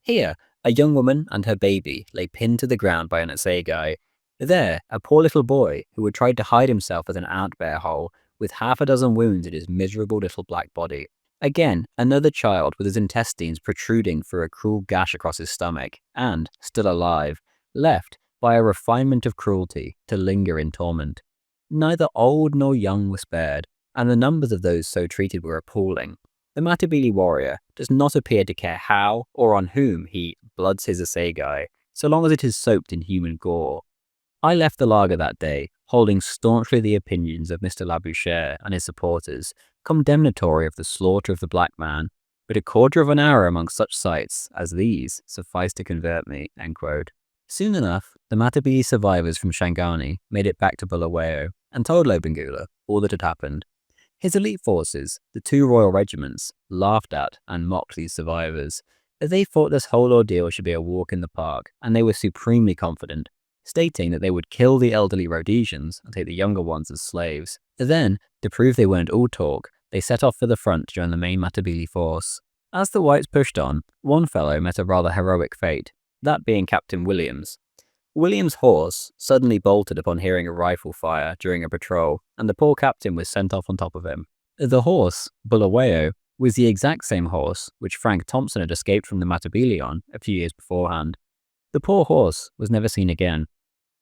Here, a young woman and her baby lay pinned to the ground by an assegai. There, a poor little boy who had tried to hide himself with an ant-bear hole with half a dozen wounds in his miserable little black body. Again, another child with his intestines protruding through a cruel gash across his stomach, and, still alive, left by a refinement of cruelty to linger in torment. Neither old nor young were spared, and the numbers of those so treated were appalling. The Matabele warrior does not appear to care how or on whom he bloods his assegai, so long as it is soaked in human gore. I left the lager that day, holding staunchly the opinions of Mr. Labouchere and his supporters, condemnatory of the slaughter of the black man, but a quarter of an hour among such sights as these sufficed to convert me, end quote. Soon enough, the Matabele survivors from Shangani made it back to Bulawayo and told Lobengula all that had happened. His elite forces, the 2 royal regiments, laughed at and mocked these survivors. They thought this whole ordeal should be a walk in the park, and they were supremely confident, stating that they would kill the elderly Rhodesians and take the younger ones as slaves. Then, to prove they weren't all talk, they set off for the front to join the main Matabele force. As the whites pushed on, one fellow met a rather heroic fate, that being Captain Williams. Williams' horse suddenly bolted upon hearing a rifle fire during a patrol, and the poor captain was sent off on top of him. The horse, Bulawayo, was the exact same horse which Frank Thompson had escaped from the Matabele on a few years beforehand. The poor horse was never seen again.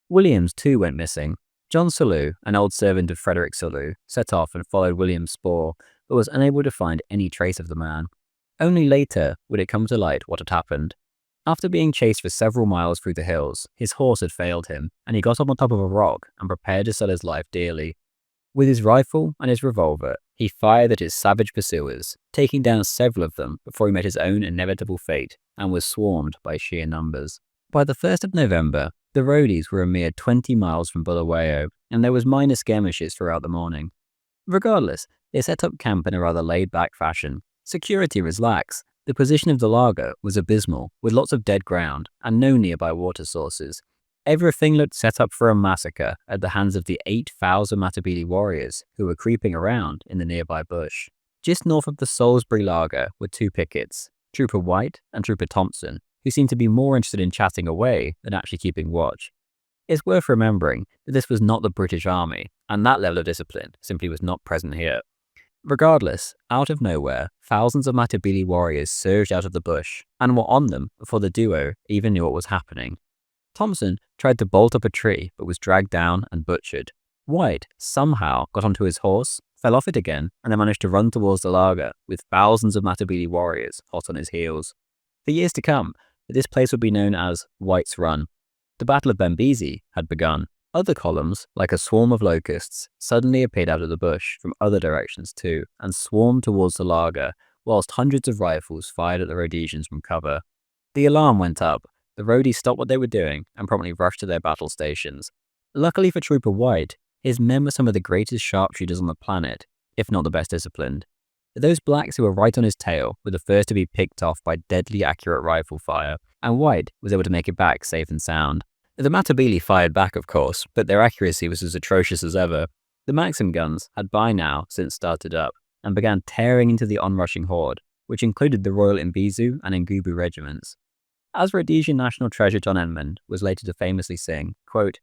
Williams too went missing. John Selous, an old servant of Frederick Selous, set off and followed Williams' spoor, but was unable to find any trace of the man. Only later would it come to light what had happened. After being chased for several miles through the hills, his horse had failed him, and he got up on top of a rock and prepared to sell his life dearly. With his rifle and his revolver, he fired at his savage pursuers, taking down several of them before he met his own inevitable fate and was swarmed by sheer numbers. By the 1st of November, the Rhodies were a mere 20 miles from Bulawayo, and there was minor skirmishes throughout the morning. Regardless, they set up camp in a rather laid-back fashion. Security was lax. The position of the lager was abysmal, with lots of dead ground and no nearby water sources. Everything looked set up for a massacre at the hands of the 8,000 Matabele warriors who were creeping around in the nearby bush. Just north of the Salisbury lager were 2 pickets, Trooper White and Trooper Thompson, who seemed to be more interested in chatting away than actually keeping watch. It's worth remembering that this was not the British Army, and that level of discipline simply was not present here. Regardless, out of nowhere, thousands of Matabele warriors surged out of the bush and were on them before the duo even knew what was happening. Thompson tried to bolt up a tree but was dragged down and butchered. White somehow got onto his horse, fell off it again, and then managed to run towards the lager with thousands of Matabele warriors hot on his heels. For years to come, this place would be known as White's Run. The Battle of Bembezi had begun. Other columns, like a swarm of locusts, suddenly appeared out of the bush from other directions too, and swarmed towards the laager, whilst hundreds of rifles fired at the Rhodesians from cover. The alarm went up. The Rhodes stopped what they were doing and promptly rushed to their battle stations. Luckily for Trooper White, his men were some of the greatest sharpshooters on the planet, if not the best disciplined. Those blacks who were right on his tail were the first to be picked off by deadly accurate rifle fire, and White was able to make it back safe and sound. The Matabele fired back, of course, but their accuracy was as atrocious as ever. The Maxim guns had by now since started up, and began tearing into the onrushing horde, which included the Royal Imbizo and Ngubu regiments. As Rhodesian national treasure John Edmund was later to famously sing, quote,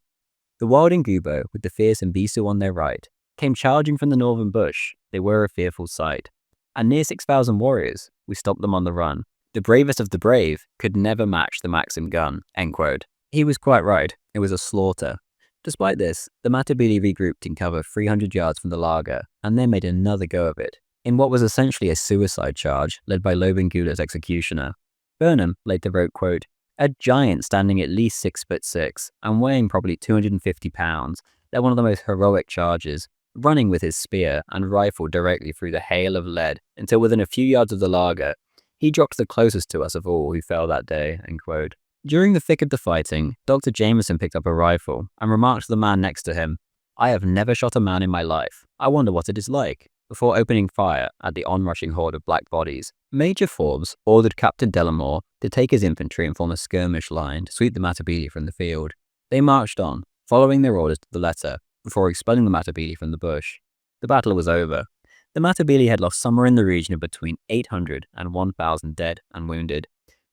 "The wild Ngubo, with the fierce Imbizo on their right, came charging from the northern bush. They were a fearful sight. And near 6,000 warriors, we stopped them on the run. The bravest of the brave could never match the Maxim gun," end quote. He was quite right. It was a slaughter. Despite this, the Matabele regrouped in cover 300 yards from the laager, and then made another go of it, in what was essentially a suicide charge led by Lobengula's executioner. Burnham later wrote, quote, "A giant standing at least 6'6" and weighing probably 250 pounds, they're one of the most heroic charges, running with his spear and rifle directly through the hail of lead until within a few yards of the laager. He dropped the closest to us of all who fell that day," end quote. During the thick of the fighting, Dr. Jameson picked up a rifle and remarked to the man next to him, "I have never shot a man in my life. I wonder what it is like," before opening fire at the onrushing horde of black bodies. Major Forbes ordered Captain Delamore to take his infantry and form a skirmish line to sweep the Matabele from the field. They marched on, following their orders to the letter, before expelling the Matabele from the bush. The battle was over. The Matabele had lost somewhere in the region of between 800 and 1,000 dead and wounded.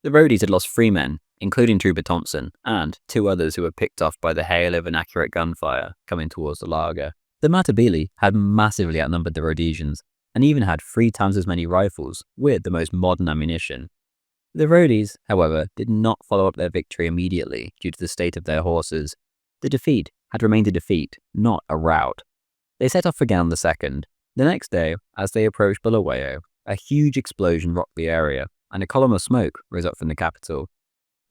The Rhodes had lost 3 men, including Trooper Thompson, and 2 others who were picked off by the hail of inaccurate gunfire coming towards the laager. The Matabele had massively outnumbered the Rhodesians, and even had 3 times as many rifles, with the most modern ammunition. The Rhodes, however, did not follow up their victory immediately due to the state of their horses. The defeat had remained a defeat, not a rout. They set off for Gown the 2nd. The next day, as they approached Bulawayo, a huge explosion rocked the area, and a column of smoke rose up from the capital.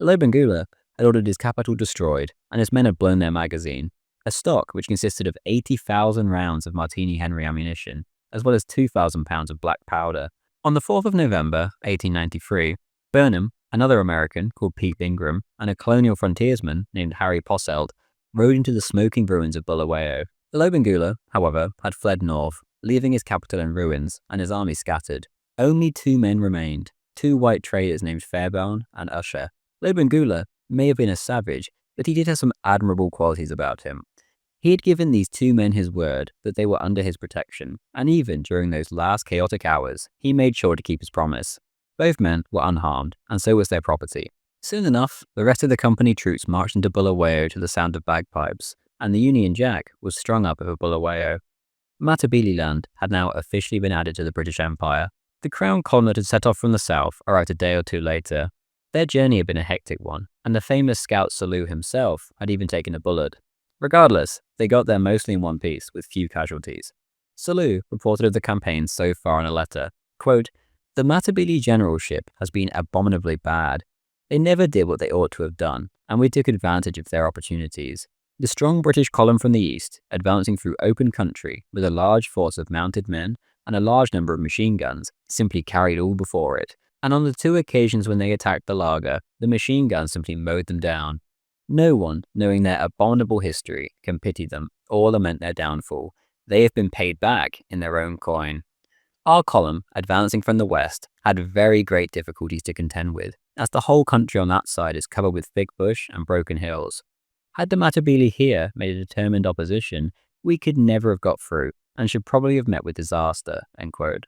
Lobengula had ordered his capital destroyed, and his men had blown their magazine, a stock which consisted of 80,000 rounds of Martini Henry ammunition, as well as 2,000 pounds of black powder. On the 4th of November, 1893, Burnham, another American called Pete Ingram, and a colonial frontiersman named Harry Posselt rode into the smoking ruins of Bulawayo. Lobengula, however, had fled north, leaving his capital in ruins and his army scattered. Only 2 men remained, 2 white traders named Fairbairn and Usher. Lobengula may have been a savage, but he did have some admirable qualities about him. He had given these 2 men his word that they were under his protection, and even during those last chaotic hours, he made sure to keep his promise. Both men were unharmed, and so was their property. Soon enough, the rest of the company troops marched into Bulawayo to the sound of bagpipes, and the Union Jack was strung up over Bulawayo. Matabele land had now officially been added to the British Empire. The Crown column that had set off from the south arrived a day or 2 later. Their journey had been a hectic one, and the famous scout Salou himself had even taken a bullet. Regardless, they got there mostly in one piece, with few casualties. Salou reported of the campaign so far in a letter, quote, "The Matabele generalship has been abominably bad. They never did what they ought to have done, and we took advantage of their opportunities. The strong British column from the east, advancing through open country with a large force of mounted men and a large number of machine guns, simply carried all before it, and on the 2 occasions when they attacked the laager, the machine guns simply mowed them down. No one, knowing their abominable history, can pity them or lament their downfall. They have been paid back in their own coin." Our column, advancing from the west, had very great difficulties to contend with, as the whole country on that side is covered with thick bush and broken hills. Had the Matabele here made a determined opposition, we could never have got through, and should probably have met with disaster, end quote.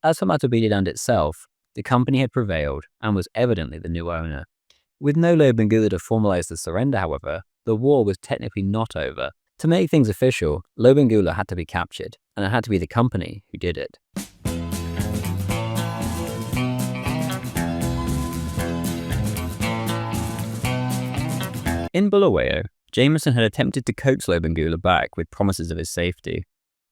As for Matabele land itself, the company had prevailed and was evidently the new owner. With no Lobengula to formalize the surrender, however, the war was technically not over. To make things official, Lobengula had to be captured, and it had to be the company who did it. In Bulawayo, Jameson had attempted to coax Lobengula back with promises of his safety.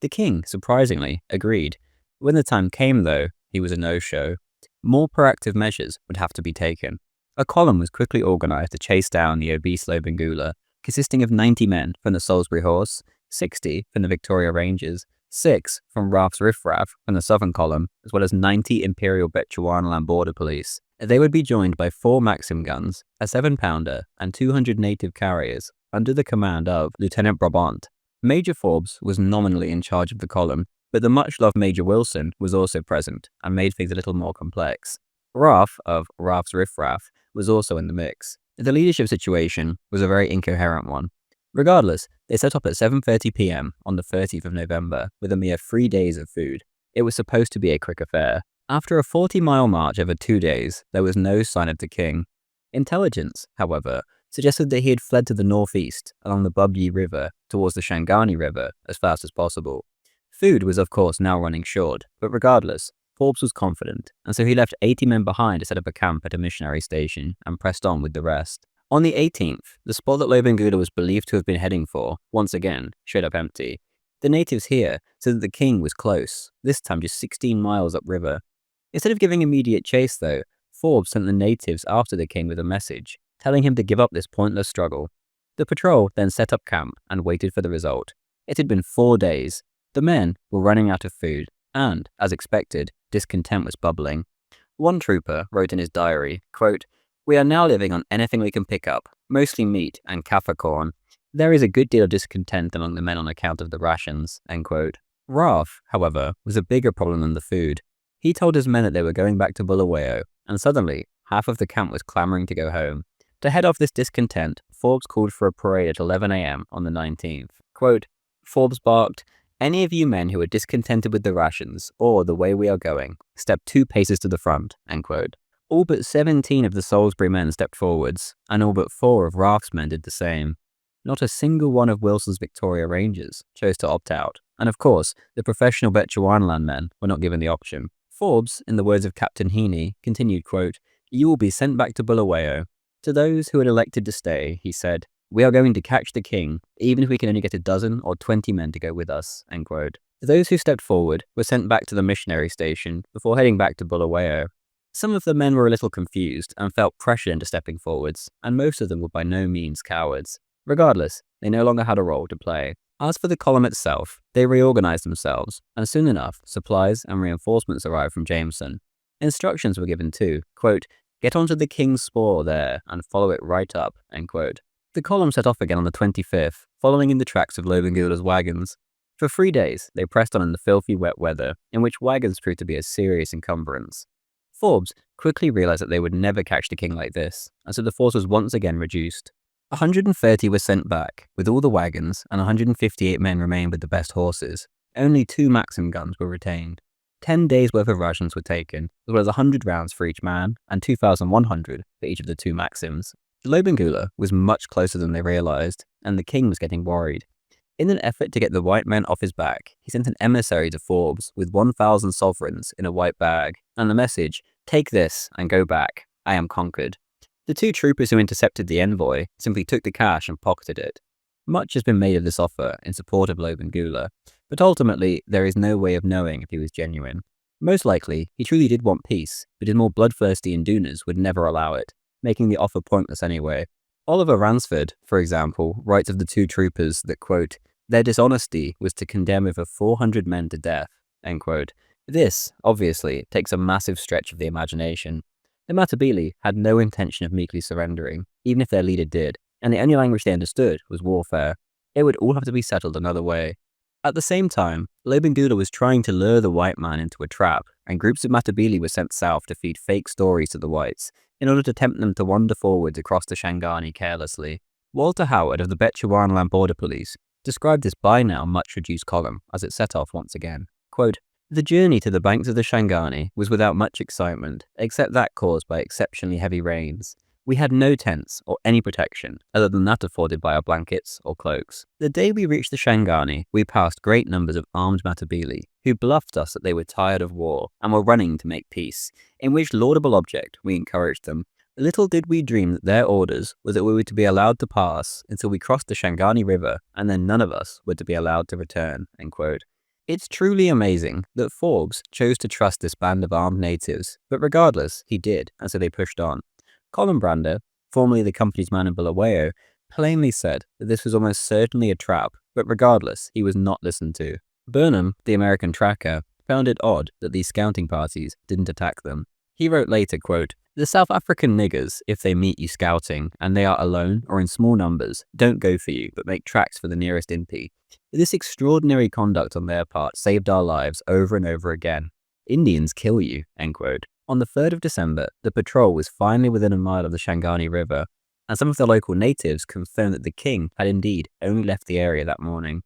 The king, surprisingly, agreed. When the time came, though, he was a no-show. more proactive measures would have to be taken. A column was quickly organized to chase down the obese Lobengula, consisting of 90 men from the Salisbury Horse, 60 from the Victoria Rangers, 6 from Ralph's Riffraff from the Southern Column, as well as 90 Imperial Bechuanaland Border Police. They would be joined by 4 Maxim guns, a 7-pounder, and 200 native carriers, under the command of Lieutenant Brabant. Major Forbes was nominally in charge of the column, but the much-loved Major Wilson was also present and made things a little more complex. Ralph of Ralph's Riffraff was also in the mix. The leadership situation was a very incoherent one. Regardless, they set up at 7:30 p.m. on the 30th of November with a mere 3 days of food. It was supposed to be a quick affair. After a 40-mile march over 2 days, there was no sign of the king. Intelligence, however, suggested that he had fled to the northeast along the Bubyi River towards the Shangani River as fast as possible. Food was of course now running short, but regardless, Forbes was confident, and so he left 80 men behind to set up a camp at a missionary station and pressed on with the rest. On the 18th, the spot that Lobengula was believed to have been heading for, once again, showed up empty. The natives here said that the king was close, this time just 16 miles upriver. Instead of giving immediate chase though, Forbes sent the natives after the king with a message, telling him to give up this pointless struggle. The patrol then set up camp and waited for the result. It had been 4 days. The men were running out of food, and, as expected, discontent was bubbling. One trooper wrote in his diary, quote, "We are now living on anything we can pick up, mostly meat and kaffir corn. There is a good deal of discontent among the men on account of the rations." End quote. Ralph, however, was a bigger problem than the food. He told his men that they were going back to Bulawayo, and suddenly, half of the camp was clamoring to go home. To head off this discontent, Forbes called for a parade at 11 a.m. on the 19th. Quote, Forbes barked, "Any of you men who are discontented with the rations, or the way we are going, step 2 paces to the front." End quote. All but 17 of the Salisbury men stepped forwards, and all but 4 of Ralph's men did the same. Not a single one of Wilson's Victoria Rangers chose to opt out, and of course, the professional Bechuanaland men were not given the option. Forbes, in the words of Captain Heaney, continued, quote, "You will be sent back to Bulawayo. To those who had elected to stay," he said, "we are going to catch the king, even if we can only get a dozen or 20 men to go with us." End quote. Those who stepped forward were sent back to the missionary station before heading back to Bulawayo. Some of the men were a little confused and felt pressured into stepping forwards, and most of them were by no means cowards. Regardless, they no longer had a role to play. As for the column itself, they reorganized themselves, and soon enough, supplies and reinforcements arrived from Jameson. Instructions were given too, quote, "Get onto the King's Spoor there and follow it right up." End quote. The column set off again on the 25th, following in the tracks of Lobengula's wagons. For 3 days, they pressed on in the filthy wet weather, in which wagons proved to be a serious encumbrance. Forbes quickly realized that they would never catch the king like this, and so the force was once again reduced. 130 were sent back, with all the wagons, and 158 men remained with the best horses. Only 2 Maxim guns were retained. 10 days' worth of rations were taken, as well as 100 rounds for each man, and 2,100 for each of the 2 Maxims. Lobengula was much closer than they realized, and the king was getting worried. In an effort to get the white men off his back, he sent an emissary to Forbes with 1,000 sovereigns in a white bag, and the message, "Take this and go back. I am conquered." The 2 troopers who intercepted the envoy simply took the cash and pocketed it. Much has been made of this offer in support of Lobengula, but ultimately there is no way of knowing if he was genuine. Most likely, he truly did want peace, but his more bloodthirsty Indunas would never allow it, making the offer pointless anyway. Oliver Ransford, for example, writes of the 2 troopers that, quote, "Their dishonesty was to condemn over 400 men to death." End quote. This, obviously, takes a massive stretch of the imagination. The Matabele had no intention of meekly surrendering, even if their leader did, and the only language they understood was warfare. It would all have to be settled another way. At the same time, Lobengula was trying to lure the white man into a trap, and groups of Matabele were sent south to feed fake stories to the whites, in order to tempt them to wander forwards across the Shangani carelessly. Walter Howard of the Bechuanaland Border Police described this by now much reduced column as it set off once again. Quote, "The journey to the banks of the Shangani was without much excitement, except that caused by exceptionally heavy rains. We had no tents or any protection other than that afforded by our blankets or cloaks. The day we reached the Shangani, we passed great numbers of armed Matabele, who bluffed us that they were tired of war and were running to make peace, in which laudable object we encouraged them. Little did we dream that their orders were that we were to be allowed to pass until we crossed the Shangani River, and then none of us were to be allowed to return." End quote. It's truly amazing that Forbes chose to trust this band of armed natives, but regardless, he did, and so they pushed on. Colin Brander, formerly the company's man in Bulawayo, plainly said that this was almost certainly a trap, but regardless, he was not listened to. Burnham, the American tracker, found it odd that these scouting parties didn't attack them. He wrote later, quote, "The South African niggers, if they meet you scouting, and they are alone or in small numbers, don't go for you, but make tracks for the nearest impi. This extraordinary conduct on their part saved our lives over and over again. Indians kill you," end quote. On the 3rd of December, the patrol was finally within a mile of the Shangani River, and some of the local natives confirmed that the king had indeed only left the area that morning.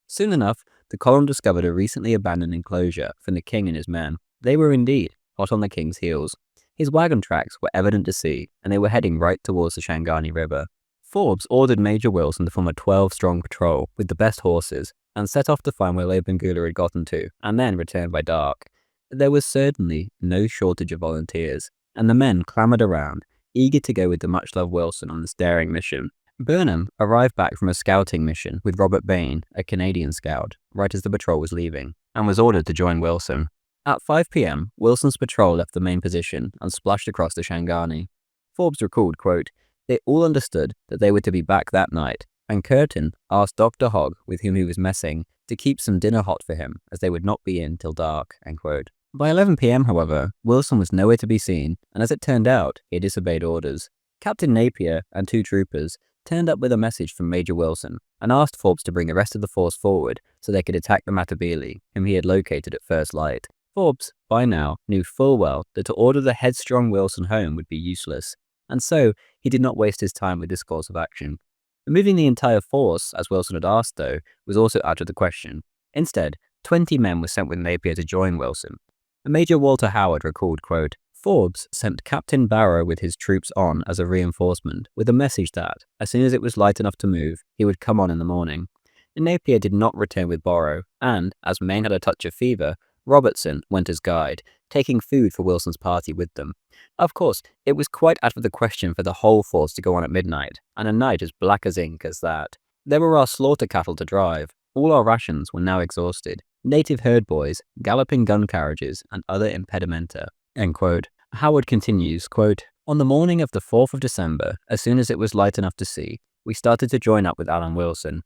Soon enough, the column discovered a recently abandoned enclosure from the king and his men. They were indeed hot on the king's heels. His wagon tracks were evident to see, and they were heading right towards the Shangani River. Forbes ordered Major Wilson to form a 12-strong patrol with the best horses and set off to find where Lobengula had gotten to, and then return by dark. There was certainly no shortage of volunteers, and the men clamoured around, eager to go with the much-loved Wilson on this daring mission. Burnham arrived back from a scouting mission with Robert Bain, a Canadian scout, right as the patrol was leaving, and was ordered to join Wilson. At 5 p.m., Wilson's patrol left the main position and splashed across the Shangani. Forbes recalled, quote, "They all understood that they were to be back that night, and Curtin asked Dr. Hogg, with whom he was messing, to keep some dinner hot for him, as they would not be in till dark," end quote. By 11 p.m., however, Wilson was nowhere to be seen, and as it turned out, he had disobeyed orders. Captain Napier and 2 troopers turned up with a message from Major Wilson and asked Forbes to bring the rest of the force forward so they could attack the Matabele, whom he had located at first light. Forbes, by now, knew full well that to order the headstrong Wilson home would be useless, and so he did not waste his time with this course of action. Removing the entire force, as Wilson had asked, though, was also out of the question. Instead, 20 men were sent with Napier to join Wilson. Major Walter Howard recalled, quote, "Forbes sent Captain Barrow with his troops on as a reinforcement, with a message that, as soon as it was light enough to move, he would come on in the morning." Napier did not return with Barrow, and, as Maine had a touch of fever, Robertson went as guide, taking food for Wilson's party with them. Of course, it was quite out of the question for the whole force to go on at midnight, and a night as black as ink as that. There were our slaughter cattle to drive. All our rations were now exhausted. Native herd boys, galloping gun carriages, and other impedimenta, end quote. Howard continues, quote, "On the morning of the 4th of December, as soon as it was light enough to see, we started to join up with Alan Wilson.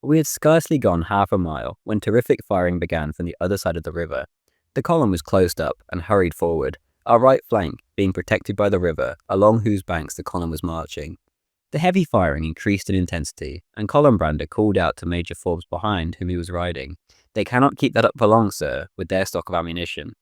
We had scarcely gone half a mile when terrific firing began from the other side of the river. The column was closed up and hurried forward, our right flank being protected by the river, along whose banks the column was marching. The heavy firing increased in intensity, and Colin Brander called out to Major Forbes behind whom he was riding, 'They cannot keep that up for long, sir, with their stock of ammunition.'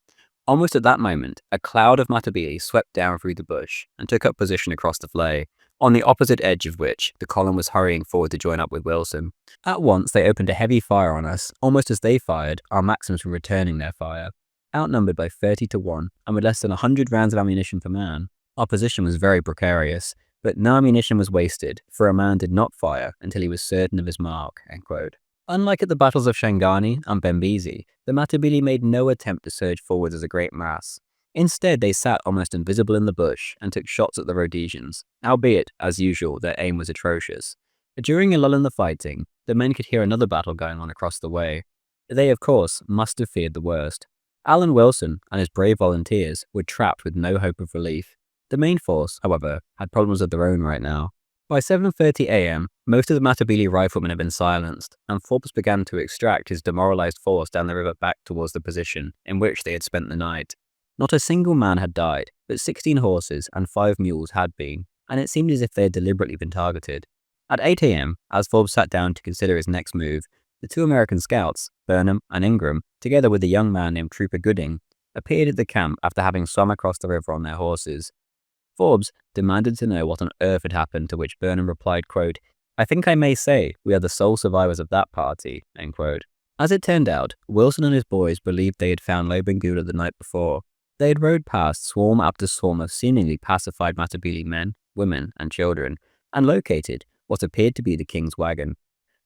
Almost at that moment, a cloud of Matabele swept down through the bush and took up position across the flat, on the opposite edge of which the column was hurrying forward to join up with Wilson. At once they opened a heavy fire on us. Almost as they fired, our Maxims were returning their fire. Outnumbered by 30 to 1, and with less than 100 rounds of ammunition per man, our position was very precarious, but no ammunition was wasted, for a man did not fire until he was certain of his mark," end quote. Unlike at the battles of Shangani and Bembezi, the Matabele made no attempt to surge forward as a great mass. Instead, they sat almost invisible in the bush and took shots at the Rhodesians, albeit, as usual, their aim was atrocious. During a lull in the fighting, the men could hear another battle going on across the way. They, of course, must have feared the worst. Alan Wilson and his brave volunteers were trapped with no hope of relief. The main force, however, had problems of their own right now. By 7:30 a.m., most of the Matabele riflemen had been silenced, and Forbes began to extract his demoralized force down the river back towards the position in which they had spent the night. Not a single man had died, but 16 horses and 5 mules had been, and it seemed as if they had deliberately been targeted. At 8 a.m., as Forbes sat down to consider his next move, the 2 American scouts, Burnham and Ingram, together with a young man named Trooper Gooding, appeared at the camp after having swum across the river on their horses. Forbes demanded to know what on earth had happened, to which Burnham replied, quote, "I think I may say we are the sole survivors of that party," end quote. As it turned out, Wilson and his boys believed they had found Lobengula the night before. They had rode past swarm after swarm of seemingly pacified Matabele men, women, and children, and located what appeared to be the king's wagon.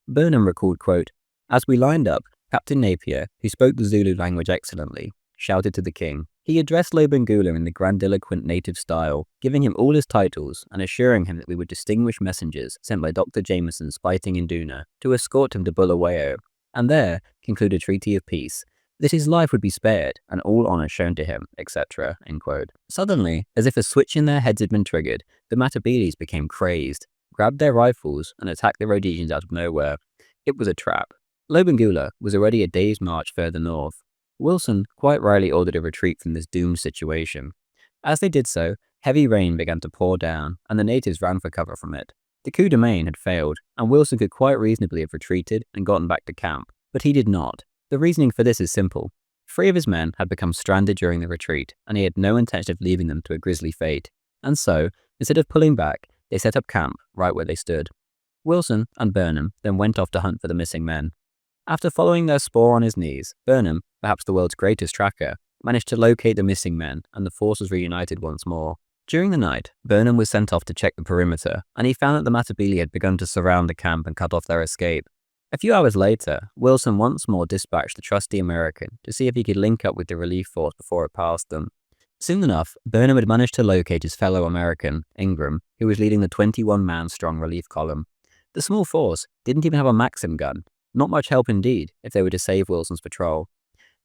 Burnham recalled, quote, "As we lined up, Captain Napier, who spoke the Zulu language excellently, shouted to the king. He addressed Lobengula in the grandiloquent native style, giving him all his titles and assuring him that we were distinguished messengers sent by Dr. Jameson's fighting Induna to escort him to Bulawayo, and there conclude a treaty of peace, that his life would be spared and all honor shown to him, etc. Suddenly, as if a switch in their heads had been triggered, the Matabeles became crazed, grabbed their rifles, and attacked the Rhodesians out of nowhere. It was a trap. Lobengula was already a day's march further north. Wilson quite rightly ordered a retreat from this doomed situation. As they did so, heavy rain began to pour down, and the natives ran for cover from it. The coup de main had failed, and Wilson could quite reasonably have retreated and gotten back to camp, but he did not. The reasoning for this is simple. 3 of his men had become stranded during the retreat, and he had no intention of leaving them to a grisly fate. And so, instead of pulling back, they set up camp right where they stood. Wilson and Burnham then went off to hunt for the missing men. After following their spoor on his knees, Burnham, perhaps the world's greatest tracker, managed to locate the missing men, and the force was reunited once more. During the night, Burnham was sent off to check the perimeter, and he found that the Matabele had begun to surround the camp and cut off their escape. A few hours later, Wilson once more dispatched the trusty American to see if he could link up with the relief force before it passed them. Soon enough, Burnham had managed to locate his fellow American, Ingram, who was leading the 21-man strong relief column. The small force didn't even have a Maxim gun. Not much help indeed if they were to save Wilson's patrol.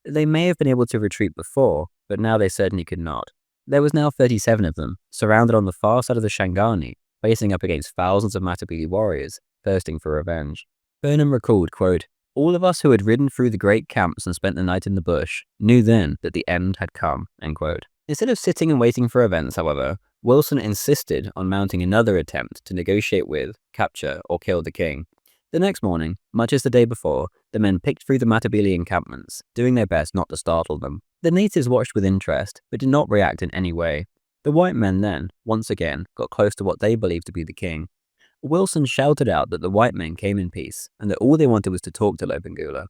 They may have been able to retreat before, but now they certainly could not. There was now 37 of them, surrounded on the far side of the Shangani, facing up against thousands of Matabele warriors, thirsting for revenge. Burnham recalled, quote, "All of us who had ridden through the great camps and spent the night in the bush knew then that the end had come." End quote. Instead of sitting and waiting for events, however, Wilson insisted on mounting another attempt to negotiate with, capture, or kill the king. The next morning, much as the day before, the men picked through the Matabele encampments, doing their best not to startle them. The natives watched with interest, but did not react in any way. The white men then, once again, got close to what they believed to be the king. Wilson shouted out that the white men came in peace, and that all they wanted was to talk to Lobengula.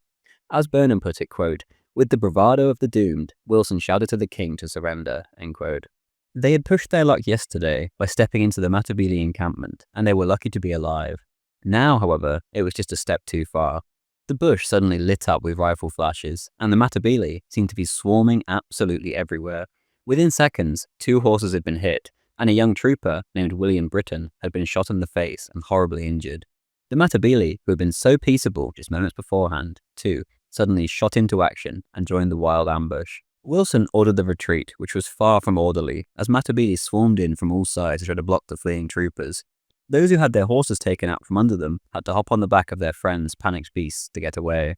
As Burnham put it, quote, "With the bravado of the doomed, Wilson shouted to the king to surrender." End quote. They had pushed their luck yesterday by stepping into the Matabele encampment, and they were lucky to be alive. Now, however, it was just a step too far. The bush suddenly lit up with rifle flashes, and the Matabele seemed to be swarming absolutely everywhere. Within seconds, 2 horses had been hit, and a young trooper named William Britton had been shot in the face and horribly injured. The Matabele, who had been so peaceable just moments beforehand, too, suddenly shot into action and joined the wild ambush. Wilson ordered the retreat, which was far from orderly, as Matabele swarmed in from all sides to try to block the fleeing troopers. Those who had their horses taken out from under them had to hop on the back of their friends' panicked beasts to get away.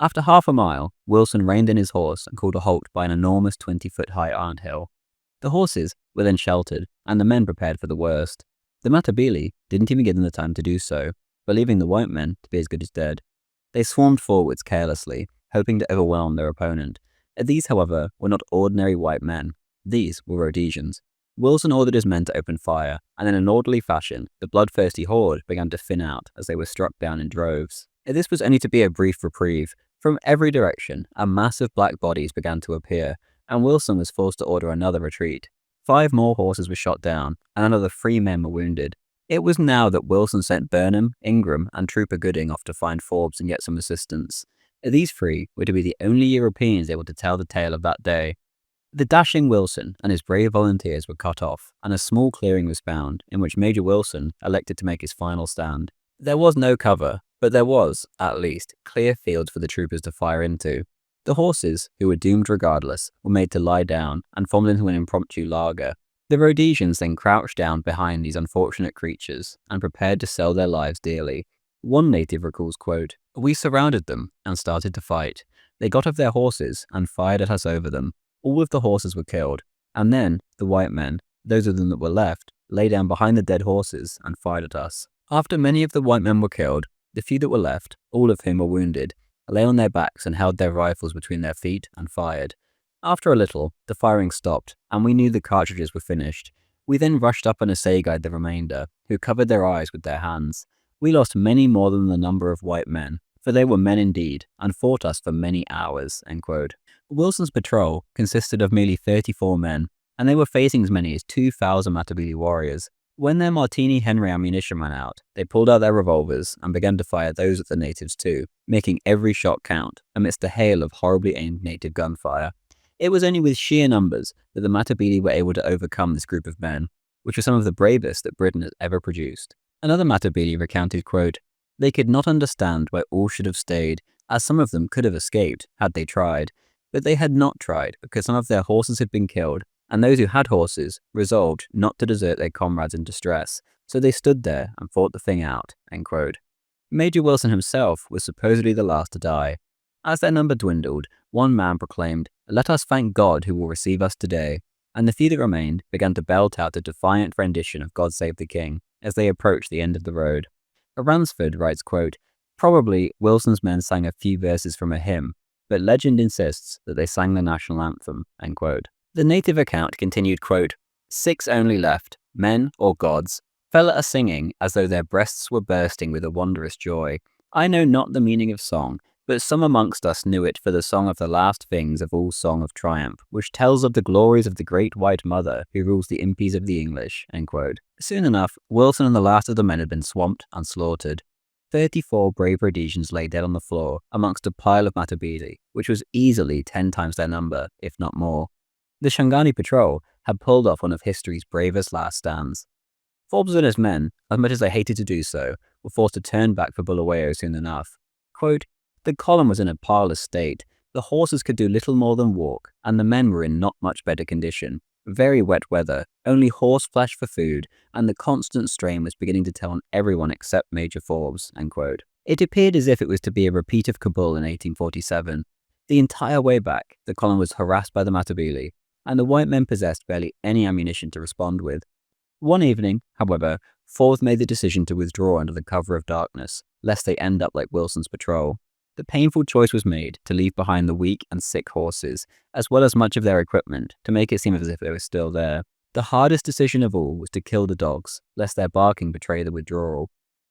After half a mile, Wilson reined in his horse and called a halt by an enormous 20-foot-high anthill. The horses were then sheltered, and the men prepared for the worst. The Matabele didn't even give them the time to do so, believing the white men to be as good as dead. They swarmed forwards carelessly, hoping to overwhelm their opponent. These, however, were not ordinary white men. These were Rhodesians. Wilson ordered his men to open fire, and in an orderly fashion, the bloodthirsty horde began to thin out as they were struck down in droves. This was only to be a brief reprieve. From every direction, a mass of black bodies began to appear, and Wilson was forced to order another retreat. 5 more horses were shot down, and another 3 men were wounded. It was now that Wilson sent Burnham, Ingram, and Trooper Gooding off to find Forbes and get some assistance. These 3 were to be the only Europeans able to tell the tale of that day. The dashing Wilson and his brave volunteers were cut off, and a small clearing was found, in which Major Wilson elected to make his final stand. There was no cover, but there was, at least, clear fields for the troopers to fire into. The horses, who were doomed regardless, were made to lie down and formed into an impromptu laager. The Rhodesians then crouched down behind these unfortunate creatures and prepared to sell their lives dearly. One native recalls, quote, "We surrounded them and started to fight. They got off their horses and fired at us over them. All of the horses were killed, and then the white men, those of them that were left, lay down behind the dead horses and fired at us. After many of the white men were killed, the few that were left, all of whom were wounded, lay on their backs and held their rifles between their feet and fired. After a little, the firing stopped, and we knew the cartridges were finished. We then rushed up and assegai the remainder, who covered their eyes with their hands. We lost many more than the number of white men, for they were men indeed, and fought us for many hours." End quote. Wilson's patrol consisted of merely 34 men, and they were facing as many as 2,000 Matabele warriors. When their Martini Henry ammunition ran out, they pulled out their revolvers and began to fire those at the natives too, making every shot count, amidst a hail of horribly aimed native gunfire. It was only with sheer numbers that the Matabele were able to overcome this group of men, which were some of the bravest that Britain has ever produced. Another Matabele recounted, quote, "They could not understand why all should have stayed. as some of them could have escaped had they tried. But they had not tried because some of their horses had been killed, and those who had horses resolved not to desert their comrades in distress, so they stood there and fought the thing out." End quote. Major Wilson himself was supposedly the last to die. As their number dwindled, one man proclaimed, "Let us thank God who will receive us today," and the few that remained began to belt out a defiant rendition of God Save the King as they approached the end of the road. Ransford writes, quote, "Probably Wilson's men sang a few verses from a hymn, but legend insists that they sang the national anthem." End quote. The native account continued, quote, "6 only left, men or gods, fell a singing as though their breasts were bursting with a wondrous joy. I know not the meaning of song, but some amongst us knew it for the song of the last things of all song of triumph, which tells of the glories of the great white mother who rules the impis of the English." End quote. Soon enough, Wilson and the last of the men had been swamped and slaughtered. 34 brave Rhodesians lay dead on the floor amongst a pile of Matabele, which was easily 10 times their number, if not more. The Shanghai Patrol had pulled off one of history's bravest last stands. Forbes and his men, as much as they hated to do so, were forced to turn back for Bulawayo soon enough. Quote, "The column was in a parlous state. The horses could do little more than walk, and the men were in not much better condition. Very wet weather, only horse flesh for food, and the constant strain was beginning to tell on everyone except Major Forbes." End quote. It appeared as if it was to be a repeat of Kabul in 1847. The entire way back, the column was harassed by the Matabele, and the white men possessed barely any ammunition to respond with. One evening, however, Forbes made the decision to withdraw under the cover of darkness, lest they end up like Wilson's patrol. The painful choice was made to leave behind the weak and sick horses, as well as much of their equipment, to make it seem as if they were still there. The hardest decision of all was to kill the dogs, lest their barking betray the withdrawal.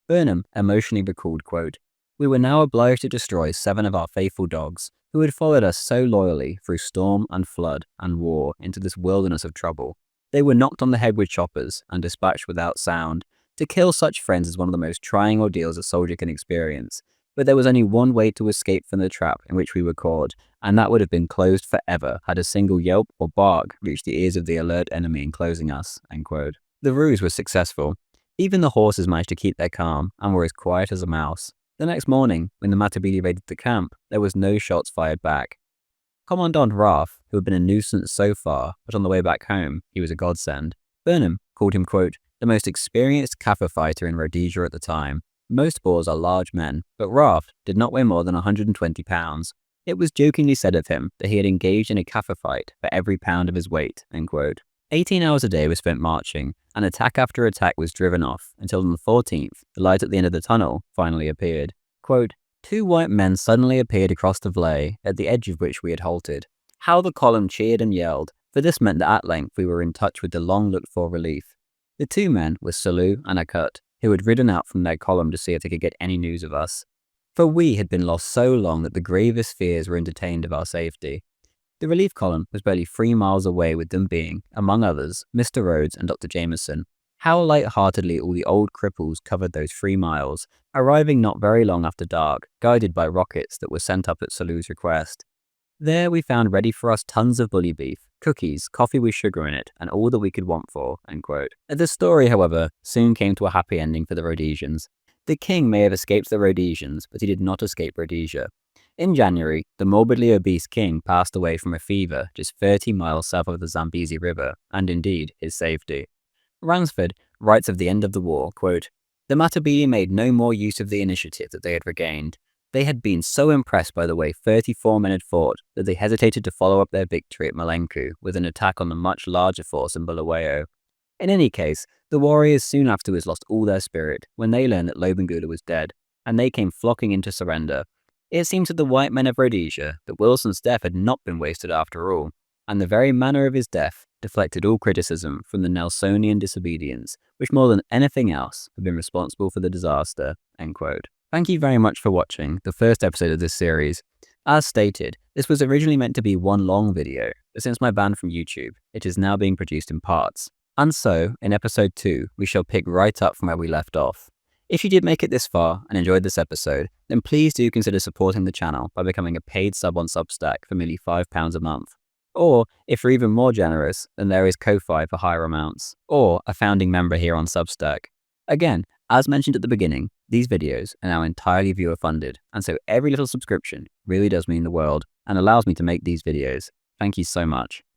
Burnham emotionally recalled, quote, "We were now obliged to destroy 7 of our faithful dogs, who had followed us so loyally through storm and flood and war into this wilderness of trouble. They were knocked on the head with choppers and dispatched without sound. To kill such friends is one of the most trying ordeals a soldier can experience. But there was only one way to escape from the trap in which we were caught, and that would have been closed forever had a single yelp or bark reached the ears of the alert enemy enclosing us." End quote. The ruse was successful. Even the horses managed to keep their calm and were as quiet as a mouse. The next morning, when the Matabele raided the camp, there was no shots fired back. Commandant Raff, who had been a nuisance so far, but on the way back home, he was a godsend. Burnham called him, quote, "the most experienced Kaffir fighter in Rhodesia at the time. Most Boers are large men, but Raff did not weigh more than 120 pounds. It was jokingly said of him that he had engaged in a Kaffir fight for every pound of his weight." End quote. 18 hours a day was spent marching, and attack after attack was driven off until on the 14th, the light at the end of the tunnel finally appeared. Quote, "2 white men suddenly appeared across the vley, at the edge of which we had halted. How the column cheered and yelled, for this meant that at length we were in touch with the long-looked-for relief. The 2 men were Salu and Akut, who had ridden out from their column to see if they could get any news of us. For we had been lost so long that the gravest fears were entertained of our safety. The relief column was barely 3 miles away, with them being, among others, Mr. Rhodes and Dr. Jameson. How light-heartedly all the old cripples covered those 3 miles, arriving not very long after dark, guided by rockets that were sent up at Salu's request. There we found ready for us tons of bully beef, cookies, coffee with sugar in it, and all that we could want for." End quote. The story, however, soon came to a happy ending for the Rhodesians. The king may have escaped the Rhodesians, but he did not escape Rhodesia. In January, the morbidly obese king passed away from a fever just 30 miles south of the Zambezi River, and indeed his safety. Ransford writes of the end of the war, quote, "The Matabele made no more use of the initiative that they had regained. They had been so impressed by the way 34 men had fought that they hesitated to follow up their victory at Malenku with an attack on the much larger force in Bulawayo. In any case, the warriors soon afterwards lost all their spirit when they learned that Lobengula was dead, and they came flocking in to surrender. It seemed to the white men of Rhodesia that Wilson's death had not been wasted after all, and the very manner of his death deflected all criticism from the Nelsonian disobedience, which more than anything else had been responsible for the disaster." End quote. Thank you very much for watching the first episode of this series. As stated, this was originally meant to be one long video, but since my ban from YouTube, it is now being produced in parts. And so, in episode 2, we shall pick right up from where we left off. If you did make it this far and enjoyed this episode, then please do consider supporting the channel by becoming a paid sub on Substack for merely £5 a month. Or, if you're even more generous, then there is Ko-Fi for higher amounts, or a founding member here on Substack. Again, as mentioned at the beginning, These videos are now entirely viewer funded, and so every little subscription really does mean the world and allows me to make these videos. Thank you so much.